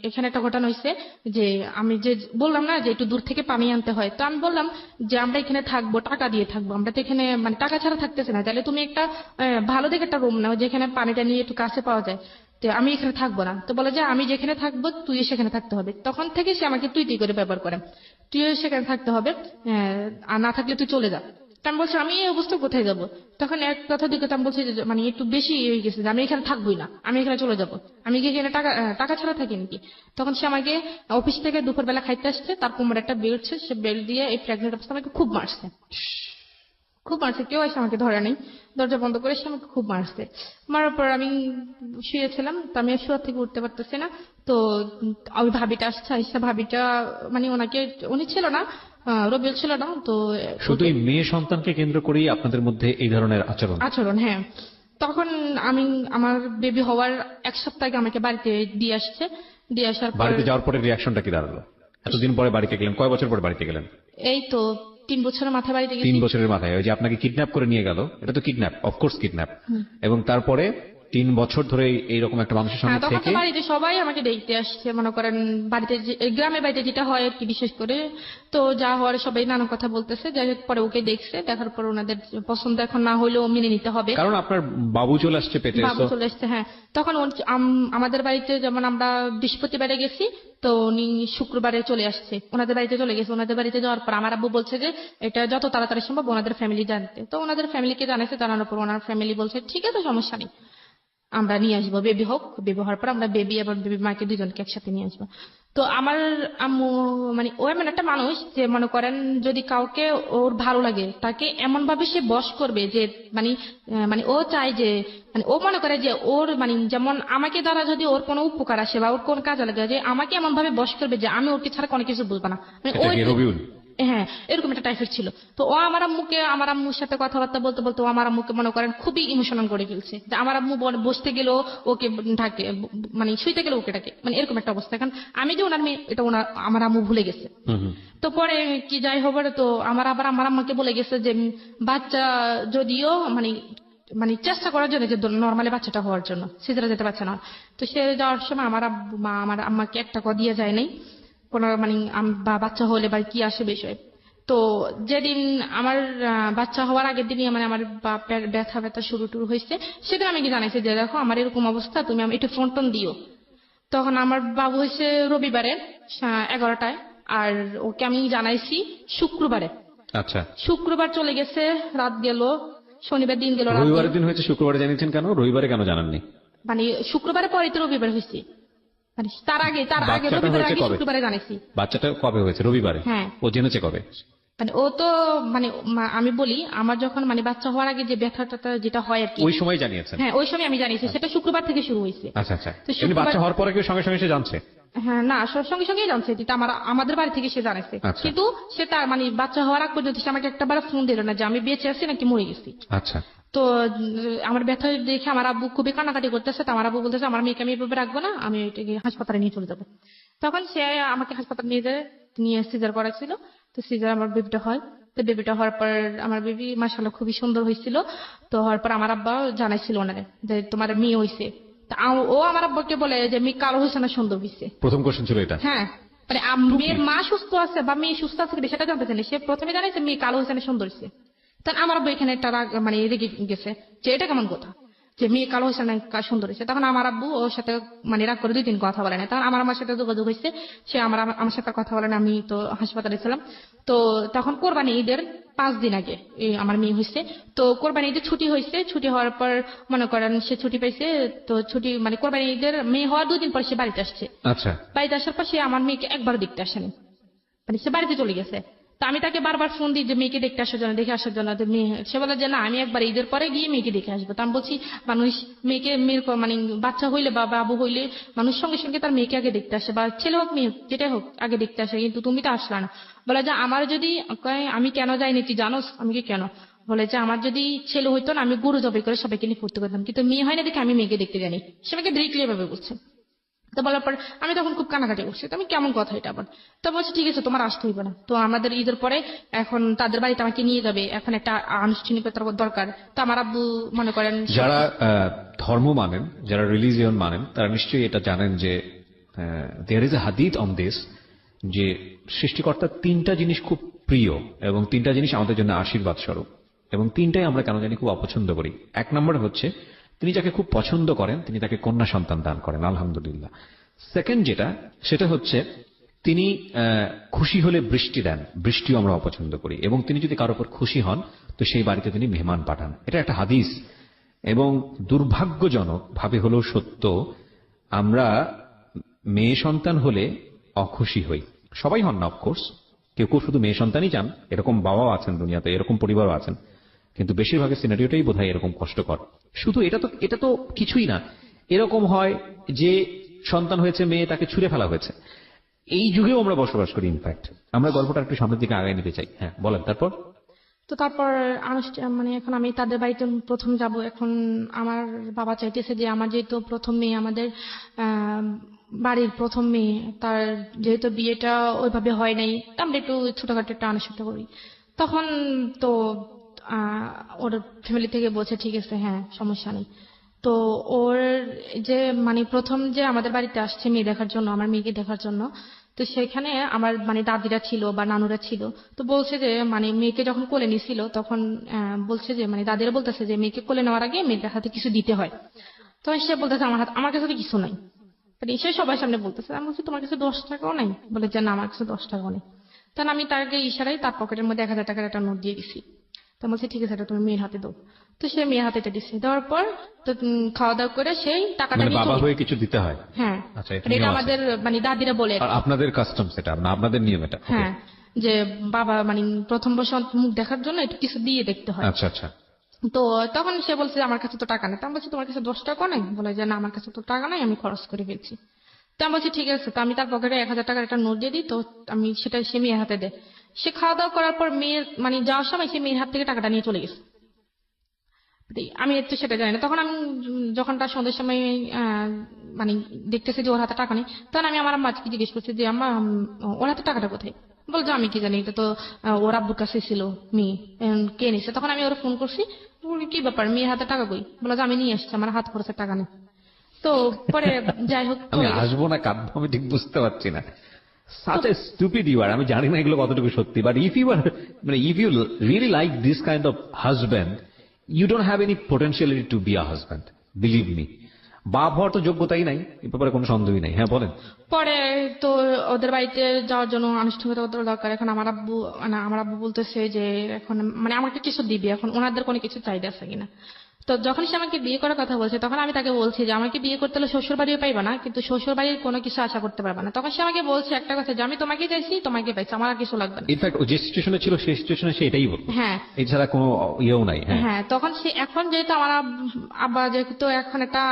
এখানে একটা ঘটনা হয়েছে যে আমি যে বললাম না যে একটু দূর থেকে পানি আনতে হয়, তো আমি বললাম যে আমরা এখানে থাকবো, টাকা দিয়ে থাকবো, আমরা তো এখানে মানে টাকা ছাড়া থাকতেছে না, তাহলে তুমি একটা ভালো দেখে একটা রুম নাও যেখানে পানিটা নিয়ে একটু কাছে পাওয়া যায়। তো আমি এখানে থাকবো না, তো বলে যে আমি যেখানে থাকবো তুই সেখানে থাকতে হবে। তখন থেকে সে আমাকে তুই তুই করে ব্যবহার করে, তুইও সেখানে থাকতে হবে, আর না থাকলে তুই চলে যা। তা আমি বলছি আমি এই অবস্থা কোথায় যাবো। তখন এক কথা দুই কথা আমি বলছি যে মানে একটু বেশি হয়ে গেছে, যে আমি এখানে থাকবোই না, আমি এখানে চলে যাবো, আমি কি এখানে টাকা ছাড়া থাকি নাকি। তখন সে আমাকে অফিস থেকে দুপুরবেলা খাইতে আসছে, তার কোমরে একটা বেল্ট ছিল, সে বেল্ট দিয়ে এই প্রেগনেন্ট অবস্থা আমাকে খুব মারছে, খুব মারছে। কেউ এসে আমাকে ধরে নাই, দরজা বন্ধ করে সে আমাকে খুব মারছে। মারার পর আমি শুয়েছিলাম, তো আমি শুয়ে থেকে উঠতে পারতেছি না। তো ওই ভাবিটা আসছে, আইসা ভাবিটা মানে ওনাকে, উনি ছিল না, রবিউল ছিল না, তো শুধু এই মেয়ে সন্তানকে কেন্দ্র করেই আপনাদের মধ্যে এই ধরনের আচরণ? আচরণ, হ্যাঁ। তখন আমি আমার বেবি হওয়ার এক সপ্তাহ আগে আমাকে বাড়িতে দিয়ে আসছে, দিয়ে আসার পর বাড়িতে যাওয়ার পরে রিয়াকশনটা কি দাঁড়ালো? এতদিন পরে বাড়িতে গেলেন, কয় বছর পরে বাড়িতে গেলেন? এই তো 3 বছরের মাথায় বাড়িতে 3 গেছি। বছরের মাথায় ওই যে আপনাকে কিডন্যাপ করে নিয়ে গেল, এটা তো কিডন্যাপ, অফকোর্স কিডন্যাপ। এবং তারপরে 3 বছর ধরে এইরকম একটা মানুষের হ্যাঁ, সঙ্গে তখন তো থেকে বাড়িতে সবাই আমাকে দেখতে আসছে, মনে করেন বাড়িতে এই গ্রামের বাড়িতে যেটা হয় আর কি, বিশেষ করে তো যা হওয়ার সবাই নানা কথা বলতেছে। যাই হোক পরে ওকে দেখছে, দেখার পর ওনাদের পছন্দ এখন না হলেও মেনে নিতে হবে, কারণ আপনার বাবু চলে আসছে পেটে। বাবু চলে এসছে। হ্যাঁ, তখন আমাদের বাড়িতে যেমন আমরা বৃহস্পতিবারে গেছি, তো উনি শুক্রবারে চলে আসছে, ওনাদের বাড়িতে চলে গেছে। ওনাদের বাড়িতে যাওয়ার পর আমার আব্বু বলছে যে এটা যত তাড়াতাড়ি সম্ভব ওনাদের ফ্যামিলি জানতে, তো ওনাদের ফ্যামিলিকে জানাইছে, জানানোর পর ওনার ফ্যামিলি বলছে ঠিক আছে সমস্যা নেই, আমরা নিয়ে আসবো, বেবি হোক, বেবি হওয়ার পর আমরা বেবি এবং বেবি মাকে দুজনকে একসাথে নিয়ে আসবো। তো আমার আম্মু মানে ও এমন একটা মানুষ যে মনে করেন যদি কাউকে ওর ভালো লাগে তাকে এমন ভাবে সে বশ করবে যে মানে মানে ও চায় যে মানে ও মনে করে যে ওর মানে যেমন আমাকে দ্বারা যদি ওর কোনো উপকার আসে বা ওর কোন কাজে লাগে, যে আমাকে এমন ভাবে বশ করবে যে আমি ওকে ছাড়া কোনো কিছু বুঝবো না, মানে ও এটা কি রবিউল? হ্যাঁ এরকম একটা টাইপের ছিল। তো ও আমার আম্মুর সাথে কথাবার্তা বলতে বলতে ও আমার আম্মুকে মনে করেন খুবই ইমোশনাল করে ফেলছে, যে আমার আম্মু বসতে গেলেও ওকে ঢাকে, মানে শুইতে গেলেও ওকে ডাকে, মানে এরকম একটা অবস্থা। এখন আমি যে ওনার মেয়ে এটা আমার আম্মু ভুলে গেছে। তো পরে কি যাই হবে, তো আমার আম্মাকে বলে গেছে যে বাচ্চা যদিও মানে মানে চেষ্টা করার জন্য যে নর্মালি বাচ্চাটা হওয়ার জন্য, সিজারে যেতে পারছে না। তো সে যাওয়ার সময় আমার আমার আম্মাকে একটা কথা দিয়ে যায় নাই কোনো মানে বা বাচ্চা হলে বা কি আসে বিষয়। তো যেদিন আমার বাচ্চা হওয়ার আগের দিনই মানে আমার বাপের ব্যথা শুরু হয়েছে, সেদিন আমি কি জানাইছি যে দেখো আমার এরকম অবস্থা, তুমি আমি একটু ফোন টোন দিও। তখন আমার বাবু হয়েছে রবিবারে 11টায়, আর ওকে আমি জানাইছি শুক্রবারে। আচ্ছা, শুক্রবার চলে গেছে, রাত গেল, শনিবার দিন গেল, রাত গেল। রবিবারের দিন হয়েছে, শুক্রবারে জানিয়েছেন কেন? রবিবারে কেন জানাননি? মানে শুক্রবারে পরে তো রবিবার হয়েছে, মানে তার আগে বাচ্চাটা রবিবার হয়েছে আগে কবে? শুক্রবারে জানাইছি। বাচ্চাটা কবে হয়েছে? রবিবারে। হ্যাঁ। ও জেনেছে কবে? মানে ও তো মানে আমি বলি আমার যখন মানে বাচ্চা হওয়ার আগে যে ব্যথাটা যেটা হয় আর কি, ওই সময় জানিয়েছেন? হ্যাঁ ওই সময় আমি জানিয়েছি, সেটা শুক্রবার থেকে শুরু হয়েছে। আচ্ছা আচ্ছা। তো এমনি বাচ্চা হওয়ার পরে কেউ সঙ্গে সঙ্গে সে জানছে? হ্যাঁ না, সঙ্গে সঙ্গেই জানছে, যেটা আমাদের বাড়ি থেকে সে জানাইছে। আচ্ছা। কিন্তু সে তার মানে বাচ্চা হওয়ার আগ পর্যন্ত সে আমাকে একটা বার ফোন দিল না যে আমি বেঁচে আছি নাকি মরে গেছি। আচ্ছা। তো আমার ব্যথা দেখে আমার আব্বু খুবই কান্নাকাটি করতেছে, তো আমার আব্বু বলতেছে আমার মেয়েকে আমি এভাবে রাখবো না, আমি এটাকে হাসপাতালে নিয়ে চলে যাবো। তখন সে আমাকে হাসপাতালে নিয়ে সিজার করেছিল। তো সিজার আমার বেবিটা হয়। তো বেবিটা হওয়ার পর আমার বেবি মাশাআল্লাহ খুবই সুন্দর হয়েছিল। তো হওয়ার পর আমার আব্বা জানাইছিল ওনারে যে তোমার মেয়ে হয়েছে। তা ও আমার আব্বাকে বলে যে মেয়ে কালো হয়েছে না সুন্দর হয়েছে। প্রথম কোশ্চেন ছিল এটা। হ্যাঁ, মানে মেয়ের মা সুস্থ আছে বা মেয়ে সুস্থ আছে কিনা সেটা জানতে চাইনি, সে প্রথমে জানাইছে মেয়ে কালো হয়েছে না সুন্দর হয়েছে। তখন আমার আব্বু এখানে একটা মানে রেগে গেছে যে এটা কেমন কথা, যে মেয়ে কালো হয়েছে না সুন্দর হয়েছে। তখন আমার আব্বু ওর সাথে মানে রাগ করে 2-3 কথা বলে না। তখন আমার সাথে যোগাযোগ হয়েছে, সে আমার সাথে কথা বলে না। আমি তো হাসপাতালে ছিলাম। তো তখন কোরবানি ঈদের 5 দিন আগে আমার মেয়ে হয়েছে। তো কোরবানি ঈদের ছুটি হয়েছে, ছুটি হওয়ার পর মনে করেন সে ছুটি পাইছে। তো ছুটি মানে কোরবানি ঈদের মেয়ে হওয়ার 2 দিন পর সে বাড়িতে আসছে। আচ্ছা, বাড়িতে আসার পর সে আমার মেয়েকে একবার দেখতে আসেনি, মানে সে বাড়িতে চলে গেছে। তো আমি তাকে বারবার ফোন দিই যে মেয়েকে দেখতে আসার জন্য, দেখে আসার জন্য। তো সে বলে যে না আমি একবার ঈদের পরে গিয়ে মেয়েকে দেখে আসবো। তো আমি বলছি মানুষ মেয়ের মানে বাচ্চা হইলে বা বাবু হইলে মানুষ সঙ্গে সঙ্গে তার মেয়েকে আগে দেখতে আসে, বা ছেলে হোক মেয়ে হোক যেটাই হোক আগে দেখতে আসে, কিন্তু তুমি তো আসলা না। বলে যে আমার যদি আমি কেন যাইনি তুই জানোস? আমি কি কেন? বলে যে আমার যদি ছেলে হইতো না আমি গরু জবাই করে সবাইকে নিয়ে ফুর্তি করতাম, কিন্তু মেয়ে হয় না দেখে আমি মেয়েকে দেখতে জানি। সে আমাকে ডিরেক্টলি ভাবে বলছে। তো বলার পর আমি তখন খুব কানাকাটি করছি। তো আমি কেমন কথা এটা আবার? তো বলছি ঠিক আছে তোমার আসতে হইবে না। তো আমাদের ঈদের পরে এখন তাদের বাড়িতে আমাকে নিয়ে যাবে, এখন একটা আনুষ্ঠানিকতার দরকার। তো আমার আব্বু মনে করেন যারা ধর্ম মানেন, যারা রিলিজিয়ন মানেন, তারা নিশ্চয়ই এটা জানেন যে দেয়ার ইজ এ হাদিস অন দিস, যে সৃষ্টিকর্তার 3টা জিনিস খুব প্রিয় এবং 3টা জিনিস আমাদের জন্য আশীর্বাদ স্বরূপ, এবং 3টাই আমরা কেন জানি খুব অপছন্দ করি। 1 নম্বর হচ্ছে তিনি যাকে খুব পছন্দ করেন তিনি তাকে কন্যা সন্তান দান করেন, আলহামদুলিল্লাহ। সেকেন্ড সেটা হচ্ছে তিনি খুশি হলে বৃষ্টি দেন, বৃষ্টিও আমরা অপছন্দ করি। এবং তিনি যদি কারোর উপর খুশি হন তো সেই বাড়িতে তিনি মেহমান পাঠান। এটা একটা হাদিস। এবং দুর্ভাগ্যজনক ভাবে হলেও সত্য, আমরা মেয়ে সন্তান হলে অখুশি হই। সবাই হন না অফকোর্স, কেউ কেউ শুধু মেয়ে সন্তানই চান, এরকম বাবাও আছেন দুনিয়াতে, এরকম পরিবারও আছেন। কিন্তু বেশিরভাগের সিনারিওটাই বোধহয় এরকম কষ্টকর। শুধু এটা তো কিছুই না, এরকম হয় যে সন্তান হয়েছে মেয়ে, তাকে ছুঁড়ে ফেলা হয়েছে। এই যুগেও আমরা বসবাস করি। ইনফ্যাক্ট আমরা গল্পটা একটু সামনের দিকে আগায় নিতে চাই। হ্যাঁ বলেন, তারপর? তো তারপর মানে এখন আমি তাদের বাড়িতে প্রথম যাব। এখন আমার বাবা চাইতেছে যে আমার যেহেতু প্রথম মেয়ে, আমাদের বাড়ির প্রথম মেয়ে, তার যেহেতু বিয়েটা ওইভাবে হয় নাই, তা আমরা একটু ছোটখাটো একটা আনুষ্ঠানিকতা করি। তখন তো ওর ফ্যামিলি থেকে বলছে ঠিক আছে হ্যাঁ সমস্যা নেই। তো ওর যে মানে প্রথম যে আমাদের বাড়িতে আসছে মেয়ে দেখার জন্য, আমার মেয়েকে দেখার জন্য, তো সেখানে আমার মানে দাদিরা ছিল বা নানুরা ছিল। তো বলছে যে মানে মেয়েকে যখন কোলে নিছিল তখন বলছে যে মানে দাদিরা বলতেছে যে মেয়েকে কোলে নেওয়ার আগে মেয়ের হাতে কিছু দিতে হয়। তো সে বলতেছে আমার কাছে তো কিছু নাই। সে সবার সামনে বলতেছে। আমি বলছি তোমার কাছে 10 টাকাও নাই? বলে যে না আমার কাছে 10 টাকাও নেই। তখন আমি তাকে ইশারায় তার পকেটের মধ্যে 1000 টাকার একটা নোট দিয়ে দিছি। তো বলছে ঠিক আছে এটা তুমি মেয়ের হাতে দাও। তো সে মেয়ের হাতে এটা দিচ্ছে। দেওয়ার পর তো খাওয়া দাওয়া করে সেই টাকাটা মানে নিয়ে বাবা চলে হয়ে কিছু দিতে হয়? হ্যাঁ, আচ্ছা, এটা মানে এটা নিয়ম আছে। আমাদের মানে দাদিরা বলে আর আর কি। আপনাদের কাস্টম সেটা না, আপনাদের নিয়ম এটা? Okay. হ্যাঁ, যে বাবা মানে প্রথম বছর মুখ দেখার জন্য একটু কিছু দিয়ে দেখতে হয়। আচ্ছা আচ্ছা। তো তখন সে বলছে যে আমার কাছে তো টাকা নেই। তো আমি বলছি তোমার কাছে 10 টাকা নাই? বলে যে না আমার কাছে তো টাকা নাই, আমি খরচ করে ফেলছি। তো আমি বলছি ঠিক আছে। তো আমি তার পকেটে 1000 টাকার একটা নোট দিয়ে দিই। তো আমি সেটা সে মেয়ের হাতে দেয়। সে খাওয়া দাওয়া করার পর মেয়ের মানে যাওয়ার সময় সে মেয়ের হাত থেকে টাকাটা নিয়ে চলে গেছে। আমি একটু সেটা জানি না। তখন আমি যখন তার সন্ধ্যের সময় মানে দেখতেছি যে ওর হাতে টাকা নেই, তখন আমি আমার আম্মাকে জিজ্ঞেস করছি যে আম্মা ওর হাতে টাকাটা কোথায়? বলছে আমি কি জানি, এটা তো ওর আব্বুর কাছে ছিল মেয়ে, কে নিছে? তখন আমি ওরা ফোন করছি, বলি, কি ব্যাপার মেয়ের হাতে টাকা কই? বলে যে আমি নিয়ে আসছি, আমার হাত খরচের টাকা নেই। তো পরে যাই হোক আমি আসবো না কাঁদবো আমি ঠিক বুঝতে পারছি না। such a stupid you are. আমি জানি না এগুলো কতটুকু সত্যি, বাট if you are মানে if you really like this kind of husband, you don't have any potentiality to be a husband, believe me. বাপ হওয়ার তো যোগ্যতাই নাই, এ ব্যাপারে কোনো সন্দেহই নাই। হ্যাঁ বলেন। পরে তো ওদের বাড়িতে যাওয়ার জন্য আনুষ্ঠানিকতা দরকার। এখন আমার আব্বু বলতেছে যে এখন মানে আমাকে কিছু দিবি, এখন ওনাদের কোনো কিছু চাহিদা আছে কিনা। তো যখন সে আমাকে বিয়ে করার কথা বলছে তখন আমি তাকে বলছি যে আমাকে বিয়ে করতে হলে শ্বশুর বাড়িও পাইবা না, কিন্তু শ্বশুর বাড়ির কোনো কিছু আশা করতে পারবে না। তখন সে আমাকে বলছে একটা কথা যে আমি তোমাকে চাইছি, তোমাকে পাইছি, আমার আর কিছু লাগবে না। ইনফ্যাক্ট যে সিচুয়েশনে ছিল সেই সিচুয়েশনে সে এটাই বলতো, হ্যাঁ এছাড়া কোনো ইয়েও নাই। হ্যাঁ, হ্যাঁ, তখন সে এখন যেহেতু আমার আব্বা যেহেতু এখন একটা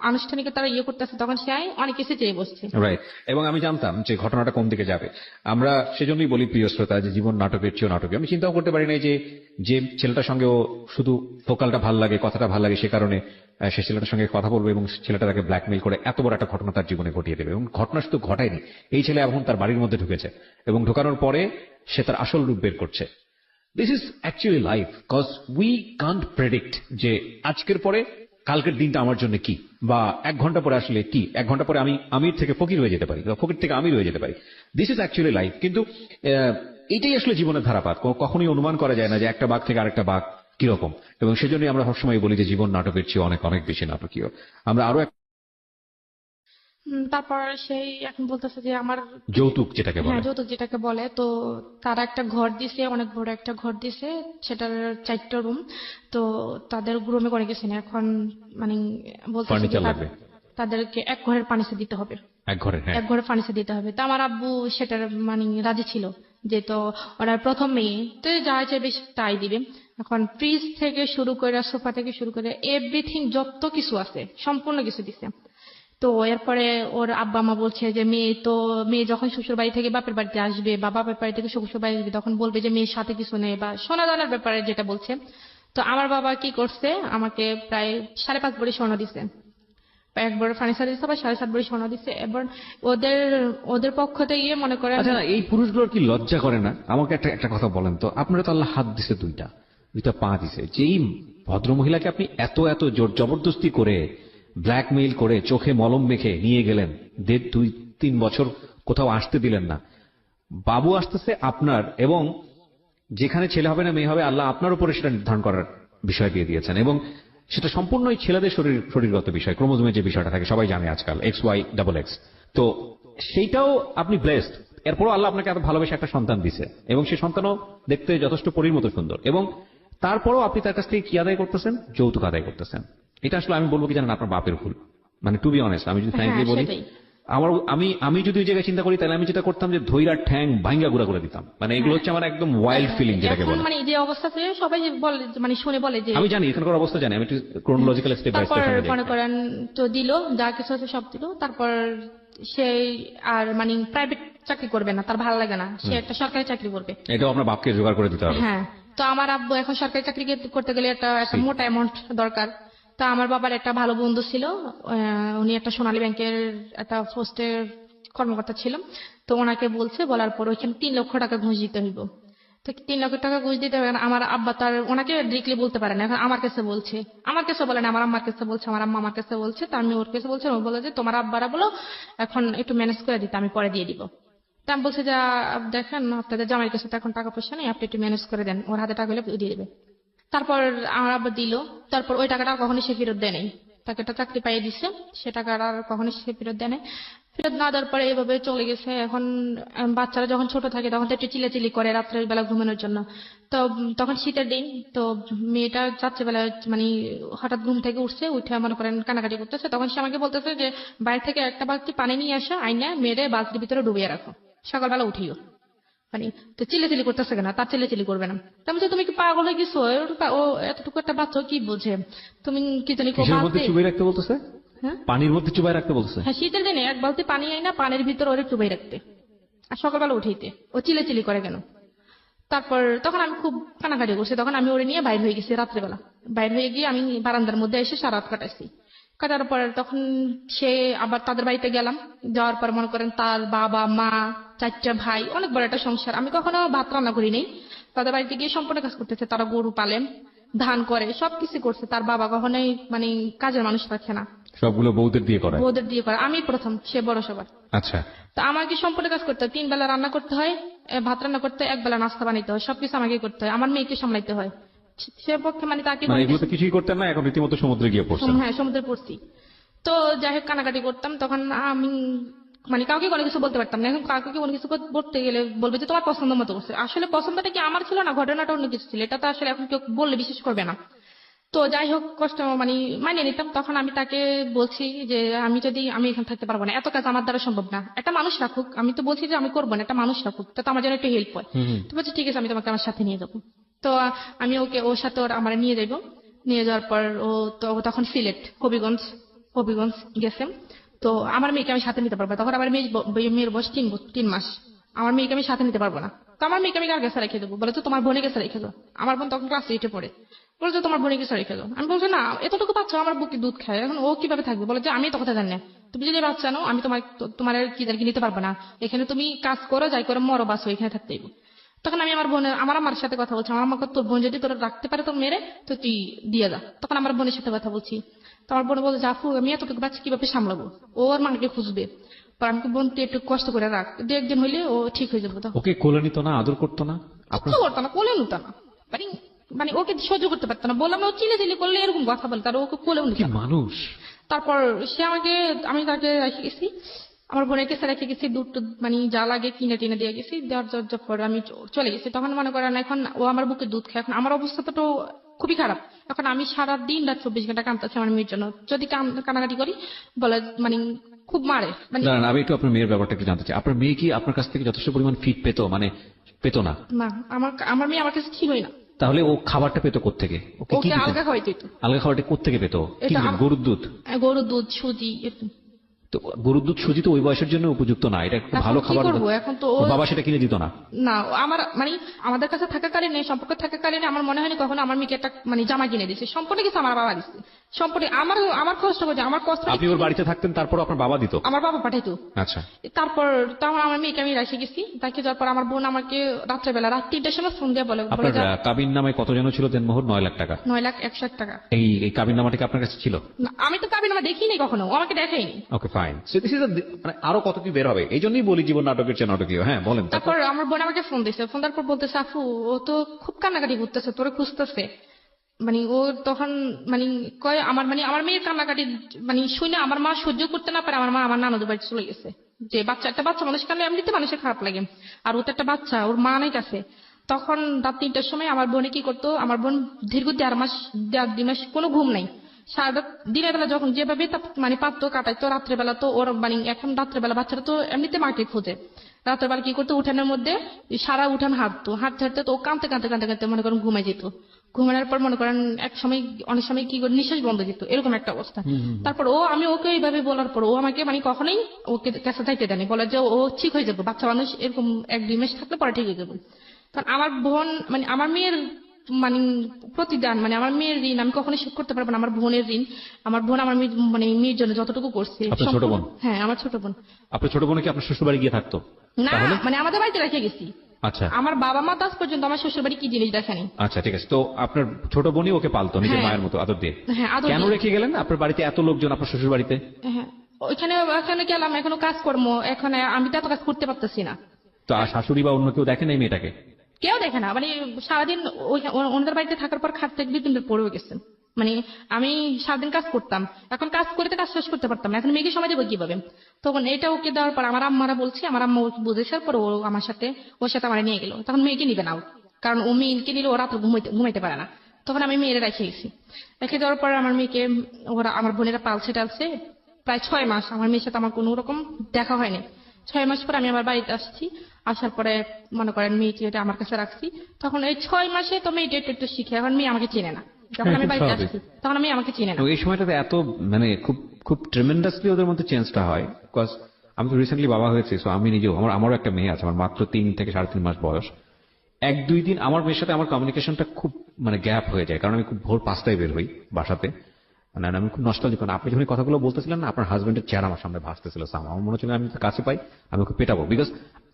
আনুষ্ঠানিকতার ইয়ে করতেছে, তখন সে অনেক কিছু চেয়ে বসছে। রাইট। এবং আমি জানতাম যে ঘটনাটা কোন দিকে যাবে। আমরা সেজন্যই বলি প্রিয় শ্রোতা যে জীবন নাটকের চেয়েও নাটকীয়। আমি চিন্তাও করতে পারি নাই যে যে ছেলেটার সঙ্গে ও শুধু ভোকালটা ভাল লাগে, কথাটা ভাল লাগে, সে কারণে সে ছেলেটার সঙ্গে কথা বলবে এবং ছেলেটা তাকে ব্ল্যাকমেইল করে এত বড় একটা ঘটনা তার জীবনে ঘটিয়ে দেবে। এবং ঘটনা শুধু ঘটায়নি, এই ছেলে এখন তার বাড়ির মধ্যে ঢুকেছে এবং ঢোকানোর পরে সে তার আসল রূপ বের করছে। This is actually life, cause we can't predict যে আজকের পরে কালকের দিনটা আমার জন্য কি, বা 1 ঘন্টা পরে আসলে কি, 1 ঘন্টা পরে আমি আমির থেকে ফকির হয়ে যেতে পারি, বা ফকির থেকে আমির হয়ে যেতে পারি। This is actually life. কিন্তু এইটাই আসলে জীবনের ধারাপাত। কখনোই অনুমান করা যায় না যে একটা বাঘ থেকে আরেকটা বাঘ কিরকম। এবং সেজন্যই আমরা সবসময় বলি যে জীবন নাটকের চেয়ে অনেক অনেক বেশি নাটকীয়। আমরা আরো তারপর সেই এখন বলতেছে যে আমার, যৌতুক যেটাকে বলে। হ্যাঁ যৌতুক যেটাকে বলে, তো তারা একটা ঘর দিছে, অনেক বড় একটা ঘর দিছে, সেটার 4টা রুম। তো তাদের রুমে করে গেছে না এখন, মানে বলতেছে যে ফার্নিচার লাগবে তাদেরকে এক ঘরের পানিতে দিতে হবে, এক ঘরে। হ্যাঁ, এক ঘরের পানিতে দিতে হবে। তো আমার আব্বু সেটার মানে রাজি ছিল, যে তো ওরা প্রথম মেয়ে তো যা চাইবে তাই দিবে। এখন ফ্রিজ থেকে শুরু করে সোফা থেকে শুরু করে এভরিথিং যত কিছু আছে সম্পূর্ণ কিছু দিছে। তো এরপরে ওর আব্বা মা বলছে যে মেয়ে যখন শ্বশুর বাড়ি থেকে বাপের বাড়িতে আসবে বা বাপের বাড়ি থেকে শ্বশুর বাড়ি আসবে তখন বলবে যে মেয়ের সাথে কিছু নেই, বা সোনা দানার ব্যাপারে যেটা বলছে। তো আমার বাবা কি করছে, আমাকে প্রায় 5.5 ভরি স্বর্ণ দিছে, এক বড় ফার্নিচার দিচ্ছে, বা 7.5 ভরি স্বর্ণ দিচ্ছে। এবার ওদের ওদের পক্ষ থেকে মনে করেন, আচ্ছা, এই পুরুষগুলোর কি লজ্জা করে না? আমাকে একটা একটা কথা বলেন তো, আপনারা তো আল্লাহ হাত দিছে দুইটা, দুইটা পা দিছে, যেই ভদ্র মহিলাকে আপনি এত এত জোর জবরদস্তি করে ব্ল্যাকমেইল করে চোখে মলম মেখে নিয়ে গেলেন, 2-3 বছর কোথাও আসতে দিলেন না, বাবু আসতেছে আপনার, এবং যেখানে ছেলে হবে না মেয়ে হবে আল্লাহ আপনার উপরে সেটা নির্ধারণ করার বিষয় দিয়ে দিয়েছেন, এবং সেটা সম্পূর্ণই ছেলেদের শরীরগত বিষয়, ক্রোমোজোমের যে বিষয়টা থাকে সবাই জানে আজকাল XY XX। তো সেইটাও আপনি ব্লেসড, এরপরও আল্লাহ আপনাকে এত ভালোবেসে একটা সন্তান দিছে, এবং সেই সন্তানও দেখতে যথেষ্ট পরীর মতো সুন্দর, এবং তারপরও আপনি তার কাছ থেকে কি আদায় করতেছেন? যৌতুক আদায় করতেছেন। এটা আসলে আমি বলবো কি জানেন, আপনার বাপের ভুল। মানে টু বি অনেস্ট, আমি যদি ফ্র্যাঙ্কলি বলি, সেটাই। আমি যদি ওই জায়গায় চিন্তা করি তাহলে আমি যেটা করতাম যে ধৈরার ঠ্যাং ভাঙ্গা গুড়া করে দিতাম। মানে এগুলো হচ্ছে আমার একদম ওয়াইল্ড ফিলিং যেটাকে এখন বলে। মানে যে অবস্থাতে সবাই বলে, মানে শুনে বলে যে, আমি জানি এখানকার অবস্থা জানি, আমি একটু ক্রোনোলজিক্যাল স্টেপ বাই তারপর স্টেপ মনে করেন তো দিল, যা কিছু আছে সব দিল। তারপর সে আর মানে প্রাইভেট চাকরি করবে না, তার ভালো লাগে না, সে একটা সরকারি চাকরি করবে। এটাও আপনার বাপকে জোগাড় করে দিতে হবে। হ্যাঁ, তো আমার আব্বু এখন সরকারি চাকরি করতে গেলে একটা একটা মোটা অ্যামাউন্ট দরকার। তা আমার বাবার একটা ভালো বন্ধু ছিল, উনি একটা সোনালী ব্যাংকের একটা পোস্টের কর্মকর্তা ছিল। তো ওনাকে বলছে, বলার পর ওইখানে 3 লক্ষ টাকা ঘুষ দিতে হইব। তো 3 লক্ষ টাকা ঘুষ দিতে হবে। আমার আব্বা তার ওনাকে ডিরেক্টলি বলতে পারে না, এখন আমার কাছে বলছে, আমার কাছে বলে না, আমার আম্মার কাছে বলছে, আমার আম্মা আমার কাছে বলছে। তো আমি ওর কাছে বলছি, ও বলে যে তোমার আব্বারা বলো এখন একটু ম্যানেজ করে দিতে, আমি পরে দিয়ে দিব। তা আমি বলছি যে দেখেন আপনাদের জামাইয়ের কাছে তো এখন টাকা পয়সা নেই, আপনি একটু ম্যানেজ করে দেন, ওর হাতে টাকা হলে দিয়ে দেবে। তারপর আমার আব্বা দিল। তারপর ওই টাকাটা কখনোই সে ফেরত দেয় নাই, তাকে একটা চাকরি পাইয়ে দিচ্ছে, সে টাকাটা আর কখনোই সে ফেরত দেয় নাই। ফেরত না দেওয়ার পরে এইভাবে চলে গেছে। এখন বাচ্চারা যখন ছোট থাকে তখন তো একটু চিল্লাচিল্লি করে রাত্রের বেলা ঘুমানোর জন্য। তো তখন শীতের দিন, তো মেয়েটা রাত্রেবেলা মানে হঠাৎ ঘুম থেকে উঠছে, উঠে মনে করেন কানাকাটি করতেছে। তখন সে আমাকে বলতেছে যে বাইরে থেকে একটা বালতি পানি নিয়ে আসা, আইনা মেয়েরে বালতির ভিতরে ডুবিয়ে রাখো, সকালবেলা উঠিও। মানে তো চিল্লাচিল্লি করতেছে কেন, তার চিল্লাচিল্লি করবে না। তেমন তুমি কি পাগল হয়ে গেছো? ও এতটুকু একটা বাচ্চা কি বোঝে? তুমি কি জানি কিসের মধ্যে চুবাই রাখতে বলতেছে? হ্যাঁ পানির মধ্যে চুবাই রাখতে বলতেছে? হ্যাঁ, শীতের দিনে এক বালতি পানি আই না, পানির ভিতর ওরে চুবাই রাখতে, আর সকালবেলা উঠাইতে। ও চিল্লাচিল্লি করে কেন? তারপর তখন আমি খুব কানাকাটি করছি, তখন আমি ওরে নিয়ে বাইর হয়ে গেছি রাত্রেবেলা। বাইর হয়ে গিয়ে আমি বারান্দার মধ্যে এসে সারা রাত কাটাইছি। কাটার পর তখন সে আবার তাদের বাড়িতে গেলাম। যাওয়ার পর মনে করেন তার বাবা মা 4টা ভাই, অনেক বড় একটা সংসার। আমি কখনো ভাত রান্না করি নাই, তাদের বাড়িতে গিয়ে সম্পূর্ণ কাজ করতেছে। তারা গরু পালেন, ধান করে, সবকিছু করছে। তার বাবা কখনোই মানে কাজের মানুষ রাখে না, সবগুলো বউদের দিয়ে করায়? বউদের দিয়ে করে। আমি প্রথম, সে বড় সবার। আচ্ছা। তো আমাকে সম্পূর্ণ কাজ করতে হয়, 3 বেলা রান্না করতে হয়, ভাত রান্না করতে হয়, 1 বেলা নাস্তা বানাইতে হয়, সবকিছু আমাকে করতে হয়, আমার মেয়েকে সামলাইতে হয়। সে পক্ষে মানে তাকে মানে এগুলো তো কিছুই করতেন না, এখন রীতিমতো সমুদ্রে গিয়ে পড়ছেন। হ্যাঁ সমুদ্রে পড়ছি। তো যাই হোক কানাকাটি করতাম। তখন আমি মানে কাউকে কোনো কিছু বলতে পারতাম না। এখন কাউকে কোনো কিছু বলতে গেলে বলবে যে তোমার পছন্দ মতো করছে। আসলে পছন্দটা কি আমার ছিল না, ঘটনাটা অন্য কিছু ছিল, এটা তো আসলে এখন কেউ বললে বিশ্বাস করবে না। তো যাই হোক কষ্ট মানে মানিয়ে নিতাম। তখন আমি তাকে বলছি যে আমি এখানে থাকতে পারবো না, এত কাজ আমার দ্বারা সম্ভব না, একটা মানুষ রাখুক। আমি তো বলছি যে আমি করবো না, একটা মানুষ রাখুক, তো আমার জন্য একটু হেল্প হয়। তো বলছি ঠিক আছে, আমি তোমাকে আমার সাথে নিয়ে যাবো। তো আমি ওর সাথে আমার নিয়ে যাইবো। নিয়ে যাওয়ার পর ও তখন সিলেট হবিগঞ্জ গেছে। তো আমার মেয়েকে আমি সাথে নিতে পারবো না। তখন আমার মেয়ের বয়স 3 মাস। আমার মেয়েকে আমি সাথে নিতে পারবো না। তো আমার মেয়েকে আমি কার কাছে রেখে দেবো? বলে তো তোমার বোনের কাছে রেখে দাও। আমার বোন তখন ক্লাস 8-এ পড়ে। বলে যে তোমার বোনের কাছে রেখে দাও। আমি বলছি না, এতটুকু বাচ্চা আমার বুকে দুধ খায়, এখন ও কিভাবে থাকবে? বলে যে আমি তো কথা জানি না, তুমি যদি বাচ্চা নাও আমি তোমার কি নিতে পারবো না, এখানে তুমি কাজ করো, যাই করে মরো বাসো, এখানে থাকতেই। তখন আমি আমার আমার সাথে কথা বলছি। আমার আমাকে তোর বোন যদি তোরা রাখতে পারে তো মেরে তো তুই দিয়ে যা। তখন আমার বোনের সাথে কথা বলছি। তো আমার বোন বলছে জাফু আমি এতটুকু বাচ্চা কিভাবে সামলাবো, ও ওর মাকে খুঁজবে। পর আমি বোন তুই একটু কষ্ট করে রাখ, 2-1 দিন হইলে ও ঠিক হয়ে যাবো। তখন ওকে কোলে নিত না, আদর করতো না আপনার? কিচ্ছু করতো না, কোলে নিত না। মানে মানে ওকে সহ্য করতে পারতো না। বললাম ও চিলে করলে এরকম কথা বলতো, আর ওকে কোলেও নিত কি না। মানুষ! তারপর আমি তাকে রেখে গেছি, আমার বোনের কাছে রেখে গেছি। দুধ টুধ মানে যা লাগে কিনে টিনে দিয়ে গেছি। দেওয়ার পর আমি চলে গেছি। তখন মনে করেন এখন ও আমার বুকে দুধ খায়। এখন আমার অবস্থা তো খুবই খারাপ। এখন আমি সারাদিন রাত 24 ঘন্টা কাঁদতেছি আমার মেয়ের জন্য। যদি কানাকাটি করি বলে মানে খুব মারে মানে। দাঁড়ান, আমি একটু আপনার মেয়ের ব্যাপারটা একটু জানতে চাই। আপনার মেয়ে কি আপনার কাছ থেকে যথেষ্ট পরিমাণ ফিড পেতো, মানে পেতো না? না, আমার মেয়ে আমার কাছে ছিলই না। তাহলে ও খাবারটা পেতো কোত্থেকে? ওকে কি ওকে দিতেন? আলগা খাওয়াইতো একটু। আলগা খাবারটা কোত্থেকে পেতো? কি এটা দিতেন? গরুর দুধ? গরুর দুধ, সুজি এরকম। তো গরুর দুধ সুজি তো ওই বয়সের জন্য উপযুক্ত না, এটা একটু এখন ভালো কি খাবার। করবো? এখন তো ওর বাবা সেটা কিনে দিত না? না, আমার মানে আমাদের কাছে থাকাকালীন সম্পর্ক থাকাকালীন আমার মনে হয়নি কখনো আমার মেয়েকে একটা মানে জামা কিনে দিচ্ছে। সম্পূর্ণ কিছু আমার বাবা দিচ্ছে। সম্পূর্ণ আমার কষ্ট করছে, আমার কষ্ট আপনি ওর বাড়িতে থাকতেন, তারপর আপনার বাবা দিত? আমার বাবা পাঠাইতো। আচ্ছা। তারপর তখন আমার মেয়েকে আমি রেখে গেছি। রেখে যাওয়ার পর আমার বোন আমাকে রাত্রেবেলা রাত 3টার সময় ফোন দিয়ে বলে আপনার কাবিন নামে কত যেন ছিল দেনমোহর? 9 লাখ টাকা। 9,61,000 টাকা। এই কাবিন নামাটা কি আপনার কাছে ছিল? না, আমি তো কাবিন নামা দেখিনি কখনো, ও আমাকে দেখাইনি। Okay fine. মানে আরো কত কি বের হবে, এই জন্যই বলি জীবন নাটকের চেয়ে নাটকীয়। হ্যাঁ বলেন। তারপর আমার বোন আমাকে ফোন দিয়েছে। ফোন দেওয়ার পর বলতেছে আপু ও তো খুব কান্নাকাটি করতেছে, তোরে খুঁজতেছে। মানে ও তখন মানে কয় আমার মেয়ের কান্নাকাটি মানে শুনে আমার মা সহ্য করতে না পারে, আমার মা আমার নানুদের বাড়িতে চলে গেছে। যে একটা বাচ্চা মানুষ কান্দলে এমনিতে মানুষের খারাপ লাগে, আর ও তো একটা বাচ্চা, ওর মা নাই কাছে। তখন রাত 3টার সময় আমার বোনে কি করতো, আমার বোন দীর্ঘ 1.5 মাস কোনো ঘুম নাই। সারা দিনের বেলা যখন যেভাবে মানে পারতো কাটাইতো, রাত্রেবেলা তো ওর মানে এখন রাত্রেবেলা বাচ্চারা তো এমনিতে মাকে খোঁজে। রাতের বেলা কি করতো, উঠানের মধ্যে সারা উঠান হাঁটতে হাঁটতে তো ও কাঁদতে মনে করেন ঘুমাই যেত। ঘুমানোর পর মনে করেন অনেক সময় কি করে নিঃশ্বাস বন্ধ যেত, এরকম একটা অবস্থা। তারপর আমি ওকে এইভাবে বলার পর ও আমাকে মানে কখনোই ওকে কাছে যাইতে দেয়নি, বলে যে ও ঠিক হয়ে যাবে, বাচ্চা মানুষ এরকম 1-2 মাস থাকলে পরে ঠিক হয়ে যাবে। কারণ আমার বোন মানে আমার মেয়ের মানে প্রতিদান মানে আমার মেয়ের ঋণ আমি কখনোই শোধ করতে পারবো না। আমার বোনের ঋণ, আমার বোন আমার মানে মেয়ের জন্য যতটুকু করছে। আপনার ছোট বোন? হ্যাঁ, আমার ছোট বোন। আপনার ছোট বোন কি আপনার শ্বশুর বাড়ি গিয়ে থাকতো? না, মানে আমাদের বাড়িতে রেখে গেছি। আচ্ছা। আমার বাবা মা তো আজ পর্যন্ত আমার শ্বশুর বাড়ি কি জিনিস দেখেনি। আচ্ছা ঠিক আছে। তো আপনার ছোট বোনই ওকে পালতো নিজের হ্যাঁ। মায়ের মতো আদর দিয়ে? হ্যাঁ, আদর কেন দিয়ে। রেখে গেলেন আপনার বাড়িতে এত লোকজন, আপনার শ্বশুর বাড়িতে? হ্যাঁ, ওখানে গেলাম, এখনো কাজকর্ম, এখন আমি তো এত কাজ করতে পারতেছি না। তো আর শাশুড়ি বা অন্য কেউ দেখেন এই মেয়েটাকে? কেউ দেখে না, মানে সারাদিন ওনাদের বাড়িতে থাকার পর খাট থেকে 2 দিন পড়েও গেছেন। মানে আমি সারাদিন কাজ করতাম, এখন কাজ করে তো কাজ শেষ করতে পারতাম না, এখন মেয়েকে সময় দেবো কিভাবে? তখন এটা ওকে দেওয়ার পর আমার আম্মারা বলছি, আমার আম্মা বুঝেছার পর ও আমার সাথে আমার নিয়ে গেল। তখন মেয়েকে নিবে না ও, কারণ ও মেয়েকে নিলে ওরা তো ঘুমাইতে পারে না। তখন আমি মেয়েরা রেখে গেছি। রেখে যাওয়ার পর আমার মেয়েকে আমার বোনেরা পালছে টালছে প্রায় 6 মাস। আমার মেয়ের সাথে আমার কোনো রকম দেখা হয়নি। 6 মাস পর আমি আমার বাড়িতে আসছি। আসার পরে মনে করেন মেয়েটি আমার কাছে রাখছি। তখন এই 6 মাসে তো মেয়েটি একটু শিখে, এখন মেয়ে আমাকে চেনে না। যখন আমি বাড়িতে আসছি তখন আমি আমাকে চিনে না। এই সময়টাতে এত মানে খুব খুব ট্রেমেন্ডাসলি ওদের মধ্যে চেঞ্জটা হয়। বিকজ আমি তো রিসেন্টলি বাবা হয়েছি, সো আমি নিজেও আমারও একটা মেয়ে আছে, আমার মাত্র 3 থেকে 3.5 মাস বয়স। 1-2 দিন আমার মেয়ের সাথে আমার কমিউনিকেশনটা খুব মানে গ্যাপ হয়ে যায়, কারণ আমি খুব ভোর 5টায় বের হই বাসাতে। মানে আমি খুব নস্টালজিক। আপনি যখন কথাগুলো বলতেছিলেন না, আপনার হাজবেন্ডের চেহারা আমার সামনে ভাসতেছিল। আমার মনে হচ্ছিল আমি কাছে পাই আমি ওকে পেটাবো, বিকজ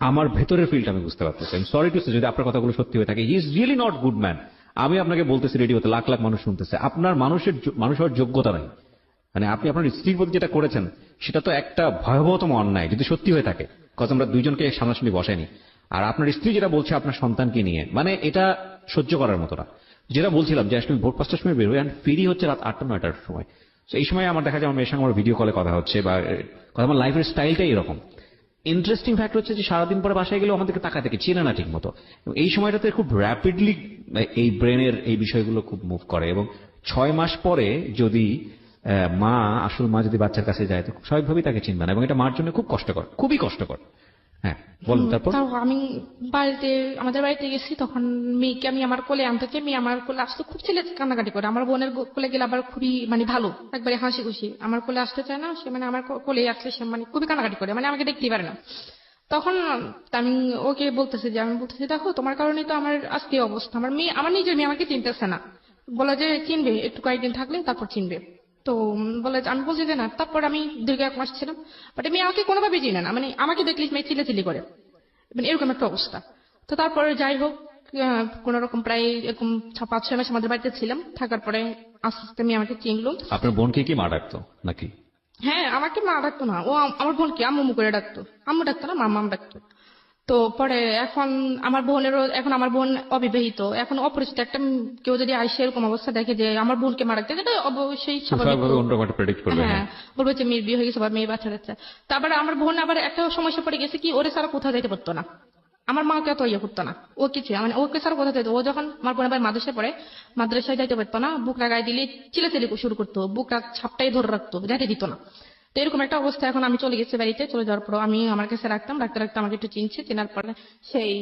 আমার ভেতরের ফিলটা আমি বুঝতে পারতেছি। আমি সরি টু সে যদি আপনার কথাগুলো সত্যি হয়ে থাকে, he is really not good man. আমি আপনাকে বলতেছি রেডিওতে লাখ লাখ মানুষ শুনতেছে, আপনার মানুষ হওয়ার যোগ্যতা নাই। মানে আপনি আপনার স্ত্রীর প্রতি যেটা করেছেন সেটা তো একটা ভয়াবহতম অন্যায় যদি সত্যি হয়ে থাকে। কজ আমরা দুইজনকে সামনাসামনি বসাইনি। আর আপনার স্ত্রী যেটা বলছে আপনার সন্তানকে নিয়ে, মানে এটা সহ্য করার মতো না। যেটা বলছিলাম যে আসলে ভোর 5টার সময় বের হই, ফিরি হচ্ছে রাত 8টা-9টার সময়। তো এই সময় আমার দেখা যায় আমার মেয়ের সঙ্গে আমার ভিডিও কলে কথা হচ্ছে বা কথা, আমার লাইফের স্টাইলটাই এরকম। ইন্টারেস্টিং ফ্যাক্ট হচ্ছে যে সারাদিন পরে বাসায় গেলেও আমাদেরকে তাকায় থেকে চেনে না ঠিক মতো। এই সময়টাতে খুব র্যাপিডলি এই ব্রেনের এই বিষয়গুলো খুব মুভ করে এবং 6 মাস পরে যদি মা আসল মা যদি বাচ্চার কাছে যায় তো স্বাভাবিকভাবেই তাকে চিনবে না, এবং এটা মার জন্য খুব কষ্টকর, খুবই কষ্টকর। হ্যাঁ বলুন তারপর। তাও আমি আমাদের বাড়িতে গেছি, তখন মেয়েকে আমি আমার কোলে আনতে চাই, মেয়ে আমার কোলে আসতে খুব ছেলে কান্নাকাটি করে। আমার বোনের কোলে গেলে আবার খুবই ভালো, একবারে হাসি খুশি। আমার কোলে আসতে চায় না সে, আমার কোলে আসলে সে খুবই কান্নাকাটি করে, আমাকে দেখতেই পারে না। তখন আমি ওকে বলতেছি যে, দেখো তোমার কারণে তো আমার আজকে এই অবস্থা। আমার নিজের মেয়ে আমাকে চিনতেছে না, বলে যে চিনবে একটু কয়েকদিন থাকলে তারপর চিনবে। তো বলে আমি বলছি যে না। তারপর আমি দীর্ঘ 1 মাস ছিলাম, বাট মেয়ে আমাকে কোনোভাবে চিনে না, আমাকে দেখলে মেয়ে চিল্লাচিল্লি করে, এরকম একটা অবস্থা। তো তারপরে যাই হোক, কোন রকম প্রায় এরকম 5-6 মাস আমাদের বাড়িতে ছিলাম, থাকার পরে আস্তে আস্তে মেয়ে আমাকে চিনলো। আপনার বোনকে কি মা ডাকতো নাকি? হ্যাঁ, আমাকে মা ডাকতো না, ও আমার বোনকে আম্মু করে ডাকতো। আম্মু ডাকতো না, মাম্মা ডাকতো। তো পরে এখন আমার বোন অবিবাহিত, এখন অপরিচিত একটা কেউ যদি আসে এরকম অবস্থা দেখে যে আমার বোনকে মারা গেছে, এটা অবশ্যই স্বাভাবিক। স্বাভাবিকভাবে অন্যরকম একটা প্রেডিক্ট করবে। হ্যাঁ, বলবে যে মেয়ের বিয়ে হয়ে গেছে বা মেয়ে বাচ্চা যাচ্ছে। তারপরে আমার বোন আবার একটা সমস্যা পড়ে গেছে কি, ওরে ছাড়া কোথাও যাইতে পারতো না, আমার মাকে এত ইয়ে করতো না। ও কিছু ওকে ছাড়া কোথাও যেত, ও যখন আমার বোন আবার মাদ্রাসায় পড়ে, মাদ্রাসায় যাইতে পারতো না, বুকরা গায়ে দিলে চিলেচিলি শুরু করতো, বুকরা ছাপটাই ধরে রাখতো, যাইতে দিত না। তো এরকম একটা অবস্থা। এখন আমি চলে গেছি বাড়িতে, চলে যাওয়ার পর আমি আমার কাছে রাখতে রাখতে আমাকে একটু চিনছে, চেনার পরে সেই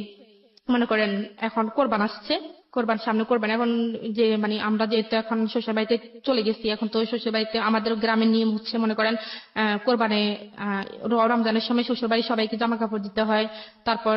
মনে করেন এখন কোরবান আসছে, সামনে কোরবান। এখন যে আমরা যেহেতু এখন শ্বশুর বাড়িতে চলে গেছি, এখন তো শ্বশুর বাড়িতে আমাদের গ্রামের নিয়ম হচ্ছে মনে করেন কোরবানে রমজানের সময় শ্বশুর বাড়ি সবাইকে জামা কাপড় দিতে হয়, তারপর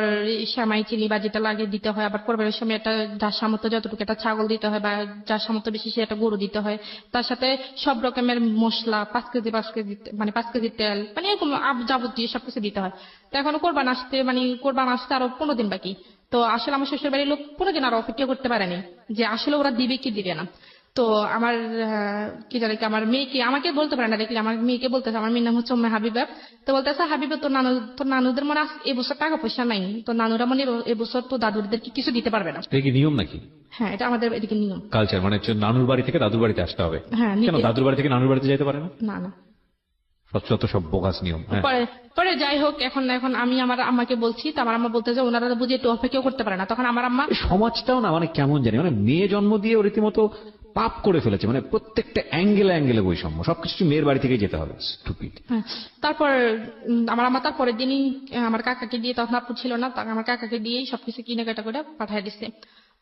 সেমাই চিনি বা যেটা লাগে দিতে হয়, আবার কোরবানের সময় একটা যার সামর্থ্য যতটুকু একটা ছাগল দিতে হয়, বা যার সামর্থ্য বেশি সে একটা গরু দিতে হয়। তার সাথে সব রকমের মশলা 5 কেজি 5 কেজি তেল, এরকম যাবতীয় সবকিছু দিতে হয়। তো এখন কোরবান আসতে আরো 15 দিন বাকি। তো আসলে আমার শ্বশুর বাড়ির লোক 15 দিন আর অপেক্ষা করতে পারেনি যে আসলে ওরা দিবে কি দিবে না। তো আমার কি জানি কি, আমার মেয়েকে আমাকে বলতে পারে না, দেখলে আমার মেয়েকে বলতেছে, আমার মেয়ের নাম হচ্ছে হাবিবা। তো বলতেছে, হাবিবা তোর নানুদের মনে এবছর টাকা পয়সা নাই, তো নানুরা এবছর তো দাদুদেরকে কিছু দিতে পারবে না। এটা কি নিয়ম নাকি? হ্যাঁ, এটা আমাদের এদিকে নিয়ম, কালচার, হচ্ছে নানুর বাড়ি থেকে দাদুর বাড়িতে আসতে হবে। হ্যাঁ, কেন দাদুর বাড়ি থেকে নানুর বাড়িতে যেতে পারে না? না না। সব বোগাস নিয়ম। হ্যাঁ। পরে যাই হোক, এখন আমি আমার আম্মাকে বলছি, তো আমার আম্মা বলতেছে ওনারা বুঝে একটু অপেক্ষা করতে পারে না। তখন আমার আম্মা, সমাজটাও না কেমন জানি, মেয়ে জন্ম দিয়ে ও রীতিমতো পাপ করে ফেলেছে, প্রত্যেকটা অ্যাঙ্গেলে বৈষম্য, সবকিছু মেয়ের বাড়ি থেকেই যেতে হবে। স্টুপিড। তারপর আমার আম্মা তারপরের দিনই আমার কাকাকে দিয়ে, তখন আপু ছিল না, আমার কাকাকে দিয়েই সবকিছু কেনাকাটা করে পাঠায় দিছে।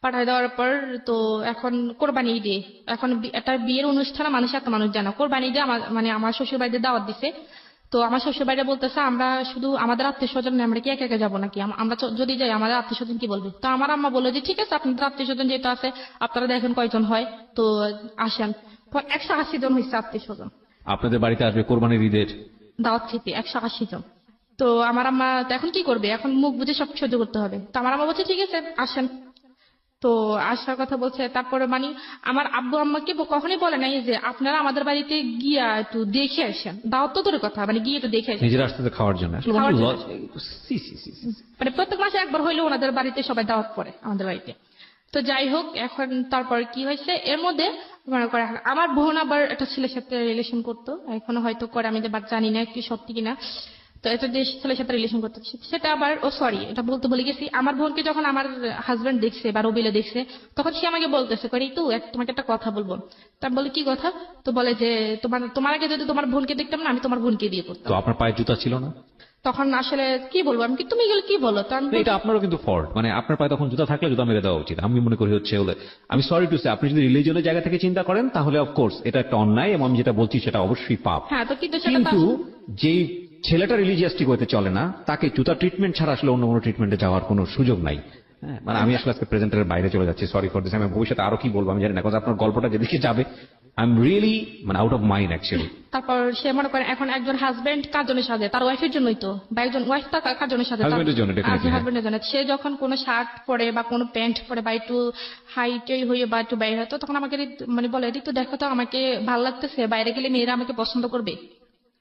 পাঠায় দেওয়ার পর তো এখন কোরবানি ঈদে, এখন একটা বিয়ের অনুষ্ঠানে এত মানুষ জানো, কোরবানি ঈদে আমার শ্বশুর বাড়িতে দাওয়াত দিছে। তো আমার শ্বশুর বাড়িতে বলতেছে আমরা শুধু আমাদের আত্মীয় স্বজন, আমরা কি একা একা যাবো নাকি, আমরা যদি যাই আমাদের আত্মীয় স্বজন কি বলবে। তো আমার আম্মা বললো যে ঠিক আছে, আপনাদের আত্মীয় স্বজন যেহেতু আছে, আপনারা দেখেন কয়জন হয়, তো আসেন। তো 180 জন হয়েছে আত্মীয় স্বজন আপনাদের বাড়িতে আসবে কোরবানির ঈদের দাওয়াত খেতে, 180 জন। তো আমার আম্মা তো এখন কি করবে, এখন মুখ বুঝে সব সহ্য করতে হবে। তো আমার আম্মা বলছে ঠিক আছে আসেন। তো আসার কথা বলছে। তারপরে আমার আব্বু আম্মাকে কখনোই বলে নাই যে আপনারা আমাদের বাড়িতে গিয়া একটু দেখে আসেন, দাওয়াত তো দূরের কথা, গিয়ে একটু দেখে আসেন, নিজের আসতে খাওয়ার জন্য। প্রত্যেক মাসে একবার হইলেও ওনাদের বাড়িতে সবাই দাওয়াত পড়ে আমাদের বাড়িতে। তো যাই হোক, এখন তারপর কি হয়েছে, এর মধ্যে মনে করে আমার বোন আবার একটা ছেলের সাথে রিলেশন করতো, এখনো হয়তো করে, আমি জানি না কি সত্যি কিনা। তো এটা যে ছেলের সাথে রিলেশন করতে, সেটা আবার এটা বলতে ভুলে গেছি, আমার বোনকে যখন আমার হাজবেন্ড দেখছে বা রবিলে দেখছে, তখন সে আমাকে বলতেছে করে তো তোমাকে একটা কথা বলবো। তা বলে কি কথা? তো বলে যে তোমার আগে যদি তোমার বোনকে দেখতাম না, আমি তোমার বোনকে বিয়ে করতাম। তো আপনার পায়ে জুতা ছিল না? তখন আসলে কি বলবো আমি, তুমি এগুলো কি বলো? তো এটা আপনারও কিন্তু ফল্ট, আপনার পায়ে তখন জুতা থাকলে জুতা মেরে দেওয়া উচিত আমি মনে করি। হচ্ছে আমি সরি টু সে, আপনি যদি রিলিজিয়নের জায়গা থেকে চিন্তা করেন তাহলে অফকোর্স এটা একটা অন্যায়, এবং আমি যেটা বলছি সেটা অবশ্যই পাপ। হ্যাঁ, তো কিন্তু যেই ছেলেটা রিলিজিয়াসটি করতে চলে না, তাকে জুতা ট্রিটমেন্ট ছাড়া আসলে অন্য কোনো ট্রিটমেন্টে যাওয়ার কোনো সুযোগ নাই। আমি আসলে আজকে প্রেজেন্টের বাইরে চলে যাচ্ছি, সরি ফর দিস। আমি ভবিষ্যতে আরো কি বলবো আমি জানি না, কারণ আপনার গল্পটা যেদিকে যাবে I am really out of mind actually. তারপর সে মনে করেন এখন একজন হাজবেন্ড কার জন্য সাজে, তার ওয়াইফের জন্যই তো, বা একজন ওয়াইফ কার জন্য সাজে, হাজবেন্ডের জন্য। হাজবেন্ডের জন্য। সে যখন কোনো শার্ট পরে বা কোনো প্যান্ট পরে বা একটু হাইটেই হয়ে বা একটু বাইরে হতো, তখন আমাকে বলে তো দেখো তো আমাকে ভালো লাগতেছে, বাইরে গেলে মেয়েরা আমাকে পছন্দ করবে,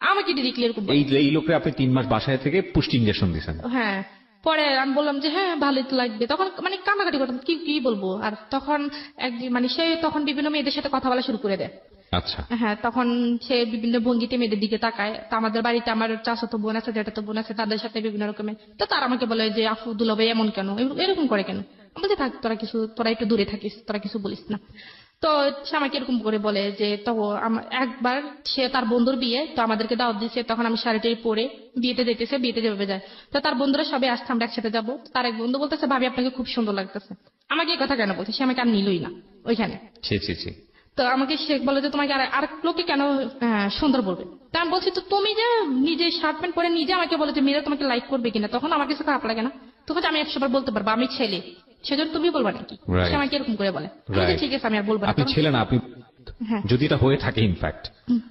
আমাকে ডিরেক্টলি এরকম। এই লোককে আপনি 3 মাস বাসায় থেকে পুষ্টি ইনজেকশন দিয়েছেন? হ্যাঁ। পরে আমি বললাম যে হ্যাঁ ভালোই তো লাগবে, তখন কান্নাকাটি করতাম, কি বলবো। আর তখন একদিন সে তখন বিভিন্ন মেয়েদের সাথে কথা বলা শুরু করে দেয়। আচ্ছা। হ্যাঁ, তখন সে বিভিন্ন ভঙ্গিতে মেয়েদের দিকে তাকায়। তো আমাদের বাড়িতে আমার চাচাতো বোন আছে, জ্যাঠাতো বোন আছে, তাদের সাথে বিভিন্ন রকমের। তো তারা আমাকে বলে যে আফু দুলাভাই এমন কেন, এরকম করে কেন? আমি বলছি থাক, তোরা একটু দূরে থাকিস, তোরা কিছু বলিস না। তো সে আমাকে এরকম করে বলে যে তো একবার সে তার বন্ধুর বিয়ে, তো আমাদেরকে দাওয়াত দিচ্ছে, তখন আমি শাড়িটাই পরে বিয়েতে যেতেছে, বিয়েতে যেভাবে যায়, তো তার বন্ধুরা সবাই আসছে, আমরা একসাথে যাবো। তার এক বন্ধু বলতেছে ভাবি আপনাকে খুব সুন্দর লাগতেছে। আমাকে এই কথা কেন বলছে, সে আমাকে আর নিলই না ওইখানে। ছি ছি ছি। তো আমাকে সে বলে যে তোমাকে আর লোকে কেন সুন্দর বলবে। তা আমি বলছি তো তুমি যে নিজে শার্ট প্যান্ট পরে নিজে আমাকে বলে যে মেয়েরা তোমাকে লাইক করবে কিনা, তখন আমার কিছু খারাপ লাগে না? তখন আমি 100 বার বলতে পারবো আমি ছেলে, সেজন্য তুমি বলবা নাকি? Right. সে আমাকে এরকম করে বলে। আমি বলছি, Right. ঠিক আছে আমি আর বলবো না। আপনি কারণ- ছিলেন, আপনি হ্যাঁ। যদি এটা হয়ে থাকে ইনফ্যাক্ট।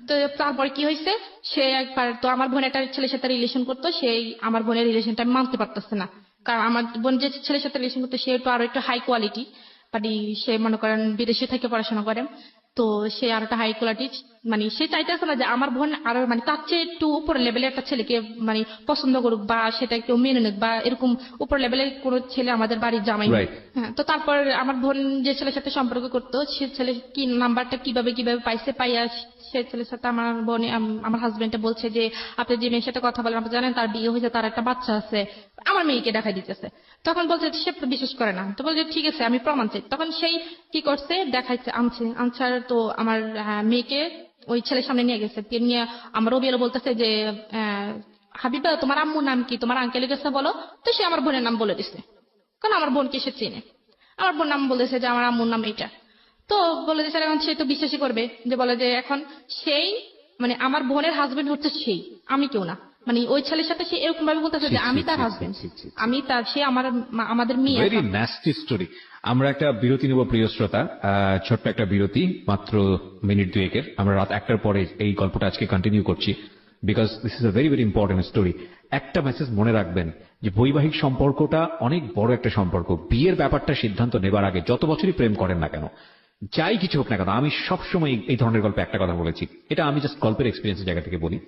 তো তারপর কি হয়েছে, সে একবার তো আমার বোন একটা ছেলের সাথে রিলেশন করতো, সেই আমার বোনের রিলেশনটা আমি মানতে পারতেছে না। কারণ আমার বোন যে ছেলের সাথে রিলেশন করতো সে একটু আরো একটু হাই কোয়ালিটি, মানে সে মনে করেন বিদেশে থেকে পড়াশোনা করে, তো সে আর একটা হাই কোয়ালিটি, মানে সে চাইতেছে না যে আমার বোন আরো মানে তার চেয়ে একটু উপর লেভেলের একটা ছেলেকে মানে পছন্দ করুক বা সেটা একটু মেনে নিক, বা এরকম উপর লেভেলের কোনো ছেলে আমাদের বাড়ির জামাই Right. হ্যাঁ। তো তারপর আমার বোন যে ছেলের সাথে সম্পর্ক করতো, সে ছেলে কি নাম্বারটা কিভাবে কিভাবে পাইছে, পাইয়া সে ছেলের সাথে আমার বোন আমার হাজবেন্ডটা বলছে যে আপনি যে মেয়ের সাথে কথা বলেন আপনি জানেন তার বিয়ে হয়েছে, তার একটা বাচ্চা আছে, আমার মেয়েকে দেখাই দিতেছে। তখন বলছে সে তো বিশ্বাস করে না, তো বলছে ঠিক আছে আমি প্রমাণ চাই। তখন সেই কি করছে, দেখাইছে, আনসার তো আমার মেয়েকে ওই ছেলের সামনে নিয়ে গেছে, নিয়ে আমার রবিউল বলতেছে যে হাবিবা তোমার আম্মুর নাম কি, তোমার আঙ্কেলের কাছে বলো। তো সে আমার বোনের নাম বলে দিছে, কারণ আমার বোনকে সে চেনে। আমার বোন নাম বলেছে যে আমার আম্মুর নাম এটা। তো বলে দিয়েছে, এখন সে তো বিশ্বাসই করবে, যে বলে যে এখন সেই মানে আমার বোনের হাজবেন্ড হচ্ছে সেই, আমি কেউ না। মানে ওই ছেলের সাথে সে এরকম ভাবে বলতেছে যে আমি তার হাজবেন্ড, আমি তার, সে আমাদের মেয়ে। Very nasty story. আমরা একটা বিরতি নেব প্রিয় শ্রোতা, ছোট্ট একটা বিরতি, মাত্র মিনিট 2-এর। আমরা রাত 1টার পরে এই গল্পটা আজকে কন্টিনিউ করছি, because this is a very very important story. একটা মেসেজ মনে রাখবেন যে বৈবাহিক সম্পর্কটা অনেক বড় একটা সম্পর্ক। বিয়ের ব্যাপারটা সিদ্ধান্ত নেবার আগে যত বছরই প্রেম করেন না কেন, যাই কিছু হোক না কেন, আমি সবসময় এই ধরনের গল্পে একটা কথা বলেছি, এটা আমি জাস্ট গল্পের এক্সপিরিয়েন্সের জায়গা থেকে বলি।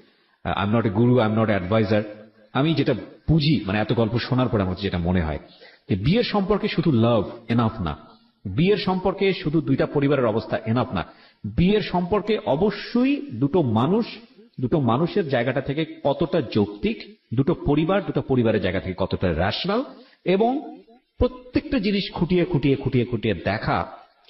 I am not a Guru, I am not adviser. আমি যেটা বুঝি, মানে এত গল্প শোনার পরে আমার যেটা মনে হয় যে বিয়ের সম্পর্কে শুধু লাভ এনাফ না, বিয়ের সম্পর্কে শুধু দুইটা পরিবারের অবস্থা এনাফ না, বিয়ের সম্পর্কে অবশ্যই দুটো মানুষের জায়গাটা থেকে কতটা যৌক্তিক, দুটো পরিবারের জায়গা থেকে কতটা রেশনাল, এবং প্রত্যেকটা জিনিস খুঁটিয়ে খুঁটিয়ে খুঁটিয়ে খুঁটিয়ে দেখা,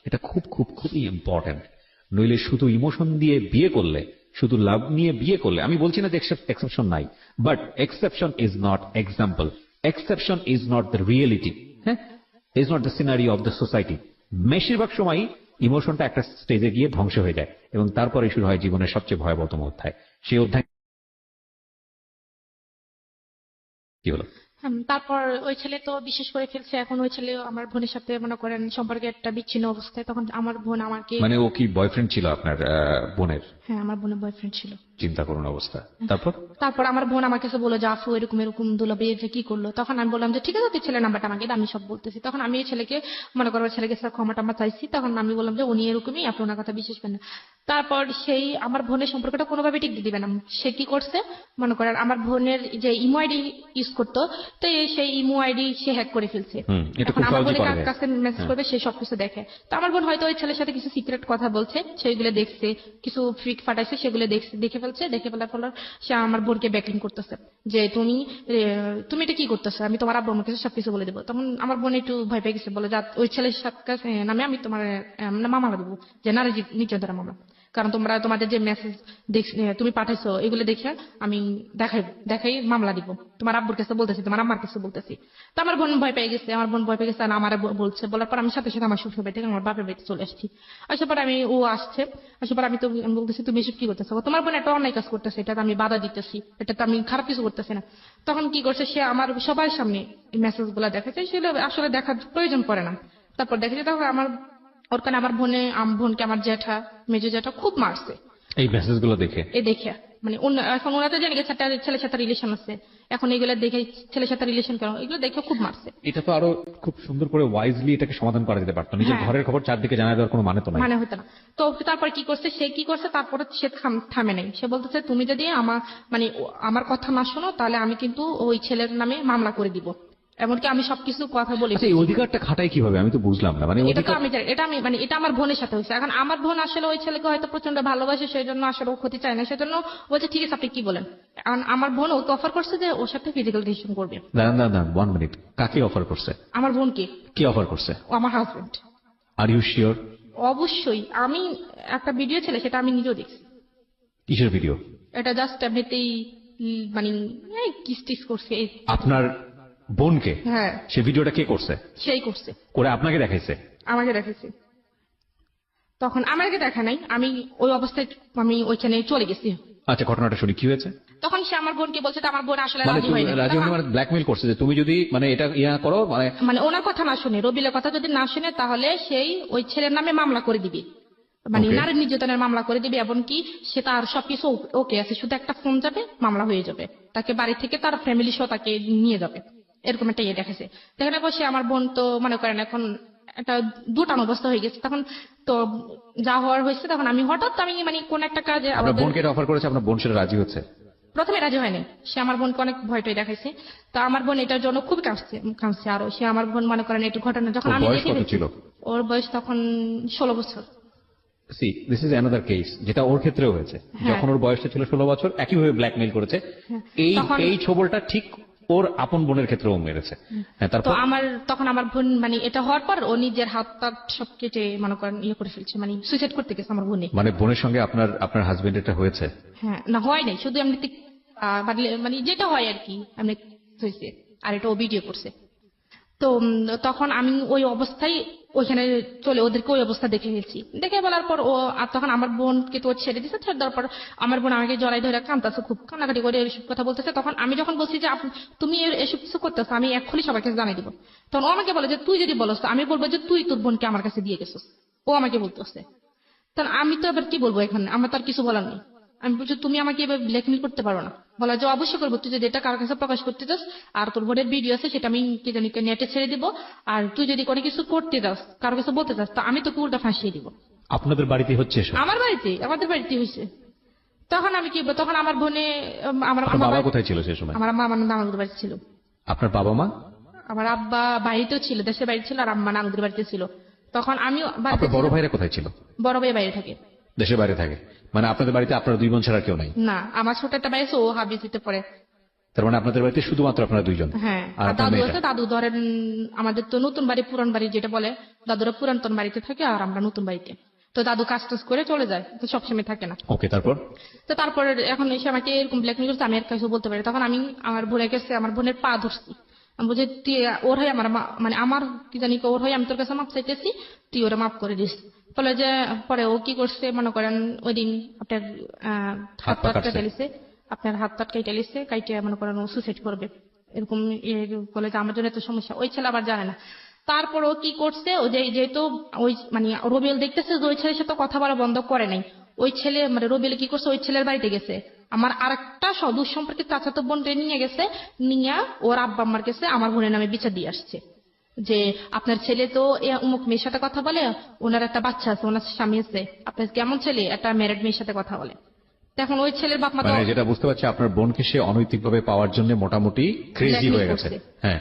এটা খুব খুব খুবই ইম্পর্টেন্ট। নইলে শুধু ইমোশন দিয়ে বিয়ে করলে, শুধু লাভ নিয়ে বিয়ে করলে, আমি বলছি না যে এক্সেপশন নাই, but exception is not example, exception is not the reality, হ্যাঁ, is not the scenario of the society. বেশিরভাগ সময় ইমোশনটা একটা স্টেজে গিয়ে ধ্বংস হয়ে যায়, এবং তারপরে শুরু হয় জীবনের সবচেয়ে ভয়াবহতম অধ্যায়। সেই অধ্যায় কি হলো? তারপর ওই ছেলে তো বিশেষ করে ফেলছে, এখন ওই ছেলে আমার বোনের সাথে মনে করেন সম্পর্কে একটা বিচ্ছিন্ন অবস্থায়, তখন আমার বোন আমাকে, মানে ও কি বয়ফ্রেন্ড ছিল আপনার বোনের? হ্যাঁ আমার বোনের বয়ফ্রেন্ড ছিল। চিন্তা করুন অবস্থা। তারপর তারপর আমার বোন আমার কাছে বলে যে আফু এরকম এরকম দুলাভাই এটা কি করলো। তখন আমি বললাম যে ঠিক আছে তুই ছেলের নাম্বারটা আমাকে দে, আমি সব বলতেছি। তখন আমি এই ছেলেকে মনে করো ছেলেকে ক্ষমা টমা চাইছি, তখন আমি বললাম যে উনি এরকমই, আপনি ওনার কথা বিশ্বাস করেন না। তারপর সেই আমার বোনের সম্পর্কটা কোনোভাবে টিকতে দিবে না, সে কি করছে মনে করেন আমার বোনের যে ইমো আইডি ইউজ করতো, তো সেই ইমো আইডি সে হ্যাক করে ফেলছে। এটা এখন খুব আমার সহজে বোনের করা যায়। কাছে মেসেজ করবে, সে সবকিছু দেখে। তো আমার বোন হয়তো ওই ছেলের সাথে কিছু সিক্রেট কথা বলছে, সেইগুলো দেখছে, কিছু ফিট ফাটাইছে, সেগুলো দেখে ফেলছে। দেখে ফেলার ফলে সে আমার বোনকে ব্যাকলিং করতেছে যে তুমি এটা কি করতেছো, আমি তোমার আব্বু আমাকে সবকিছু বলে দেবো। তখন আমার বোন একটু ভয় পেয়ে গেছে, বলে যা ওই ছেলের সাথে নামে আমি তোমার মামলা দেবো, যে নারী নির্যাতনের মামলা। কারণ তোমাদের যে মেসেজ তুমি পাঠাইছো এগুলো দেখে আমি দেখাই মামলা দিব, তোমার আব্বুর কাছে বলতেছি, তোমার আম্মার কাছে বলতেছি। তো আমার বোন ভয় পেয়ে গেছে, আর আমার বলছে। বলার পর আমি সাথে সাথে আমার শ্বশুর বাড়ি থেকে আমার বাপের বাড়িতে চলে আসছি। আসার পর আসার পর আমি বলতেছি তুমি এসব কি করতেছো, তোমার বোন একটা অন্যায় কাজ করতেছে, এটা আমি বাধা দিতেছি, এটা তো আমি খারাপ কিছু করতেছি না। তখন কি করছে, সে আমার সবার সামনে মেসেজ গুলা দেখাচ্ছে, সেগুলো আসলে দেখার প্রয়োজন পড়ে না। তারপর দেখেছে তখন ওর কারণে আমার বোনকে আমার মেজো জ্যাঠা খুব মারছে এই মেসেজগুলো দেখে। দেখে, মানে এখন ওরা তো জেনে গেছে একটা ছেলের সাথে রিলেশন আছে, এখন এগুলো দেখে ছেলের সাথে রিলেশন কেন, এগুলো দেখে খুব মারছে। এটা তো আরো খুব সুন্দর করে ওয়াইজলি এটাকে সমাধান করা যেতে পারতো, নিজের হ্যাঁ। ঘরের খবর চারদিকে জানায় দেওয়ার কোনো মানে তো নাই। মানে হতো না। তো তারপর কি করছে তারপরে সে থামে নাই। সে বলতেছে তুমি যদি আমার কথা না শোনো তাহলে আমি কিন্তু ওই ছেলের নামে মামলা করে দিব, এমনকি আমি সবকিছু কথা বলে আচ্ছা, এই অধিকারটা খাটাই কিভাবে আমি তো বুঝলাম না। মানে এটা তো অধিকার আমি জানি, এটা আমার বোনের সাথে হয়েছে। এখন আমার বোন আসলে ওই ছেলেকে হয়তো প্রচন্ড ভালোবাসে, সেই জন্য আসলে ও ক্ষতি চায় না, সেজন্য বলছে ঠিক আছে আপনি কি বলেন। এখন আমার বোন ওকে অফার করছে যে ওর সাথে ফিজিক্যাল রিলেশন করবে। দাঁড়ান 1 মিনিট, কাকে অফার করছে? আমার বোনকে। কি অফার করছে? ও আমার হাজবেন্ড। Are you sure? অবশ্যই আমি একটা ভিডিও ছিল, সেটা আমি নিজেও দেখছি। কিসের ভিডিও? এটা জাস্ট এমনিতেই মানে কিস টিস করছে আপনার বোনকে? হ্যাঁ, সে ভিডিওটা কে করছে? সেই করছে, করে আপনাকে দেখাইছে? আমাকে দেখেছে। তখন আমাকে দেখা নাই, আমি ওই অবস্থায় আমি ওইখানে চলে গেছি। আচ্ছা, ঘটনাটা শুনি, কি হয়েছে? তখন সে আমার বোনকে বলছে যে আমার বোন আসলে মানে রাজি হয়নি। রাজি হয়নি মানে ব্ল্যাকমেইল করছে যে তুমি যদি মানে এটা ইয়া করো, মানে মানে ওনার কথা না শুনে, রবিলের কথা যদি না শুনে, তাহলে সেই ওই ছেলের নামে মামলা করে দিবে, মানে Okay. নারী নির্যাতনের মামলা করে দিবে, এমনকি সে তার সবকিছু ওকে আছে, শুধু একটা ফোন যাবে, মামলা হয়ে যাবে, তাকে বাড়ি থেকে তার ফ্যামিলি সহ তাকে নিয়ে যাবে, এরকম একটা ইয়ে দেখেছে। দেখেন বসে আমার বোন তো মনে করেন এখন একটা দুটান অবস্থা হয়ে গেছে। তখন তো যা হওয়ার হয়েছে, তখন আমি হঠাৎ আমি মানে কোন একটা কাজে আপনার আমাদের বোনকে এটা অফার করেছে, আপনার বোন সেটা রাজি হচ্ছে? প্রথমে রাজি হয়নি, সে আমার বোনকে অনেক ভয়টাই দেখাইছে। তো আমার বোন এটার জন্য খুবই কাঁদছে আরো। সে আমার বোন মনে করেন একটু ঘটনা যখন ওর আমি বয়স দেখে কত ফেলছি, ছিল? ওর বয়স তখন 16 বছর। C this is another case, যেটা ওর ক্ষেত্রেও হয়েছে। হ্যাঁ। যখন ওর বয়সটা ছিল 16 বছর, একইভাবে ব্ল্যাকমেইল করেছে। হ্যাঁ। এই তখন- এই ছবলটা ঠিক ওর আপন বোনের ক্ষেত্রেও মেরেছে। হ্যাঁ, তো তারপর? তখন আমার বোন মানে এটা হওয়ার পর ও নিজের হাত টাত সব কেটে মনে করেন ইয়ে করে ফেলছে, মানে সুইসাইড করতে গেছে আমার বোনে। মানে বোনের সঙ্গে আপনার হাজবেন্ড এটা হয়েছে? হ্যাঁ, না হয় নাই, শুধু এমনিতে মানে যেটা হয় আর কি এমনি হয়েছে। আর এটা ও ভিডিও করছে। তো তখন আমি ওই অবস্থায় ওইখানে চলে ওদেরকে ওই অবস্থা দেখে ফেলছি। দেখে বলার পর ও আর তখন আমার বোনকে তো ও ছেড়ে দিচ্ছে। ছেড়ে দেওয়ার পর আমার বোন আমাকে জড়াই ধরে কাঁদতেছে, খুব কান্নাকাটি করে এসব কথা বলতেছে। তখন আমি যখন বলছি যে তুমি এসব কিছু করতেছো, আমি এক্ষুনি সবাইকে জানাই দিব, তখন ও আমাকে বলে যে তুই যদি বলস, আমি বলবো যে তুই তোর বোনকে আমার কাছে দিয়ে গেছিস। ও আমাকে বলতেছে। তখন আমি তো এবার কি বলবো, এখানে আমার তো আর কিছু বলার নেই। আমি বলছি তুমি আমাকে এবার ব্ল্যাকমেল করতে পারো না। বলা যে অবশ্যই করবো, তুই যদি এটা কারোর কাছে প্রকাশ করতে চাস, আর তোর বোনের ভিডিও আছে সেটা আমি কি জানি নেটে ছেড়ে দিব, আর তুই যদি কোনো কিছু করতে চাস, কারোর কাছে বলতে চাস, তা আমি তোকে উল্টা ফাঁসিয়ে দিব। আপনাদের বাড়িতে হচ্ছে এসব? আমার বাড়িতে, আমাদের বাড়িতে হয়েছে। তখন আমি কি বলবো, তখন আমার বোনে আমার আপনার বাবা কোথায় ছিল সেই সময়? আমার মা আমার নানুদের বাড়িতে ছিল। আপনার বাবা মা? আমার আব্বা বাড়িতেও ছিল, দেশের বাড়ি ছিল, আর আম্মা নানুদের বাড়িতে ছিল। তখন আমি আপনার বড় ভাইরা কোথায় ছিল? বড় ভাই বাইরে থাকে। দেশের বাইরে থাকে? মানে আপনাদের বাড়িতে আপনার দুই বোন ছাড়া আর কেউ নাই? না, আমার ছোট একটা ভাই আছে, ও হাবিজিতে পড়ে। তার মানে আপনাদের বাড়িতে শুধুমাত্র আপনারা দুইজন? হ্যাঁ, আর আর আপনার দাদু মেয়েটা? আছে। দাদু ধরেন আমাদের তো নতুন বাড়ি পুরান বাড়ি যেটা বলে, দাদুরা পুরাতন বাড়িতে থাকে আর আমরা নতুন বাড়িতে। তো দাদু কাজ টাজ করে চলে যায়, তো সবসময় থাকে না। ওকে, তারপর? তো তারপরে এখন এসে আমাকে এরকম ব্ল্যাকমেল করছে, আমি আর কিছু বলতে পারি। তখন আমি আমার বোনের কাছে আমার বোনের পা ধরছি। আমি বলছি তুই ওর হয়ে আমার মানে আমার কি জানি ওর হয়ে আমি তোর কাছে মাপ চাইতেছি, তুই ওরা মাফ করে দিস। বলে যে পরে ও কি করছে মনে করেন, ওই দিন আপনার হাত পা পাট কাটছে? কেটে লিছে, আপনার হাত পাট কেটে লিছে, কাইটে মনে করেন ও সুসাইড করবে এরকম বলে যে আমার জন্য এত সমস্যা। ওই ছেলে আবার জানে না। তারপর ও কি করছে, ও যেহেতু ওই মানে রবিউল দেখতেছে যে ওই ছেলের সাথে কথা বলা বন্ধ করে নাই, ওই ছেলে মানে রবিউল কি করছে, ওই ছেলের বাড়িতে গেছে, আমার আরেকটা দুঃসম্পর্কিত চাচাতো বোন নিয়ে গেছে, নিয়ে ওর আব্বা আম্মার কাছে আমার বোনের নামে বিচার দিয়ে আসছে যে আপনার ছেলে তো অমুক মেয়ের সাথে কথা বলে, ওনার একটা বাচ্চা আছে, ওনার স্বামী আছে, আপনার কেমন ছেলে একটা ম্যারিড মেয়ের সাথে কথা বলে। এখন ওই ছেলের বাপ মা তো মানে যেটা বুঝতে পারছি, আপনার বোনকে সে অনৈতিকভাবে পাওয়ার জন্য মোটামুটি ক্রেজি Blackmail হয়ে গেছে। করছে। হ্যাঁ,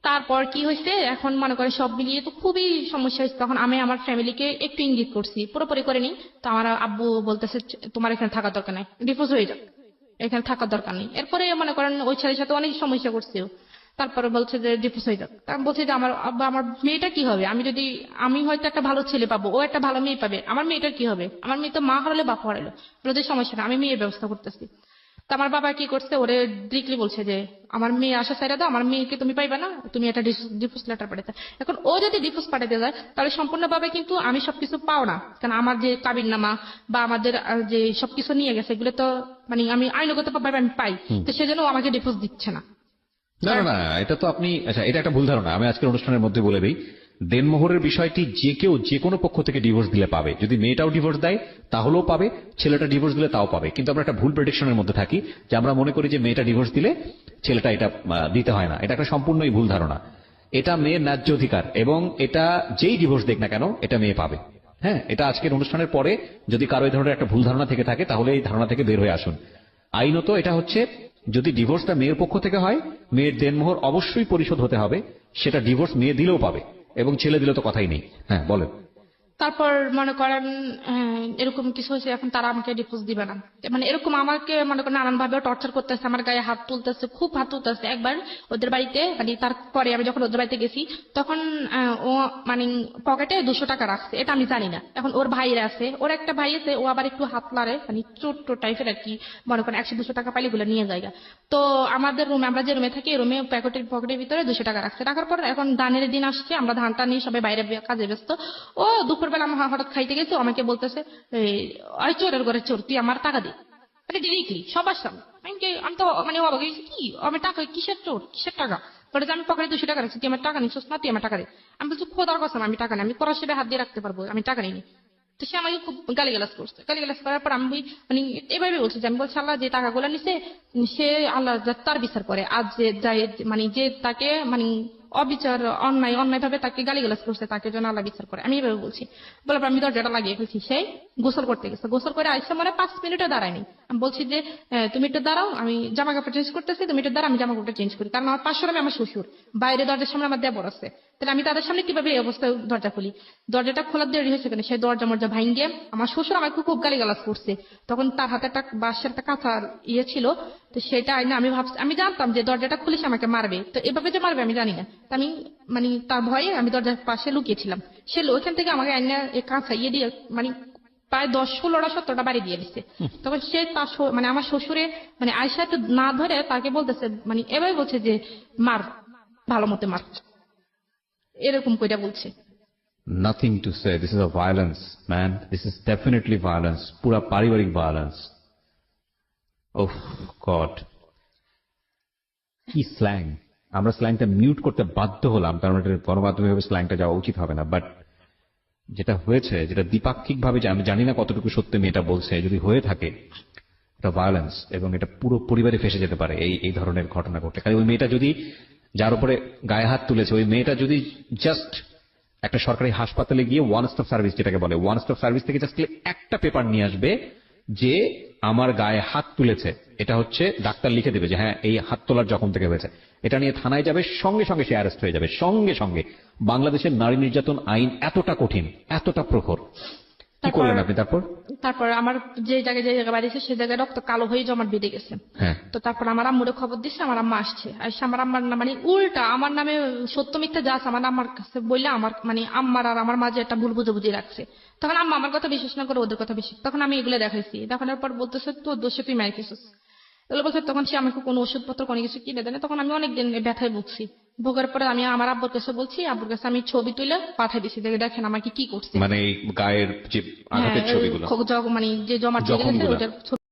তারপর কি হয়েছে, এখন মনে করেন সব মিলিয়ে তো খুবই সমস্যা হয়েছে। তখন আমি আমার ফ্যামিলিকে একটু ইঙ্গিত করছি, পুরোপুরি করিনি। তো আমার আব্বু বলতেছে তোমার এখানে থাকার দরকার নাই, ডিভোর্স হয়ে যাক, এখানে থাকার দরকার নেই। এরপরে মনে করেন ওই ছেলের সাথে অনেক সমস্যা করছে। তারপরে বলছে যে ডিভোর্স হয়ে যাক। আমি বলছি যে আমার আব্বা আমার মেয়েটা কি হবে, আমি হয়তো একটা ভালো ছেলে পাবো, ও একটা ভালো মেয়ে পাবে, আমার মেয়েটার কি হবে, আমার মেয়ে তো মা হারালে বাপ হারালো, বলে সমস্যা না, আমি মেয়ের ব্যবস্থা করতেছি। তো আমার বাবা কি করছে, ওরে ডিরেক্টলি বলছে যে আমার মেয়ে আসা সাইরা দাও, আমার মেয়েকে তুমি পাইবা না, তুমি একটা ডিভোর্স লেটার পাঠাতে। এখন ও যদি ডিভোর্স পাঠাতে যায়, তাহলে সম্পূর্ণভাবে কিন্তু আমি সবকিছু পাও না, কারণ আমার যে কাবির নামা বা আমাদের যে সবকিছু নিয়ে গেছে এগুলো তো মানে আমি আইনগত ভাবে আমি পাই। তো সেজন্য ও আমাকে ডিভোর্স দিচ্ছে না। না না না, এটা তো আপনি, আচ্ছা এটা একটা ভুল ধারণা। আমি আজকের অনুষ্ঠানের মধ্যে বলে দিই, দেনমোহরের বিষয়টি যে কেউ যে কোনো পক্ষ থেকে ডিভোর্স দিলে পাবে। যদি মেয়েটাও ডিভোর্স দেয় তাহলেও পাবে, ছেলেটা ডিভোর্স দিলে তাও পাবে। কিন্তু আমরা একটা ভুল প্রেডিকশনের মধ্যে থাকি যে আমরা মনে করি যে মেয়েটা ডিভোর্স দিলে ছেলেটা এটা দিতে হয় না। এটা একটা সম্পূর্ণই ভুল ধারণা। এটা মেয়ের ন্যায্য অধিকার, এবং এটা যেই ডিভোর্স দেখ না কেন এটা মেয়ে পাবে। হ্যাঁ, এটা আজকের অনুষ্ঠানের পরে যদি কারো এই ধরনের একটা ভুল ধারণা থেকে থাকে, তাহলে এই ধারণা থেকে বের হয়ে আসুন। আইনত এটা হচ্ছে, যদি ডিভোর্সটা মেয়ের পক্ষ থেকে হয়, মেয়ের দেনমোহর অবশ্যই পরিশোধ হতে হবে। সেটা ডিভোর্স মেয়ে দিলেও পাবে, এবং ছেলে দিলে তো কথাই নেই। হ্যাঁ বলেন। তারপর মনে করেন এরকম কিছু হয়েছে, এখন তারা আমাকে ডিভোর্স দিবে না, মানে এরকম আমাকে মনে করেন নানান ভাবে টর্চার করতেছে, আমার গায়ে হাত তুলতেছে, খুব হাত তুলতেছে। একবার ওদের বাড়িতে, মানে তারপরে আমি যখন ওদের বাড়িতে গেছি তখন ও মানে পকেটে 200 টাকা রাখছে, এটা আমি জানি না। এখন ওর ভাইরা আছে, ওর একটা ভাই আছে, ও আবার একটু হাত লাড়ে, মানে ছোট্ট টাইপের আর কি, মনে করেন 100-200 টাকা পাইলে গুলো নিয়ে যায়। তো আমাদের রুমে, আমরা যে রুমে থাকি, রুমে পকেটের ভিতরে 200 টাকা রাখছে। রাখার পর এখন ধানের দিন আসছে, আমরা ধানটা নিয়ে সবাই বাইরে কাজে ব্যস্ত। ও দুপুরবেলা আমার হঠাৎ খাইতে গেছে, ও আমাকে বলতেছে, ওই চোরের ঘরে চোর, তুই আমার টাকা দে। মানে ডিরেক্টলি সবার সামনে। আমি তো মানে অবাক হয়েছি, কি আমার টাকা, কিসের চোর, কিসের টাকা? বলে যে আমি পকেটে 200 টাকা রাখছি, তুই আমার টাকা নিচ্ছিস না, তুই আমার টাকা দে। আমি বলছি খোদার কসম আমি টাকা নেই, আমি পড়ার সেবে হাত দিয়ে রাখতে পারবো, আমি টাকা নিইনি। তো সে আমাকে খুব গালিগালাজ করছে। গালিগালাজ করার পর আমি মানে এভাবে বলছি যে, আমি বলছি আল্লাহ যে টাকাগুলো নিছে সে আল্লাহ তার বিচার করে। আজ যে যাই মানে যে তাকে মানে অবিচার অন্যায় ভাবে তাকে গালিগালাজ করছে, তাকে যেন আল্লাহ বিচার করে, আমি এভাবে বলছি। বলার পর আমি দরজাটা লাগিয়ে ফেলছি। সেই গোসল করতে গেছে, গোসল করে আইসা মানে 5 মিনিটও দাঁড়ায়নি। আমি বলছি যে তুমি একটু দাঁড়াও, আমি জামা কাপড় চেঞ্জ করতেছি, তুমি একটু দাঁড়াও, আমি জামা কাপড় চেঞ্জ করি। কারণ আমার পাশের রুমে আমার শ্বশুর, বাইরে দরজার সামনে আমার দেবর আছে। তাহলে আমি তাদের সামনে কিভাবে এই অবস্থায় দরজা খুলি? দরজাটা খোলার দেরি হয়েছে কেন, সেই দরজা মরজা ভাঙ্গে আমার শ্বশুর আমাকে খুব গালিগালাজ করছে। তখন তার হাতে একটা বাঁশের একটা কাঁথার ছিল, তো সেটা আইনা আমি ভাবছি, আমি জানতাম যে দরজাটা খুলে সে আমাকে মারবে, তো এভাবে যে মারবে আমি জানি না। তো আমি মানে তার ভয়ে আমি দরজার পাশে লুকিয়েছিলাম। সে ওইখান থেকে আমাকে আইনা কাঁথা দিয়ে মানে প্রায় 10-16-17টা বাড়ি দিয়ে দিচ্ছে। তখন সে তার মানে আমার শ্বশুরে মানে আয়সা একটু না ধরে তাকে বলতেছে, মানে এভাবে বলছে যে মার, ভালো মতো মার, এরকম কইটা বলছে। Nothing to say, this is a violence man, this is definitely violence, পুরা পারিবারিক ভায়োলেন্স। ওহ গড, কি স্ল্যাং! আমরা স্ল্যাংটা মিউট করতে বাধ্য হলাম, কারণ এটা গণমাধ্যমে ভাবে স্ল্যাংটা যাওয়া উচিত হবে না। বাট যেটা হয়েছে, যেটা দ্বিপাক্ষিক ভাবে, আমি জানি না কতটুকু সত্যি মেয়েটা বলছে, যদি হয়ে থাকে এটা ভায়োলেন্স, এবং এটা পুরো পরিবারে ফেসে যেতে পারে এই ধরনের ঘটনা ঘটলে। কারণ ওই মেয়েটা যদি, যার উপরে গায়ে হাত তুলেছে, ওই মেয়েটা যদি জাস্ট একটা সরকারি হাসপাতালে গিয়ে ওয়ান স্টপ সার্ভিস, যেটাকে বলে ওয়ান স্টপ সার্ভিস, থেকে জাস্ট একটা পেপার নিয়ে আসবে যে আমার গায়ে হাত তুলেছে, এটা হচ্ছে ডাক্তার লিখে দেবে যে হ্যাঁ এই হাত তোলার জখম থেকে হয়েছে, এটা নিয়ে থানায় যাবে, সঙ্গে সঙ্গে সে অ্যারেস্ট হয়ে যাবে, সঙ্গে সঙ্গে। বাংলাদেশের নারী নির্যাতন আইন এতটা কঠিন, এতটা প্রখর। কি করলেন আপনি তারপর? তারপর আমার যে জায়গায় বাড়িছে সে জায়গায় রক্ত কালো হয়ে জমাট বেঁধে গেছে। হ্যাঁ, তো তারপর আমার আম্মুরে খবর দিচ্ছে, আমার আম্মা আসছে, আসছে আমার আম্মার মানে উল্টা আমার নামে সত্য মিথ্যা যা আছে আমার আম্মার কাছে বললে আমার মানে আম্মার আর আমার মাঝে একটা ভুল বুঝাবুঝি রাখছে। তখন আম্মা আমার কথা বিশ্বাস না করে ওদের কথা বেশি, তখন আমি এগুলো দেখাইছি, দেখানোর পর বলতেছে তোর দোষে তুই মার খেয়েছিস এগুলো বলছে। তখন সে আমাকে কোনো ওষুধপত্র কোনো কিছু কিনে দেয় না। তখন আমি অনেকদিন ব্যথায় ভুগছি। ভোগের পরে আমি আমার আব্বুর কাছে বলছি, আব্বুর কাছে আমি ছবি তুলে পাঠাই দিছি, দেখেন আমাকে কি করছে। মানে এই গায়ের যে আঘাতের ছবিগুলো, মানে যে জমাট বেঁধে গেছে ওটার ছবি